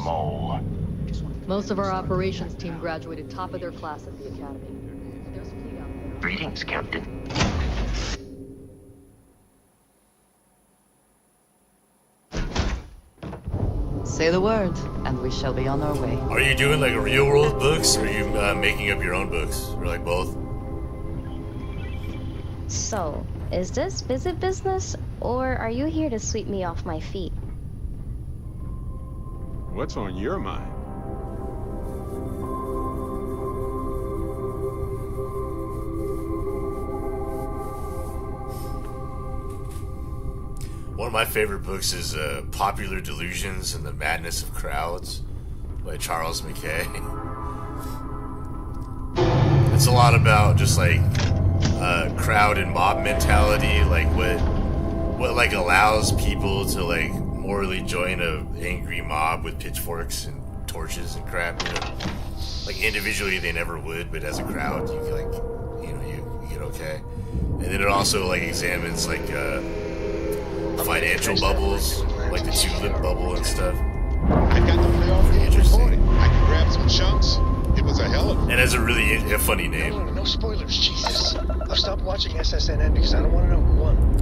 Mole. Most of our operations team graduated top of their class at the academy. There's a fleet out there. Greetings, Captain. Say the word, and we shall be on our way. Are you doing like real world books, or are you making up your own books, or like both? So, is this visit business, or are you here to sweep me off my feet? What's on your mind? One of my favorite books is Popular Delusions and the Madness of Crowds by Charles McKay. It's a lot about just like crowd and mob mentality, like what like allows people to like morally join a angry mob with pitchforks and torches and crap, you know. Like individually they never would, but as a crowd you like, you know, you get okay. And then it also like examines like financial bubbles, like the tulip bubble and stuff. I got the pre-order recording. I can grab some chunks. It was a hell of It has a really funny name. No spoilers, Jesus. I've stopped watching SSNN because I don't want to know who won.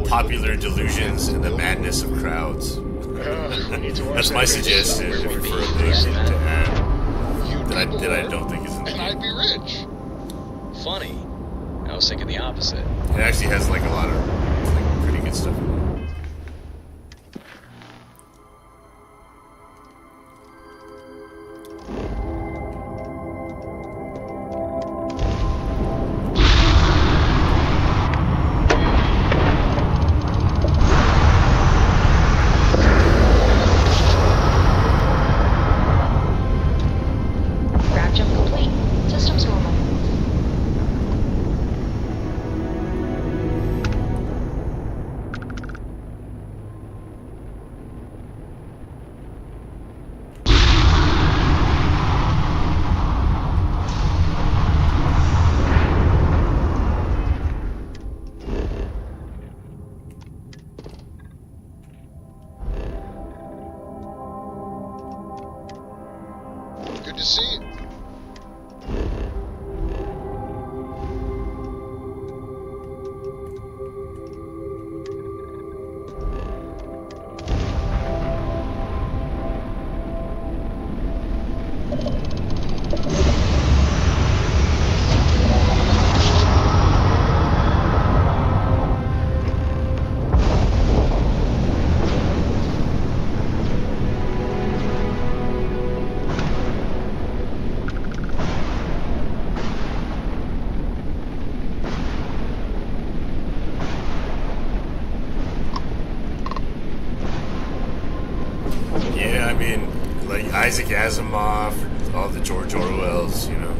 Popular Delusions and the Madness of Crowds. That's my suggestion for a book to add that I don't think is in the And game. I'd be rich. Funny. I was thinking the opposite. It actually has like a lot of like, pretty good stuff in it. Grab jump complete. Systems normal. Isaac Asimov, all the George Orwells, you know.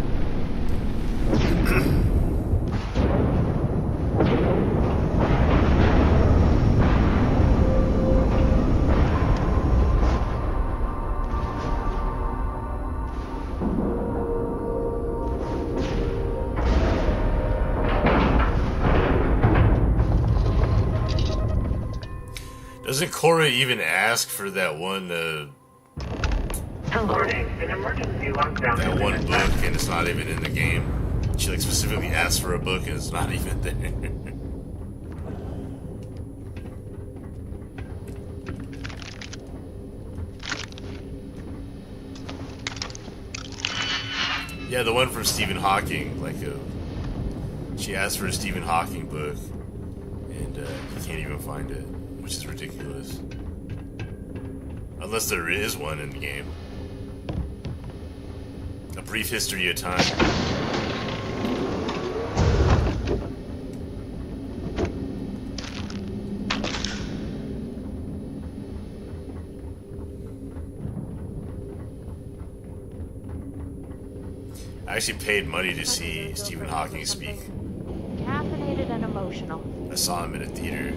Doesn't Cora even ask for that one, that one book, and it's not even in the game? She like specifically asks for a book, and it's not even there. Yeah, the one from Stephen Hawking, she asked for a Stephen Hawking book, and he can't even find it, which is ridiculous. Unless there is one in the game. A Brief History of Time. I actually paid money to see Stephen Hawking speak. Caffeinated and emotional. I saw him in a theater.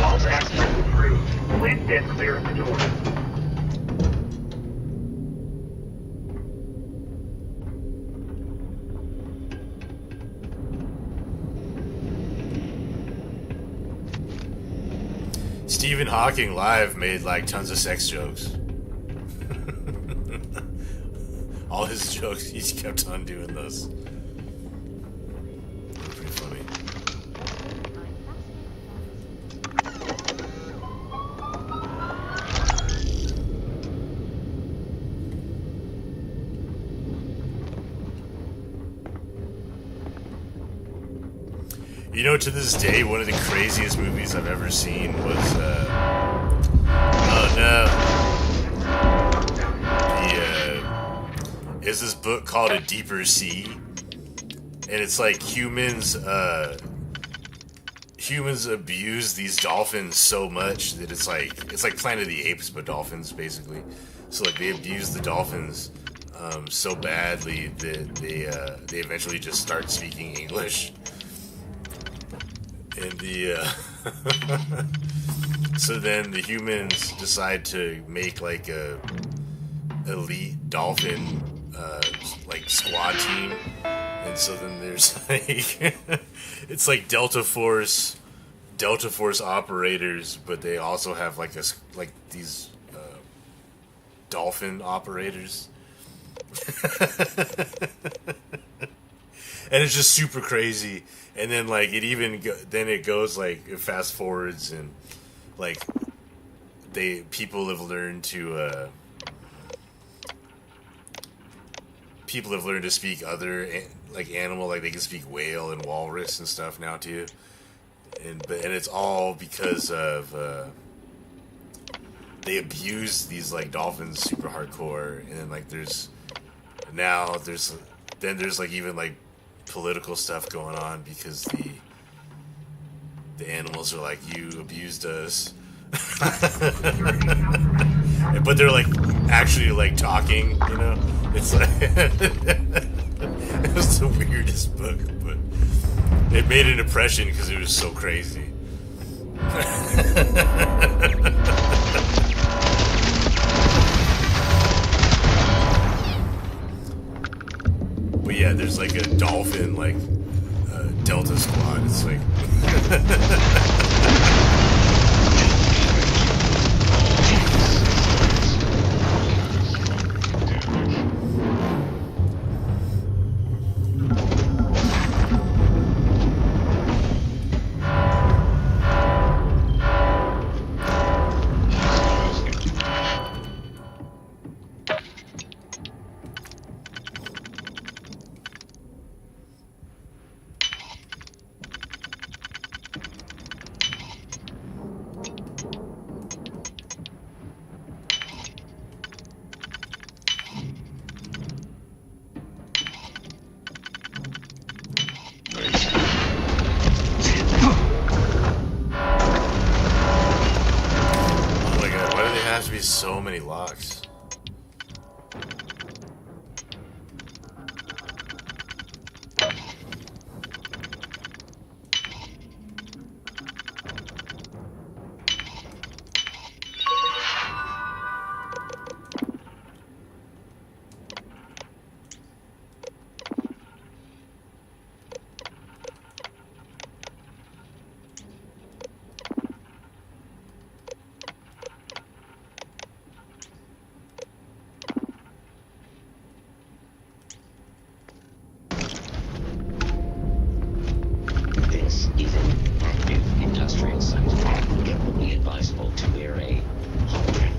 All access approved. Please stand clear of the door. Stephen Hawking live made like tons of sex jokes. All his jokes, he kept on doing those. Pretty funny. You know, to this day, one of the craziest movies I've ever seen was, is this book called A Deeper Sea, and it's like humans abuse these dolphins so much that it's like Planet of the Apes, but dolphins, basically. So like they abuse the dolphins so badly that they eventually just start speaking English. And so then the humans decide to make like a elite dolphin like squad team, and so then there's like it's like Delta Force operators, but they also have like these dolphin operators. And it's just super crazy. And then like it goes like it fast forwards, and like people have learned to speak other like animal, like they can speak whale and walrus and stuff now too. And it's all because of they abuse these like dolphins super hardcore. And then like there's like even like political stuff going on because the animals are like, you abused us. But they're like actually like talking, you know. It's like it was the weirdest book, but it made an impression because it was so crazy. But yeah, there's like a dolphin, like Delta Squad. It's like be so many locks? This is an active industrial site. It will be advisable to wear a hard hat.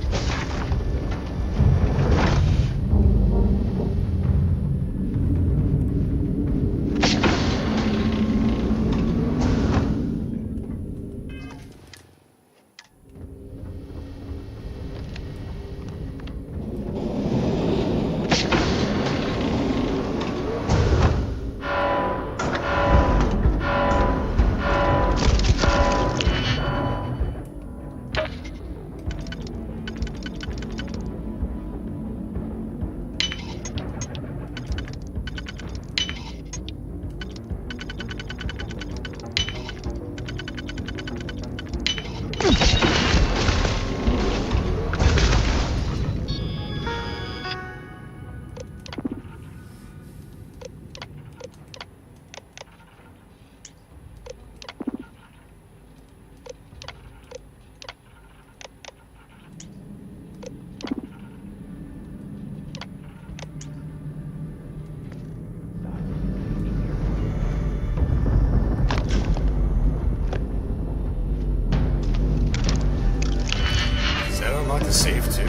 Unlock the safe too.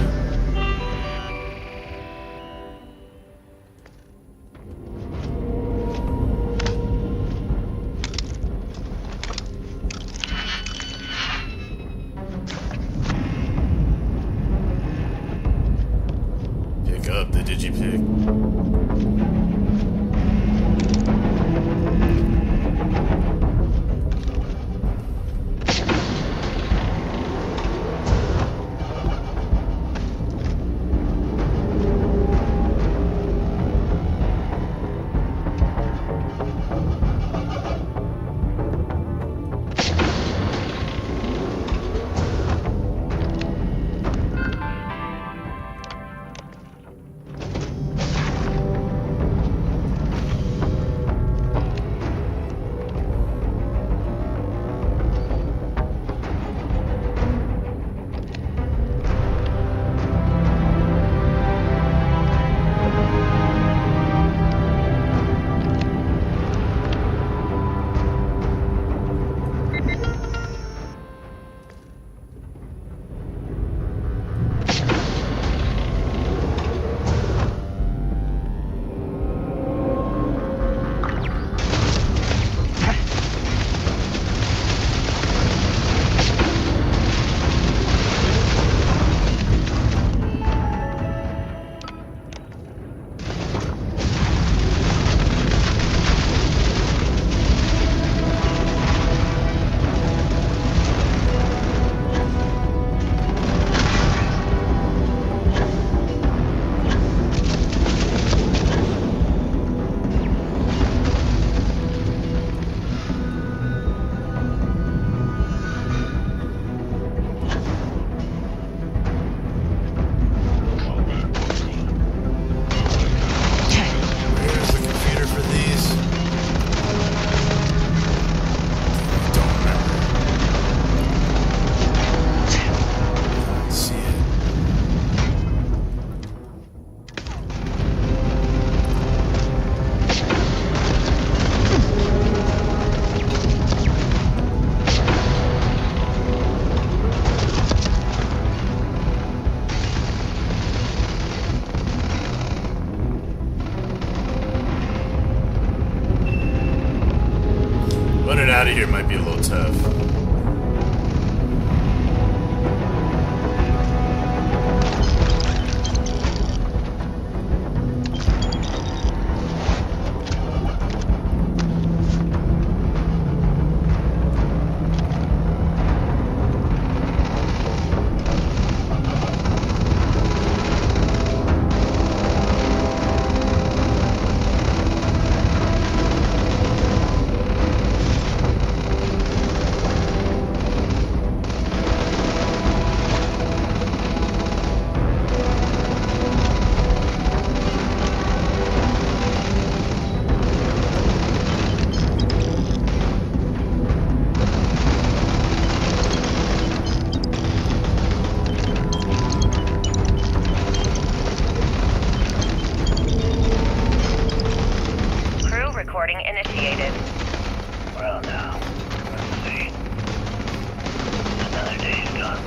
Pick up the digipick.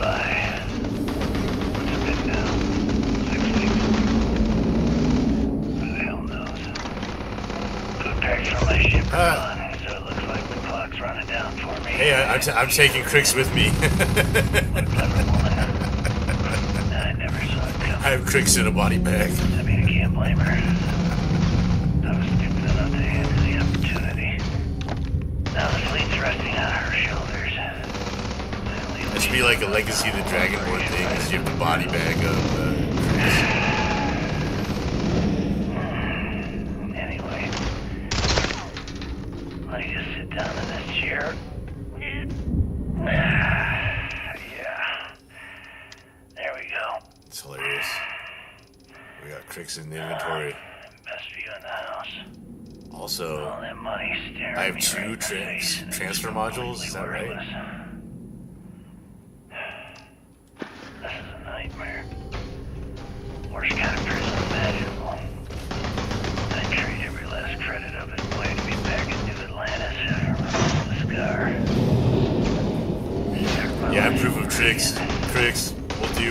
by. What's a bit now? 6 weeks? Who the hell knows? Food packs from my ship are gone, so it looks like the clock's running down for me. Hey, I'm taking Crix with me. What a clever woman. I never saw it coming. I have Crix in a body bag. I mean, I can't blame her. I was stupid enough to handle the opportunity. Now the fleet's resting on her shoulders. That should be like a Legacy of the Dragonborn thing, is you have the body bag of Anyway, let me just sit down in this chair. Yeah. There we go. It's hilarious. We got Crix in the inventory. Best view in the house. Also, All that money staring I have me 2 right in the face, and it's transfer modules, is that completely right? worthless. This is a nightmare. Worst kind of prison imaginable. I'd trade every last credit of it away to be back in New Atlantis. The scar. Yeah, I have proof of Crix. We'll do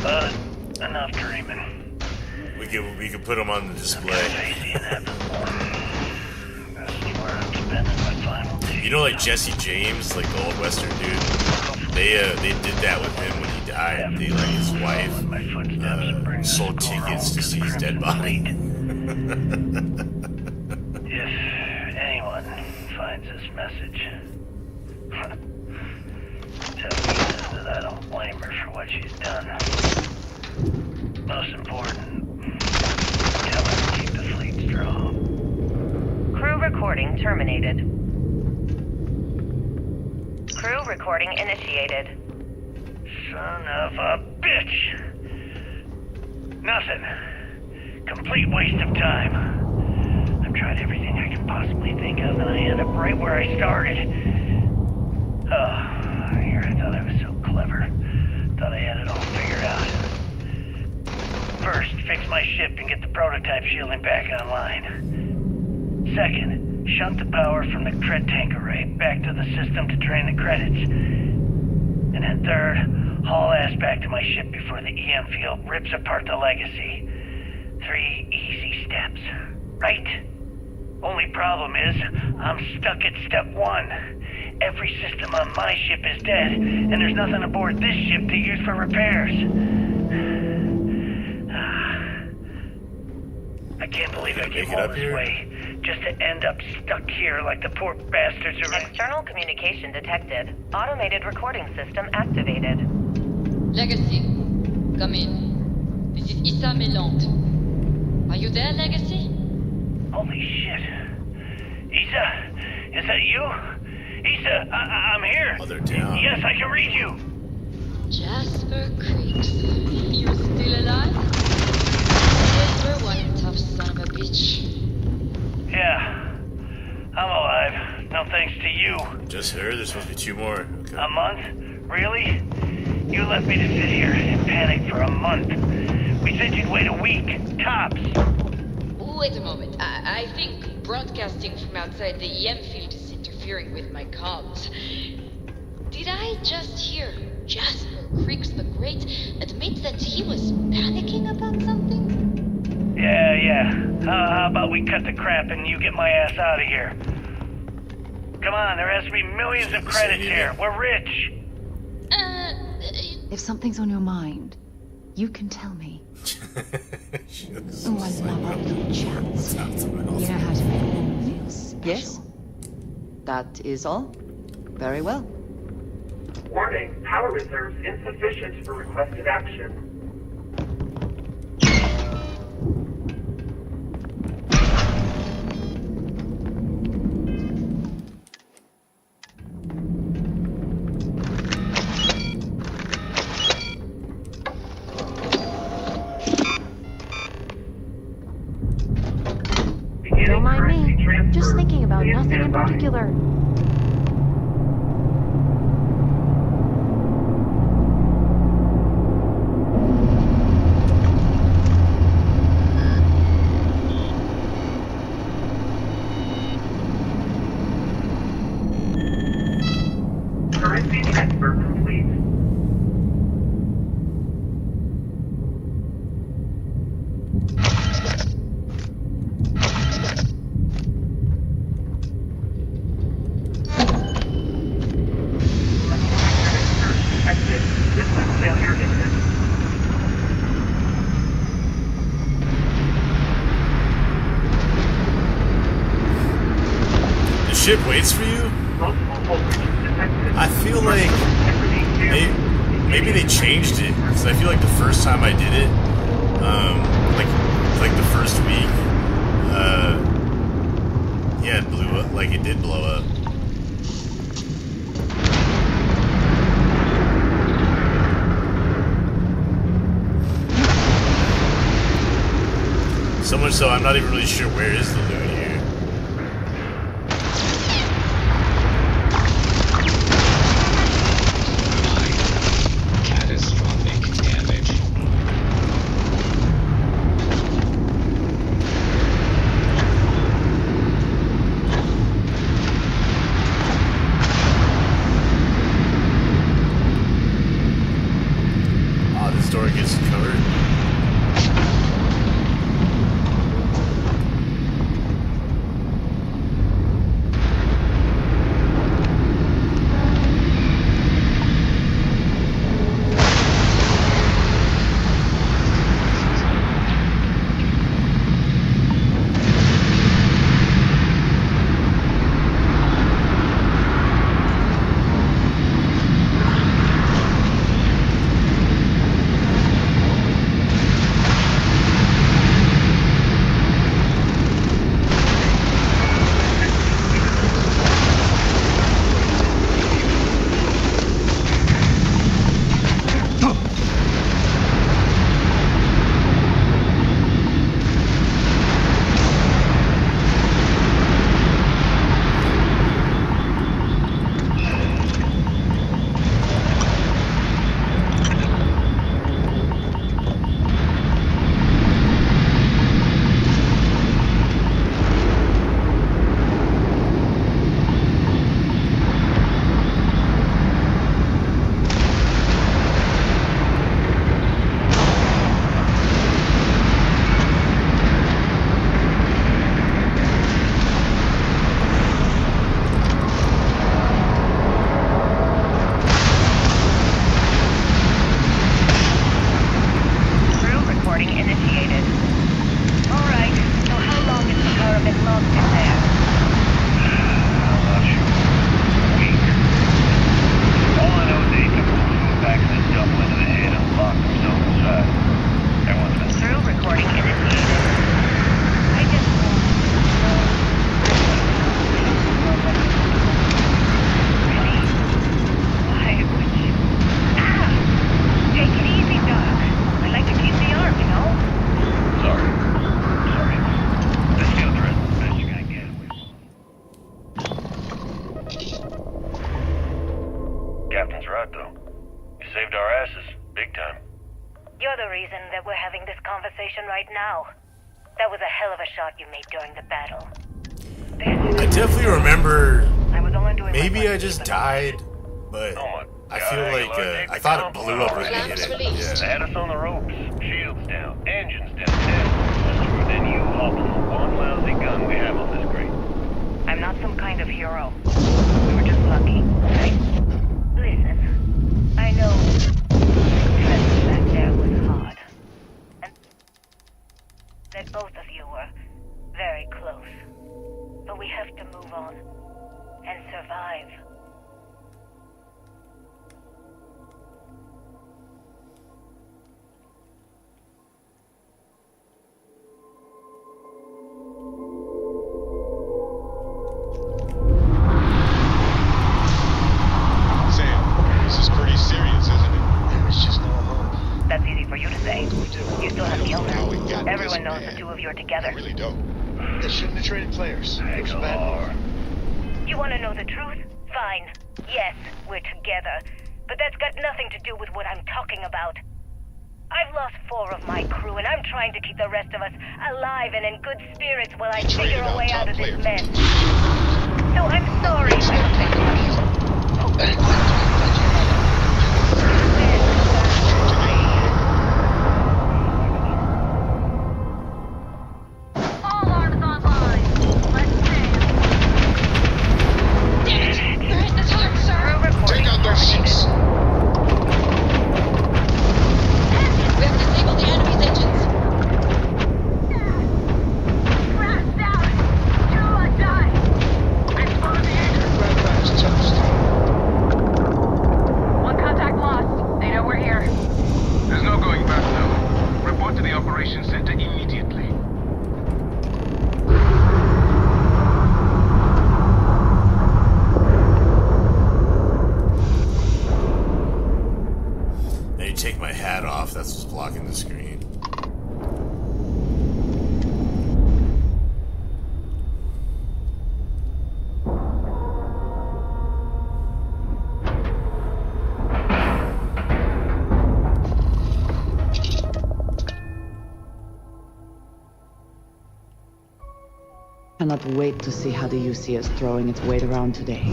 But enough dreaming. we could put them on the display. You know, like Jesse James, like the old Western dude. They did that with him when he died. They, like, his wife sold tickets to see his dead body. If anyone finds this message, tell Eva that I don't blame her for what she's done. Most important, tell her to keep the fleet strong. Crew recording terminated. Crew recording initiated. Son of a bitch! Nothing. Complete waste of time. I've tried everything I can possibly think of, and I end up right where I started. Oh, here I thought I was so clever. Thought I had it all figured out. First, fix my ship and get the prototype shielding back online. Second, shunt the power from the cred tank array back to the system to drain the credits. And then third, haul ass back to my ship before the EM field rips apart the legacy. 3 easy steps, right? Only problem is, I'm stuck at step 1. Every system on my ship is dead, and there's nothing aboard this ship to use for repairs. I can't believe I came all this way, just to end up stuck here like the poor bastards are... External communication detected. Automated recording system activated. Legacy, come in. This is Issa Melant. Are you there, Legacy? Holy shit. Issa, is that you? Issa, I'm here. Oh, they're down. Yes, I can read you. Jasper Crix, you still alive? Jasper, one tough son of a bitch. Yeah, I'm alive. No thanks to you. Just her? There's supposed to be 2 more. Okay. A month? Really? You left me to sit here in panic for a month. We said you'd wait a week, tops. Wait a moment. I think broadcasting from outside the EM field is interfering with my comms. Did I just hear Jasper Crix the Great admit that he was panicking about something? Yeah. How about we cut the crap and you get my ass out of here? Come on, there has to be millions of credits here. We're rich. If something's on your mind, you can tell me. Oh, I love our little chats. You know how to make them feel special. Yes? That is all? Very well. Warning, power reserves insufficient for requested action. Don't mind me. Just thinking about nothing in particular. Currency transfer complete. ship waits for you? I feel like maybe they changed it, because I feel like the first time I did it, like the first week, yeah, it blew up. Like, it did blow up. So much so, I'm not even really sure where is the loot here. Catastrophic damage. Oh, this door gets covered. Captain's right, though. You saved our asses, big time. You're the reason that we're having this conversation right now. That was a hell of a shot you made during the battle. I definitely remember. Maybe I just died, but I feel like I thought it blew up when I hit it. Yeah. They had us on the ropes, shields down, engines down, and then you hopped on the one lousy gun we have on this crate. I'm not some kind of hero. We were just lucky, right? Listen, I know the back there was hard, and that both of you were very close. But we have to move on and survive. Sam, this is pretty serious, isn't it? There is just no hope. That's easy for you to say. You still have the How we got owner. Everyone this knows bad. the two of you are together. I really don't. They shouldn't have traded players. It was a bad move. You want to know the truth? Fine. Yes, we're together. But that's got nothing to do with what I'm talking about. I've lost 4 of my crew, and I'm trying to keep the rest of us alive and in good spirits while I figure a way out of this mess. So I'm sorry. All arms online. Let's Where is the target, sir? Take out those ships. We have disabled the enemy's engines. Crash down! You or die! I'm full of take my hat off. That's what's blocking the screen. Cannot wait to see how the UC is throwing its weight around today.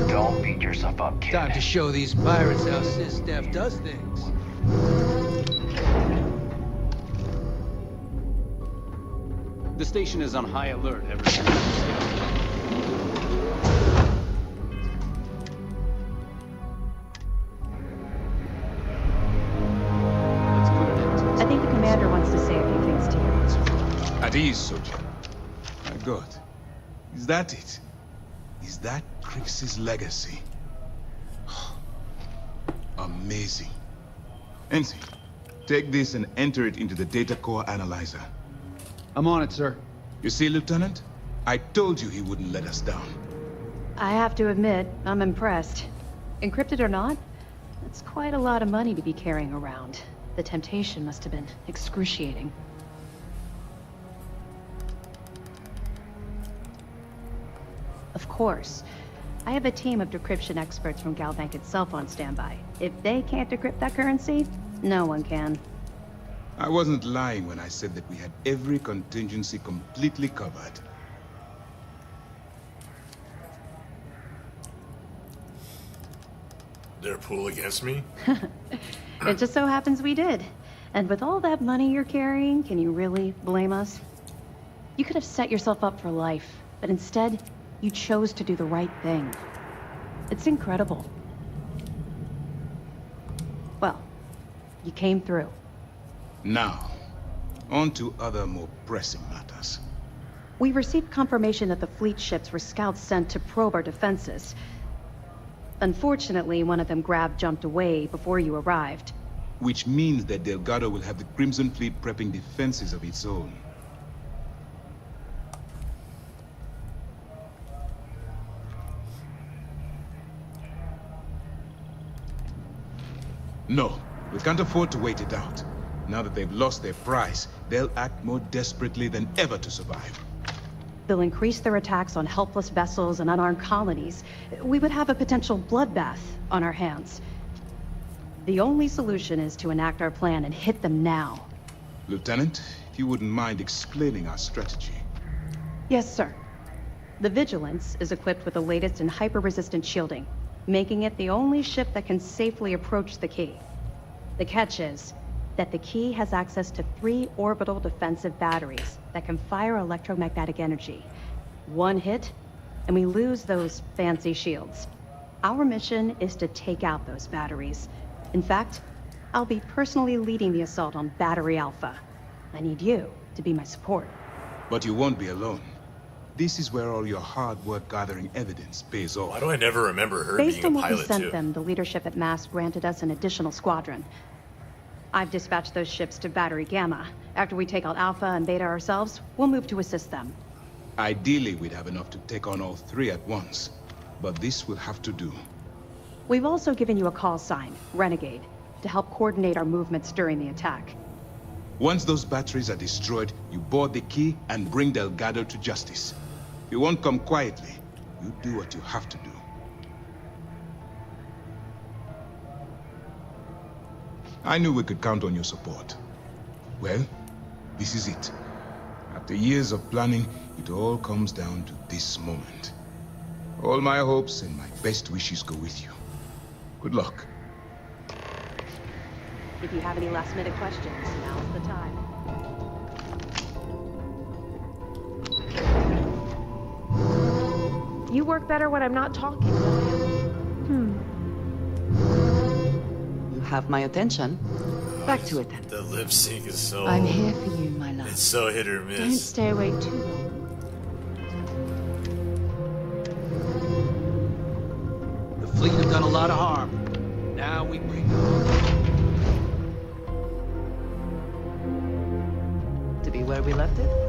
Don't beat yourself up, kid. Time to show these pirates how SysDef does things. The station is on high alert ever since. I think the commander wants to say a few things to you. At ease, soldier. My God. Is that it? Is that Krix's legacy? Amazing. Ensign, take this and enter it into the data core analyzer. I'm on it, sir. You see, Lieutenant? I told you he wouldn't let us down. I have to admit, I'm impressed. Encrypted or not, that's quite a lot of money to be carrying around. The temptation must have been excruciating. Of course. I have a team of decryption experts from Galbank itself on standby. If they can't decrypt that currency, no one can. I wasn't lying when I said that we had every contingency completely covered. Their pool against me? It just so happens we did. And with all that money you're carrying, can you really blame us? You could have set yourself up for life, but instead, you chose to do the right thing. It's incredible. Well, you came through. Now, on to other more pressing matters. We received confirmation that the fleet ships were scouts sent to probe our defenses. Unfortunately, one of them jumped away before you arrived. Which means that Delgado will have the Crimson Fleet prepping defenses of its own. No, we can't afford to wait it out. Now that they've lost their prize, they'll act more desperately than ever to survive. They'll increase their attacks on helpless vessels and unarmed colonies. We would have a potential bloodbath on our hands. The only solution is to enact our plan and hit them now. Lieutenant, if you wouldn't mind explaining our strategy. Yes, sir. The Vigilance is equipped with the latest in hyper-resistant shielding, making it the only ship that can safely approach the key. The catch is that the key has access to 3 orbital defensive batteries that can fire electromagnetic energy. One hit, and we lose those fancy shields. Our mission is to take out those batteries. In fact, I'll be personally leading the assault on Battery Alpha. I need you to be my support. But you won't be alone. This is where all your hard work gathering evidence pays off. Why do I never remember her Based being on a what we pilot sent too? them, the leadership at MAST granted us an additional squadron. I've dispatched those ships to Battery Gamma. After we take out Alpha and Beta ourselves, we'll move to assist them. Ideally, we'd have enough to take on all 3 at once. But this will have to do. We've also given you a call sign, Renegade, to help coordinate our movements during the attack. Once those batteries are destroyed, you board the key and bring Delgado to justice. You won't come quietly. You do what you have to do. I knew we could count on your support. Well, this is it. After years of planning, it all comes down to this moment. All my hopes and my best wishes go with you. Good luck. If you have any last-minute questions, now's the time. You work better when I'm not talking, don't You have my attention. Back to it then. The lip sync is so... I'm here for you, my love. It's so hit or miss. Don't stay away too long. The fleet have done a lot of harm. Now we bring it on. be where we left it?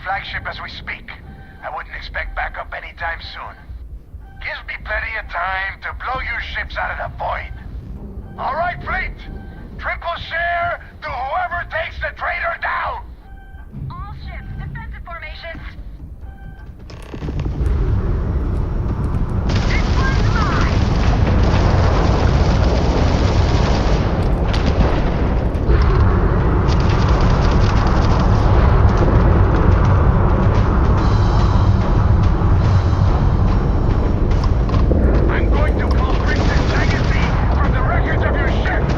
flagship as we speak. I wouldn't expect backup anytime soon. Gives me plenty of time to blow your ships out of the void. All right, fleet. Triple share to whoever takes the traitor down. All ships, defensive formations. I'm going to pull Princess Legacy from the records of your ship.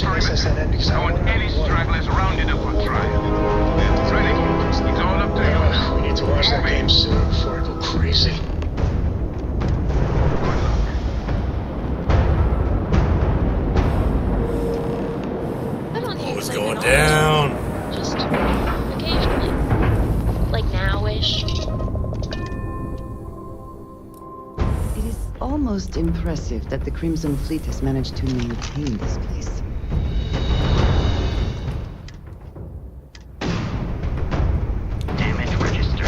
the perimeter. I want any stragglers rounded up for trial. Ready? It's all up to you. We need to watch that game soon before I go crazy. What's going down? Just occasionally. Like now-ish. It is almost impressive that the Crimson Fleet has managed to maintain this place. Damage registered.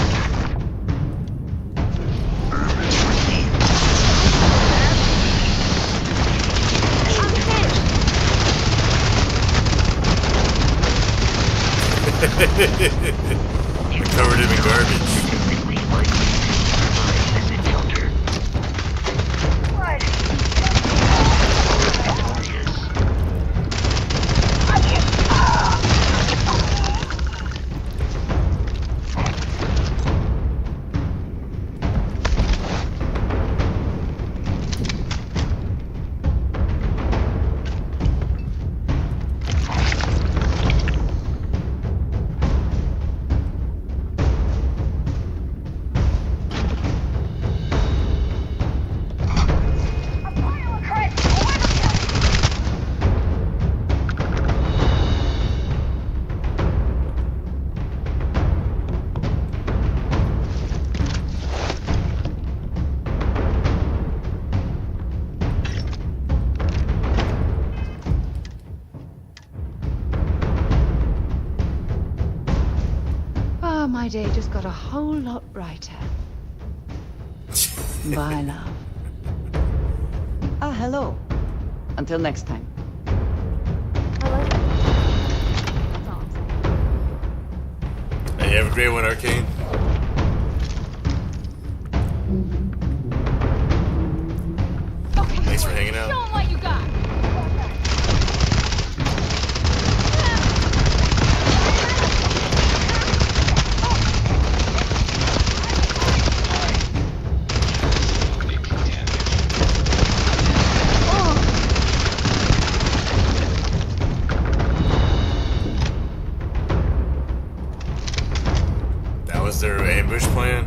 We're covered him in garbage. My day just got a whole lot brighter. Bye, love. Hello. Until next time. Hey, have a great one, Arcane. Thanks for hanging out. Show 'em what you got. Was their ambush plan?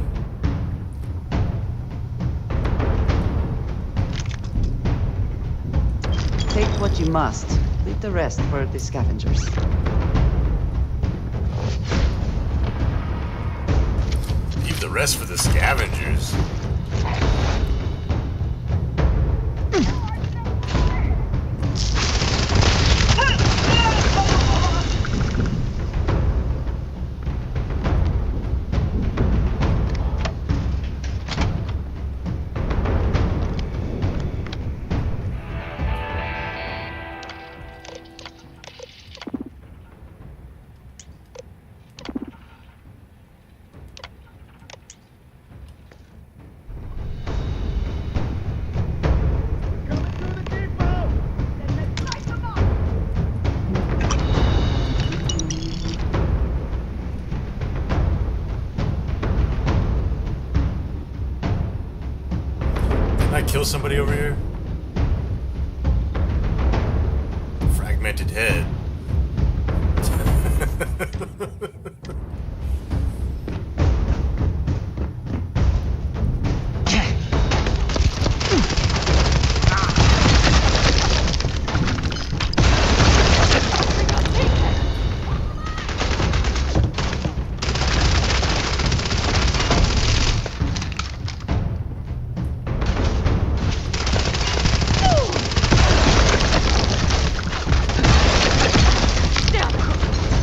Take what you must. Leave the rest for the scavengers. Leave the rest for the scavengers. Kill somebody over here? Fragmented head.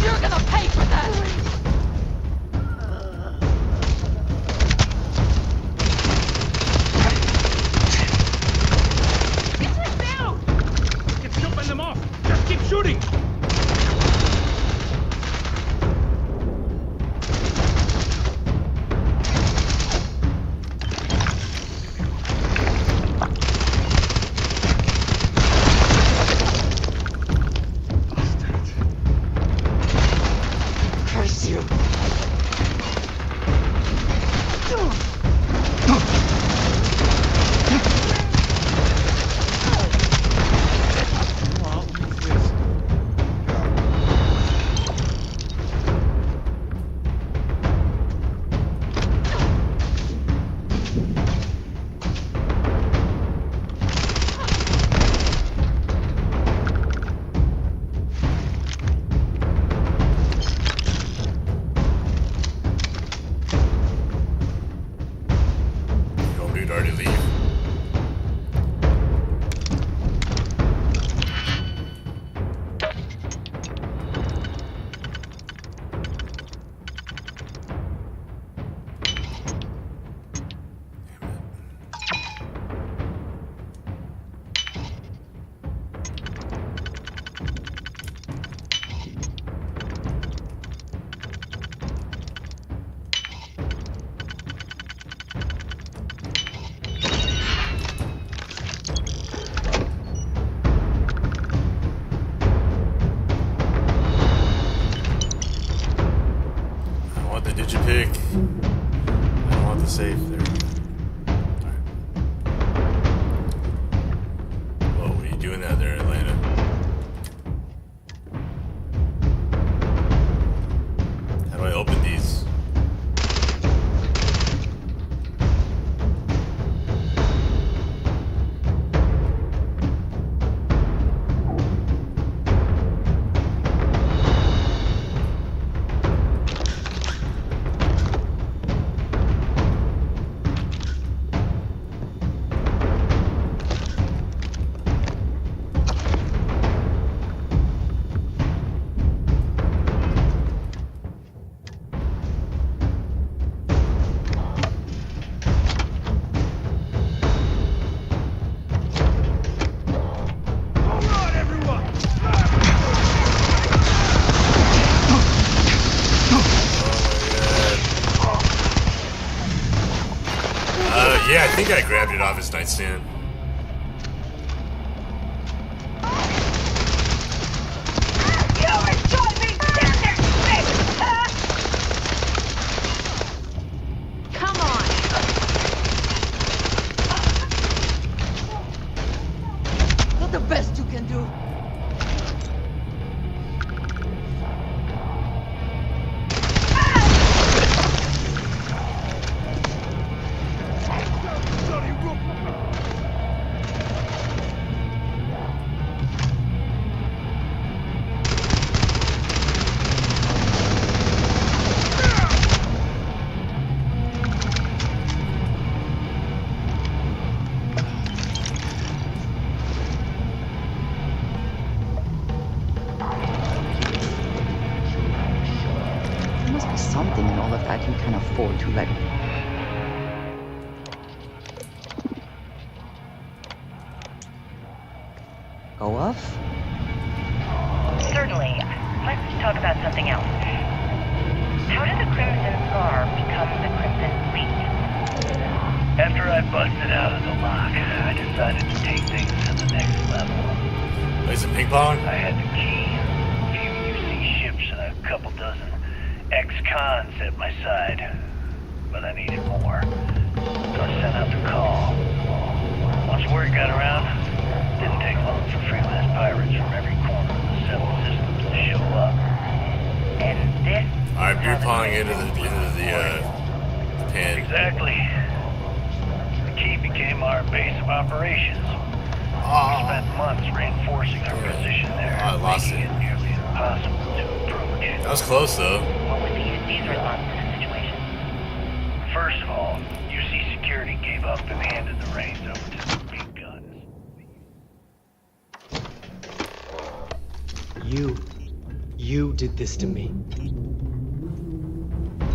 You're gonna pay for that! doing that there in Atlanta. How do I open these? Yeah, I think I grabbed it off his nightstand. Come on! Not the best you can do. There must be something in all of that you can afford to let me. Go off? Certainly. Let's talk about something else. How did the Crimson Scar become the Crimson Fleet? After I busted out of the lock, I decided to take things to the next level. Play some ping pong? I had the key, a few UC ships, and a couple dozen ex-cons at my side. But I needed more, so I sent out the call. Once word got around, it didn't take long for freelance pirates from every corner of the 7 systems to show up. And this... Alright, beer pong into the pen. Exactly. The key became our base of operations. We spent months reinforcing our position there, I lost making it nearly impossible to approach. That was close, though. What was the UC's response to the situation? First of all, UC security gave up and handed the reins over to the big guns. You did this to me.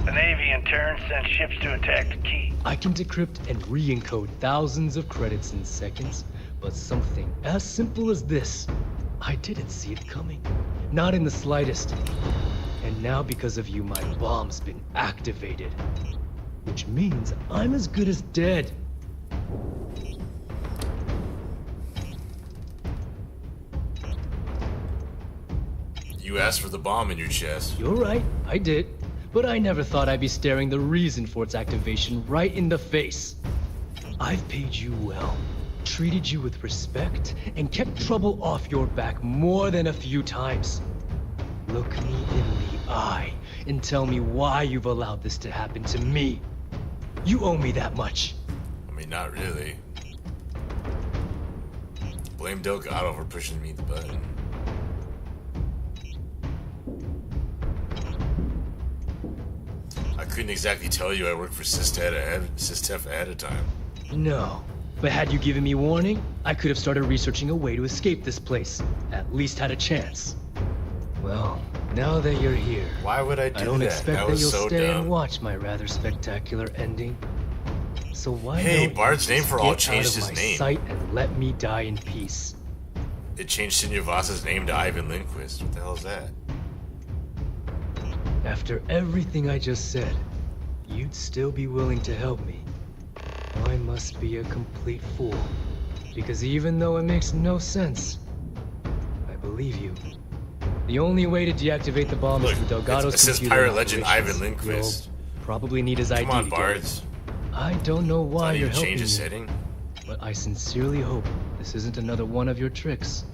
The Navy in turn sent ships to attack the key. I can decrypt and re-encode thousands of credits in seconds, but something as simple as this, I didn't see it coming. Not in the slightest. And now because of you, my bomb's been activated. Which means I'm as good as dead. You asked for the bomb in your chest. You're right, I did. But I never thought I'd be staring the reason for its activation right in the face. I've paid you well, treated you with respect, and kept trouble off your back more than a few times. Look me in the eye and tell me why you've allowed this to happen to me. You owe me that much. I mean, not really. Blame Delgado for pushing me the button. I couldn't exactly tell you I worked for SysTef ahead of time. No, but had you given me warning, I could have started researching a way to escape this place. At least had a chance. Well, now that you're here, why would I do that? I don't expect that you'll so stay dumb. and watch my rather spectacular ending. So why Hey, don't Bard's you name just for all get changed out of his my name. sight and let me die in peace? It changed Senor Voss's name to Ivan Lindquist. What the hell is that? After everything I just said, you'd still be willing to help me. I must be a complete fool. Because even though it makes no sense, I believe you. The only way to deactivate the bomb is through Delgado's it says computer pirate legend operations. Ivan Lindquist. You'll probably need his ID Come on, to get it. Bards. I don't know why Thought you're he'd helping change me, his setting. but I sincerely hope This isn't another one of your tricks.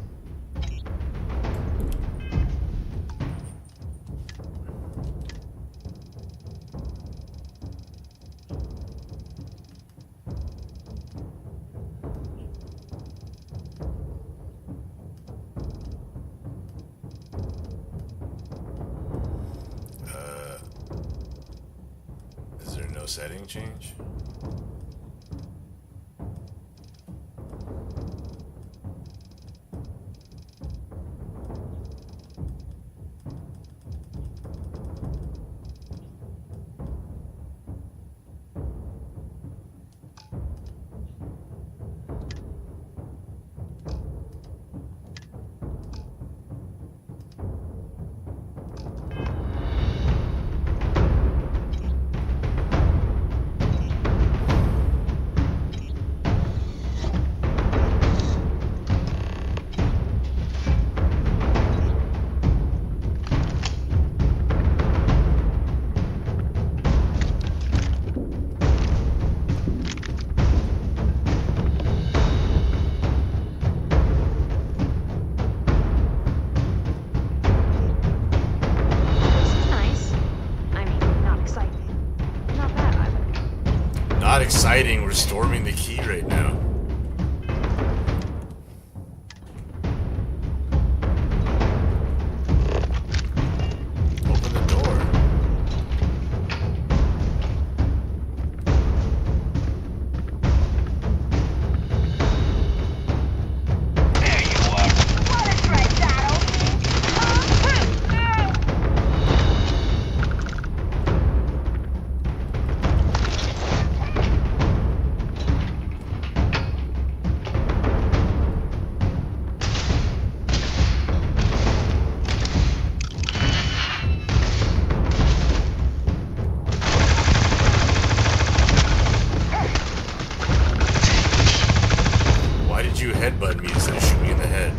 Is there no setting change? Not exciting, we're storming the key right now. Open the door. There you are. What a trick, Donald! Why did you headbutt me instead of shoot me in the head?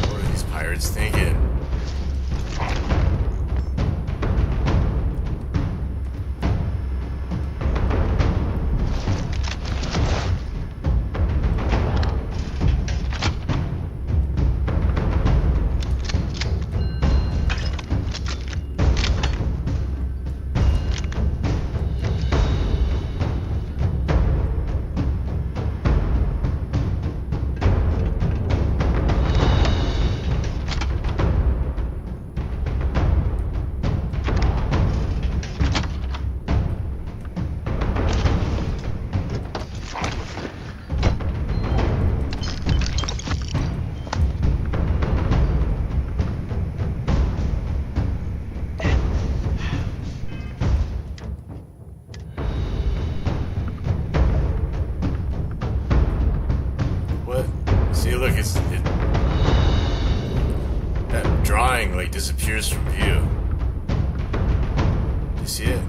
What are these pirates thinking? What? See, look, that drawing like disappears from view. You see it?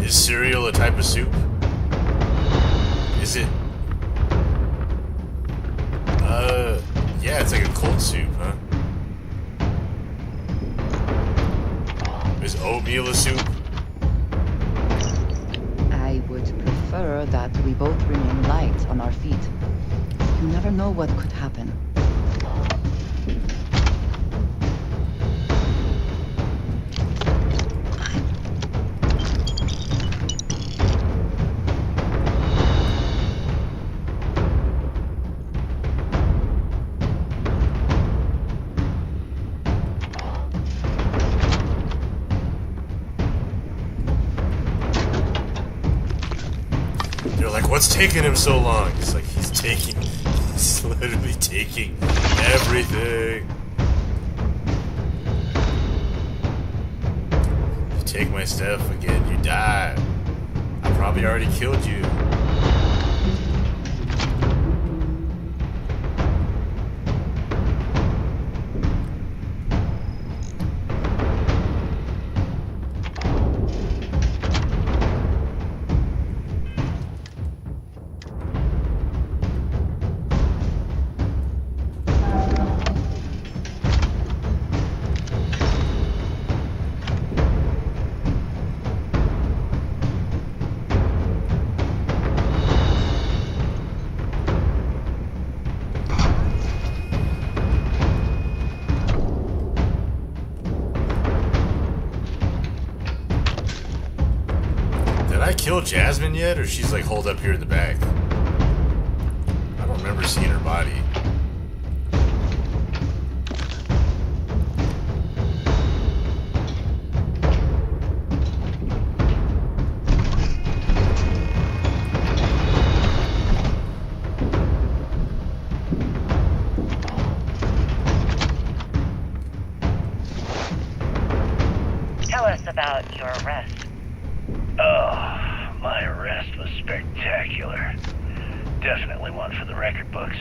Is cereal a type of soup? Is it? Yeah, it's like a cold soup, huh? Is oatmeal a soup? I would prefer that we both remain light on our feet. You never know what could happen. They're like, what's taking him so long? It's like he's literally taking everything. If you take my stuff again, you die. I probably already killed you. I kill Jasmine yet, or she's like holed up here in the back? I don't remember seeing her body. Tell us about your arrest. Oh, my arrest was spectacular. Definitely one for the record books.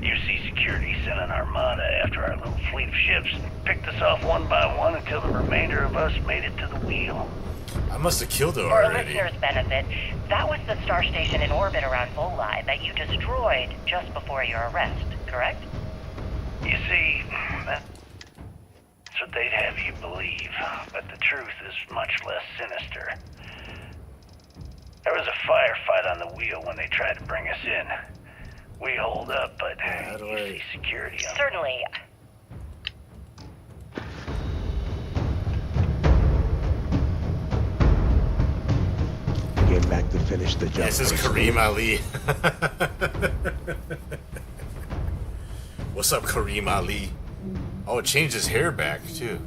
UC Security sent an armada after our little fleet of ships and picked us off one by one until the remainder of us made it to the wheel. I must have killed her For already. listeners' benefit, that was the star station in orbit around Volii that you destroyed just before your arrest, correct? You see, that's what they'd have you believe, but the truth is much less sinister. There was a firefight on the wheel when they tried to bring us in. We holed up, but UC Security... Certainly. Came back to finish the job. This is Kareem Ali. What's up, Kareem Ali? Oh, it changed his hair back, too.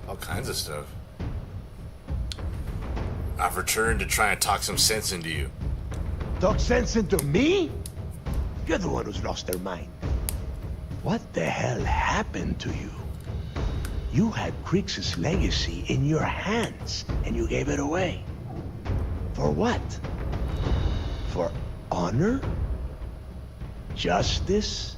All kinds of stuff. I've returned to try and talk some sense into you. Talk sense into me? You're the one who's lost their mind. What the hell happened to you? You had Creeks' legacy in your hands, and you gave it away. For what? For honor? Justice?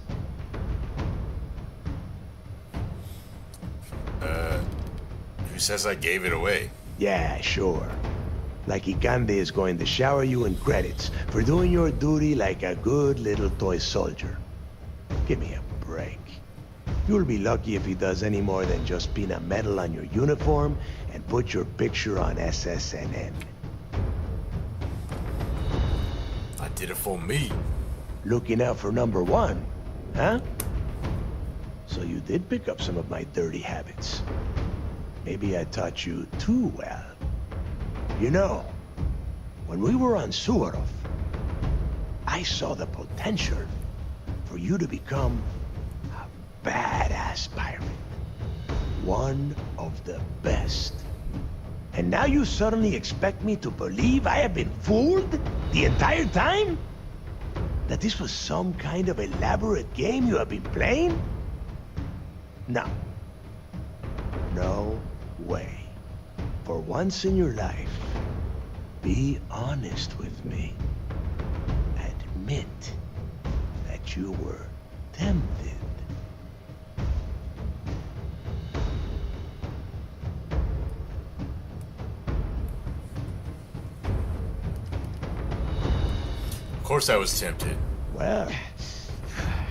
Who says I gave it away? Yeah, sure. Like Ikande is going to shower you in credits for doing your duty like a good little toy soldier. Give me a break. You'll be lucky if he does any more than just pin a medal on your uniform and put your picture on SSNN. I did it for me. Looking out for number one, huh? So you did pick up some of my dirty habits. Maybe I taught you too well. You know, when we were on Suarov, I saw the potential for you to become a badass pirate. One of the best. And now you suddenly expect me to believe I have been fooled the entire time? That this was some kind of elaborate game you have been playing? No. No way. For once in your life, be honest with me. Admit that you were tempted. Of course I was tempted. Well,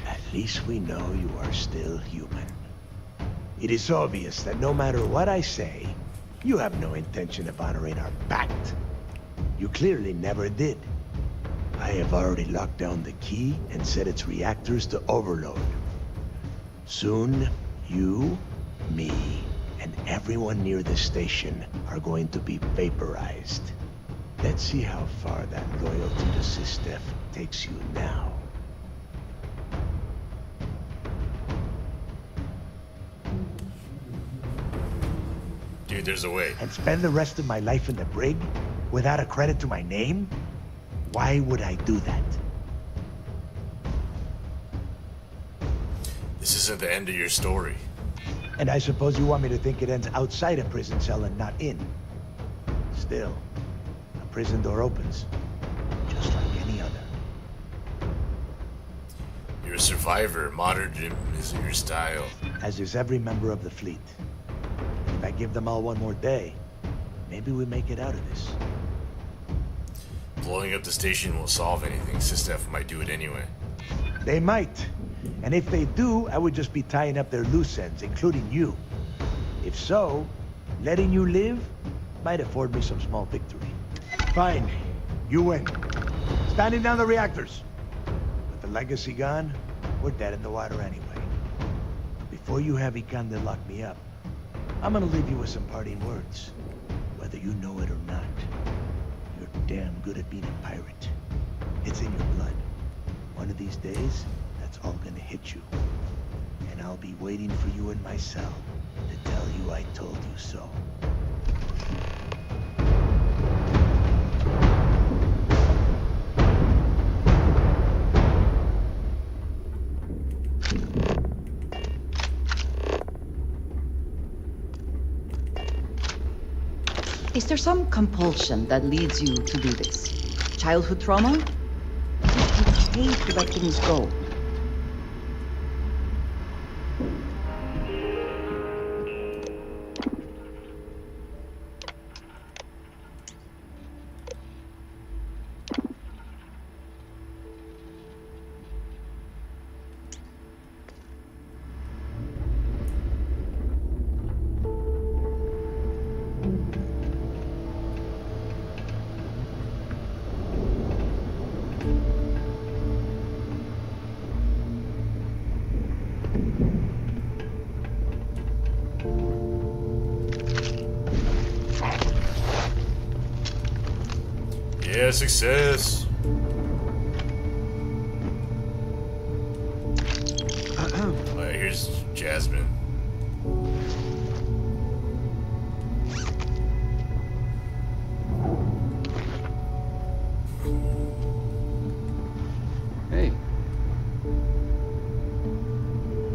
at least we know you are still human. It is obvious that no matter what I say, you have no intention of honoring our pact. You clearly never did. I have already locked down the key and set its reactors to overload. Soon, you, me, and everyone near the station are going to be vaporized. Let's see how far that loyalty to SysDef takes you now. Dude, there's a way. And spend the rest of my life in the brig without a credit to my name? Why would I do that? This isn't the end of your story. And I suppose you want me to think it ends outside a prison cell and not in. Still, a prison door opens, just like any other. You're a survivor. Martyrdom is your style. As is every member of the fleet. If I give them all one more day, maybe we make it out of this. Blowing up the station won't solve anything. SysDef might do it anyway. They might. And if they do, I would just be tying up their loose ends, including you. If so, letting you live might afford me some small victory. Fine. You win. Standing down the reactors. With the legacy gone, we're dead in the water anyway. But before you have Ikande lock me up, I'm gonna leave you with some parting words, whether you know it or not. damn good at being a pirate. It's in your blood. One of these days, that's all gonna hit you. And I'll be waiting for you in my cell to tell you I told you so. Is there some compulsion that leads you to do this? Childhood trauma? You hate to let things go. Yeah, success. Alright, here's Jasmine. Hey.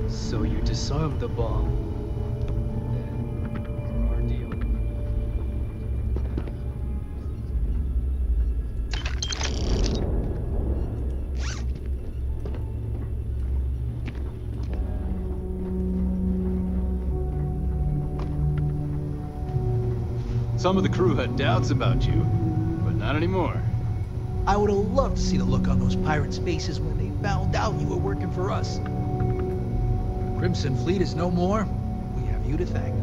So you disarmed the bomb. Then, our deal. Some of the crew had doubts about you, but not anymore. I would have loved to see the look on those pirates' faces when they found out you were working for us. Crimson Fleet is no more. We have you to thank.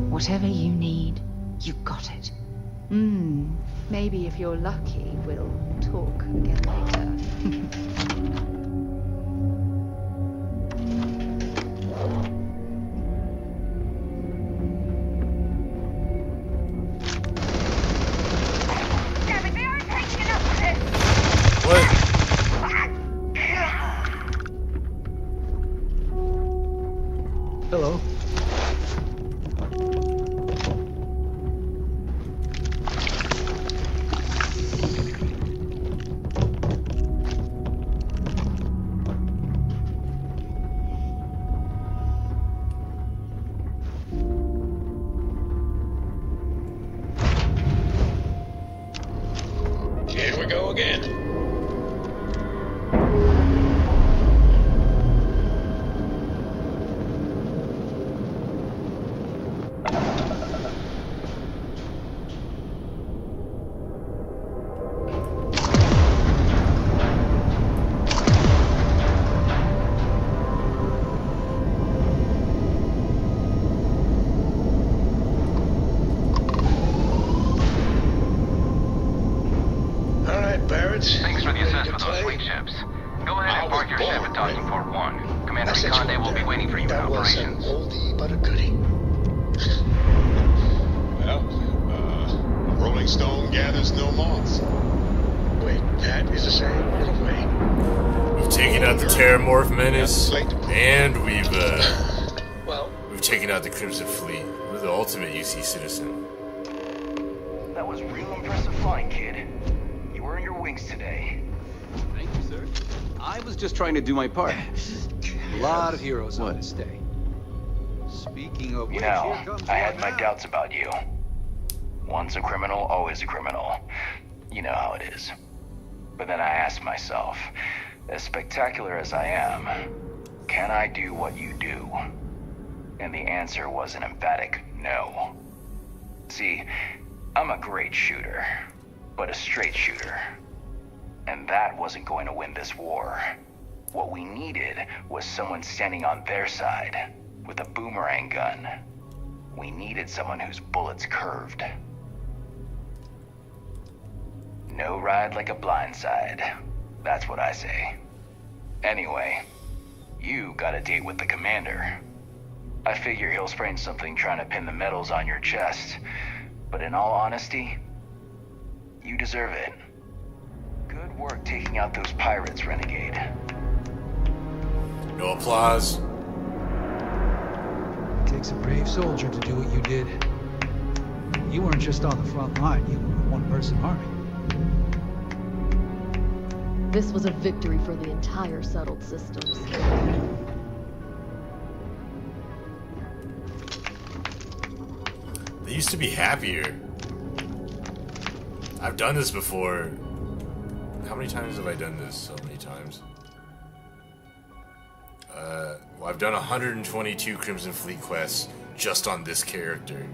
Whatever you need, you got it. Maybe if you're lucky, we'll talk again later. Hello. Here we go again. Thanks for the assist with those fleet ships. Go ahead and park your ship at docking port 1. Commander Conde will be waiting for you in operations. Oldie but a goodie. Well, Rolling Stone gathers no moths. Wait, that is a saying? No way. We've taken out the Terramorph Menace, and we've taken out the Crimson Fleet. We're the ultimate UC citizen. That was real impressive flying, kid. You earned your wings today. Thank you, sir. I was just trying to do my part. A lot of heroes on this day. Speaking of You which, know, here comes I had one my now. doubts about you. Once a criminal, always a criminal. You know how it is. But then I asked myself, as spectacular as I am, can I do what you do? And the answer was an emphatic no. See, I'm a great shooter, but a straight shooter. And that wasn't going to win this war. What we needed was someone standing on their side, with a boomerang gun. We needed someone whose bullets curved. No ride like a blindside. That's what I say. Anyway, you got a date with the commander. I figure he'll sprain something trying to pin the medals on your chest. But in all honesty, You deserve it. Good work taking out those pirates, Renegade. No applause. It takes a brave soldier to do what you did. You weren't just on the front line, you were a one-person army. This was a victory for the entire settled systems. They used to be happier. I've done this before. How many times have I done this? So many times. Well, I've done 122 Crimson Fleet quests just on this character.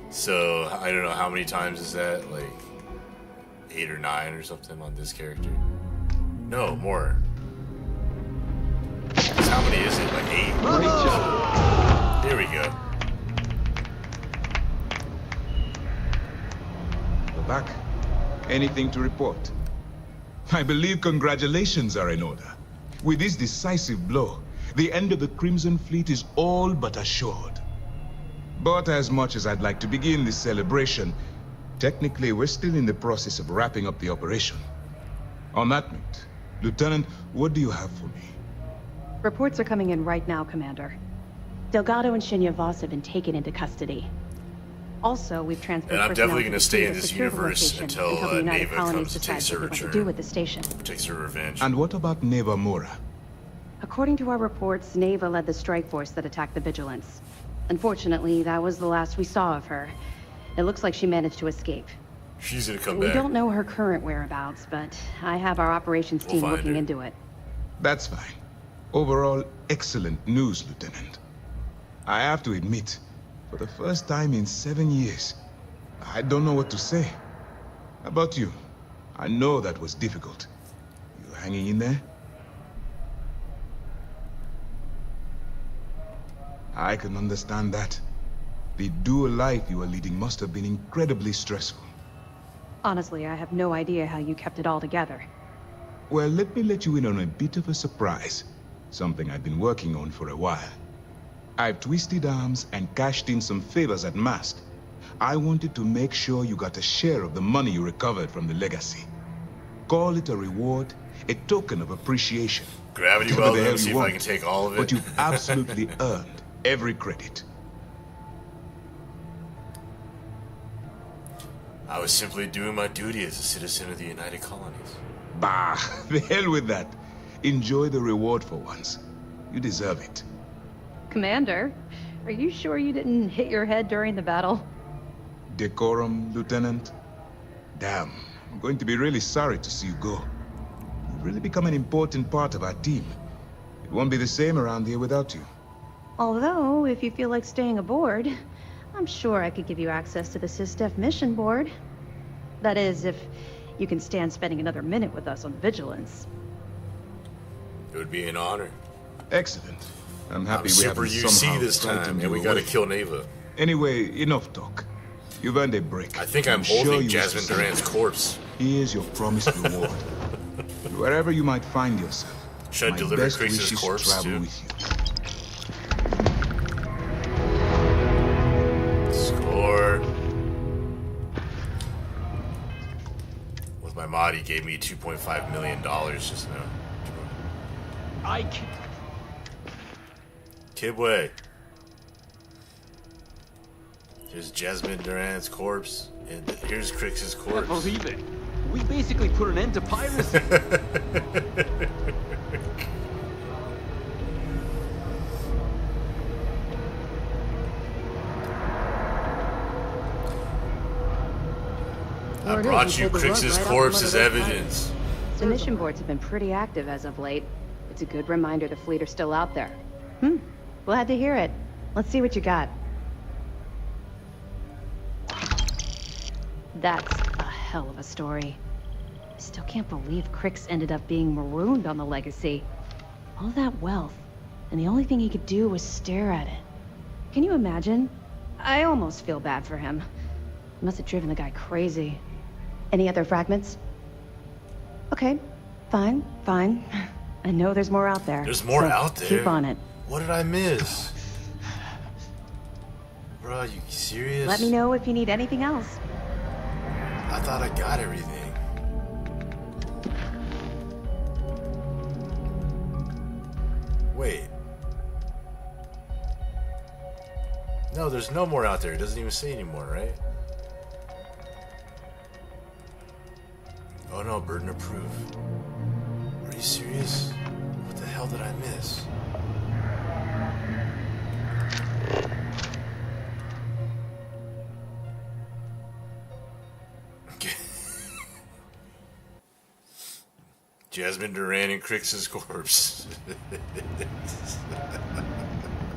So, I don't know how many times is that? Like 8 or 9 or something on this character? No, more. How many is it? Like 8? Great job. Here we go. We're back. Anything to report? I believe congratulations are in order. With this decisive blow, the end of the Crimson Fleet is all but assured. But as much as I'd like to begin this celebration, technically we're still in the process of wrapping up the operation. On that note, Lieutenant, what do you have for me? Reports are coming in right now, Commander. Delgado and Shinya Voss have been taken into custody. Also, we've transferred And I'm personnel definitely going to stay in the this secure universe location until the United Neva Colonies comes to decide take her what to do return. with the station. Takes her revenge. And what about Neva Mora? According to our reports, Neva led the strike force that attacked the Vigilance. Unfortunately, that was the last we saw of her. It looks like she managed to escape. She's going to come We back. don't know her current whereabouts, but I have our operations team find looking her. into it. That's fine. Overall, excellent news, Lieutenant. I have to admit, for the first time in 7 years, I don't know what to say. How about you? I know that was difficult. You hanging in there? I can understand that. The dual life you are leading must have been incredibly stressful. Honestly, I have no idea how you kept it all together. Well, let me let you in on a bit of a surprise. Something I've been working on for a while. I've twisted arms and cashed in some favors at Mast. I wanted to make sure you got a share of the money you recovered from the legacy. Call it a reward, a token of appreciation. Gravity Whatever well, the hell then, see you if I want. can take all of it. But you've absolutely earned every credit. I was simply doing my duty as a citizen of the United Colonies. Bah, the hell with that. Enjoy the reward for once. You deserve it. Commander, are you sure you didn't hit your head during the battle? Decorum, Lieutenant? Damn, I'm going to be really sorry to see you go. You've really become an important part of our team. It won't be the same around here without you. Although, if you feel like staying aboard, I'm sure I could give you access to the SysDef mission board. That is, if you can stand spending another minute with us on Vigilance. It would be an honor. Excellent. I'm happy we super haven't UC somehow this time, frightened and we you gotta away. kill Neva. Anyway, enough talk. You've earned a break. I think I'm sure holding you Jasmine will Durant's corpse. Here's your promised reward. Wherever you might find yourself, Should I my deliver best Crix's wishes corpse, travel too? with you. Score. With my mod, he gave me $2.5 million just now. I can't. Kidway. Here's Jasmine Durant's corpse, and here's Crix's I corpse. believe it. We basically put an end to piracy. I brought you Crix's corpse as evidence. The mission boards have been pretty active as of late. It's a good reminder the fleet are still out there. Glad to hear it. Let's see what you got. That's a hell of a story. I still can't believe Crix ended up being marooned on the Legacy. All that wealth, and the only thing he could do was stare at it. Can you imagine? I almost feel bad for him. It must have driven the guy crazy. Any other fragments? Okay, fine. I know there's more out there. There's more so out there? Keep on it. What did I miss? Bro, you serious? Let me know if you need anything else. I thought I got everything. Wait. No, there's no more out there. It doesn't even say anymore, right? Oh no, burden of proof. Are you serious? What the hell did I miss? Jasmine Duran and Crix's corpse.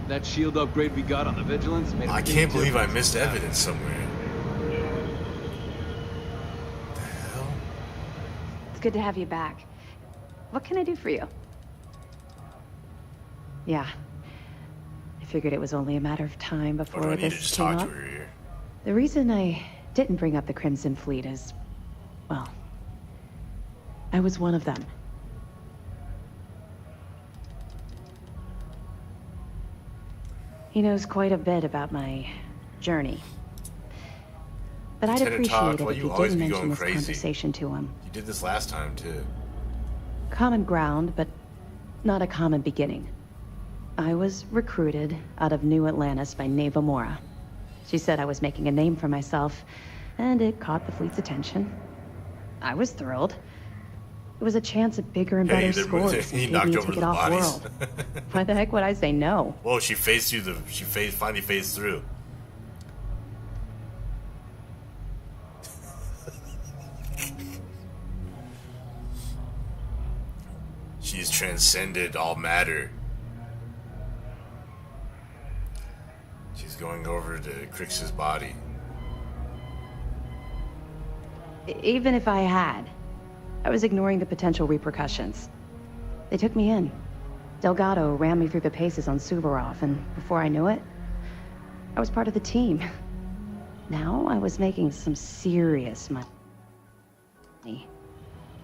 That shield upgrade we got on the Vigilance made a I big can't believe I difference. missed evidence somewhere. It's good to have you back. What can I do for you? Yeah. I figured it was only a matter of time before Or do I need to this just came talk up. to her here? The reason I didn't bring up the Crimson Fleet is, well, I was one of them. He knows quite a bit about my journey. But I'd Lieutenant appreciate Todd, it why if you you always didn't be mention going this crazy? conversation to him. You did this last time, too. Common ground, but not a common beginning. I was recruited out of New Atlantis by Neva Mora. She said I was making a name for myself, and it caught the fleet's attention. I was thrilled. It was a chance at bigger and better scores, and he gave knocked me a over ticket the off bodies. world. Why the heck would I say no? Whoa, she phased through finally phased through. She's transcended all matter. She's going over to Crix's body. Even if I had, I was ignoring the potential repercussions. They took me in. Delgado ran me through the paces on Suvorov, and before I knew it, I was part of the team. Now I was making some serious money.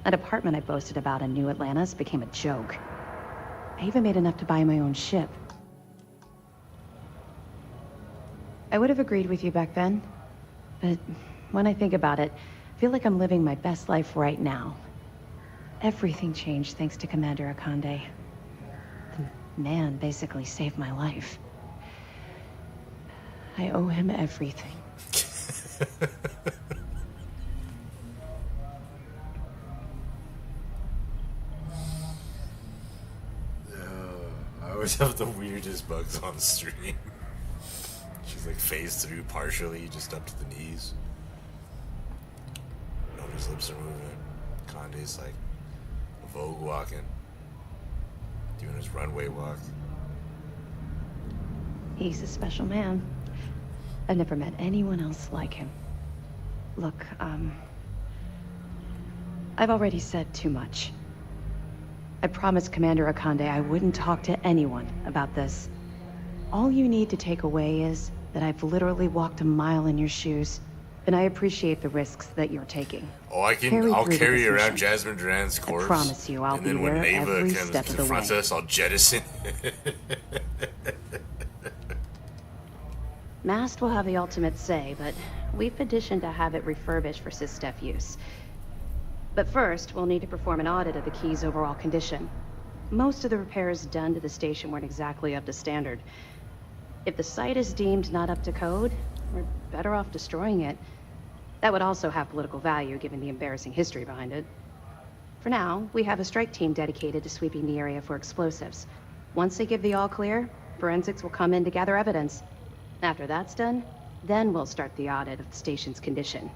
That apartment I boasted about in New Atlantis became a joke. I even made enough to buy my own ship. I would have agreed with you back then, but when I think about it, I feel like I'm living my best life right now. Everything changed thanks to Commander Akande. The man basically saved my life. I owe him everything. I always have the weirdest bugs on stream. She's like phased through partially, just up to the knees. Nobody's lips are moving. Conde's like Vogue walking, doing his runway walk. He's a special man. I've never met anyone else like him. Look, I've already said too much. I promised Commander Akande I wouldn't talk to anyone about this. All you need to take away is that I've literally walked a mile in your shoes, and I appreciate the risks that you're taking. Oh, I'll carry around Jasmine Duran's corpse. I promise you, I'll and be then when there Neva every step of the confronts way. us, I'll jettison. Mast will have the ultimate say, but we've petitioned to have it refurbished for SysDef use. But first, we'll need to perform an audit of the key's overall condition. Most of the repairs done to the station weren't exactly up to standard. If the site is deemed not up to code, we're better off destroying it. That would also have political value, given the embarrassing history behind it. For now, we have a strike team dedicated to sweeping the area for explosives. Once they give the all clear, forensics will come in to gather evidence. After that's done, then we'll start the audit of the station's condition.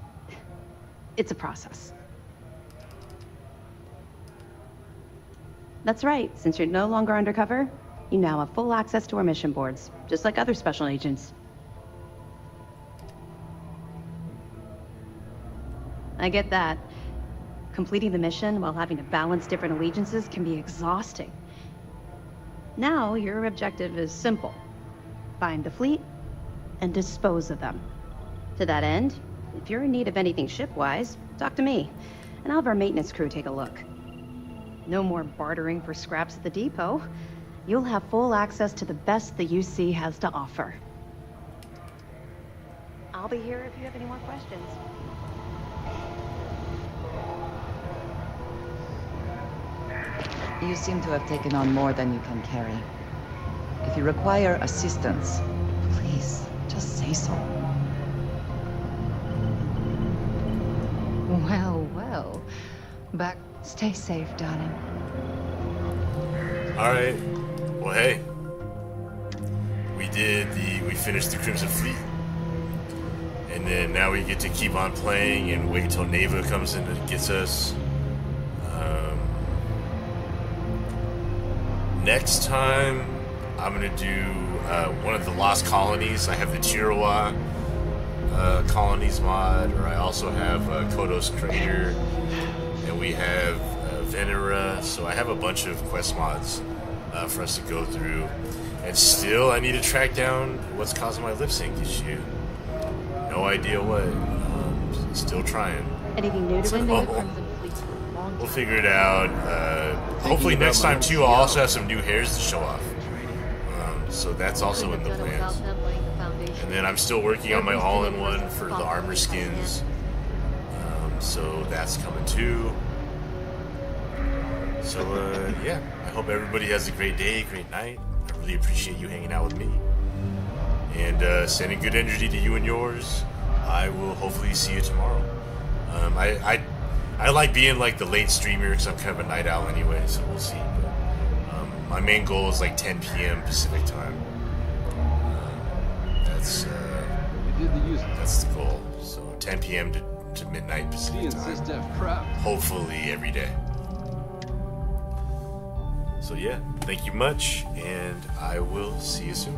It's a process. That's right. Since you're no longer undercover, you now have full access to our mission boards, just like other special agents. I get that. Completing the mission while having to balance different allegiances can be exhausting. Now, your objective is simple. Find the fleet and dispose of them. To that end, if you're in need of anything ship-wise, talk to me, and I'll have our maintenance crew take a look. No more bartering for scraps at the depot. You'll have full access to the best the UC has to offer. I'll be here if you have any more questions. You seem to have taken on more than you can carry. If you require assistance, please, just say so. Well, well. Back. Stay safe, darling. Alright. Well, hey. We finished the Crimson Fleet. And then now we get to keep on playing and wait till Neva comes in and gets us. Next time, I'm going to do one of the Lost Colonies. I have the Chirawa Colonies mod, or I also have Kodos Crater, and we have Venera. So I have a bunch of quest mods for us to go through. And still, I need to track down what's causing my lip sync issue. No idea what. Still trying. Anything new to So, we'll figure it out. Hopefully next time too, I'll also have some new hairs to show off. So that's also in the plans. And then I'm still working on my all-in-one for the armor skins. So that's coming too. So yeah, I hope everybody has a great day, great night. I really appreciate you hanging out with me. And sending good energy to you and yours. I will hopefully see you tomorrow. I like being like the late streamer because I'm kind of a night owl anyway, so we'll see. But my main goal is like 10 p.m. Pacific time. That's the goal. So 10 p.m. to midnight Pacific time. Hopefully every day. So yeah, thank you much, and I will see you soon.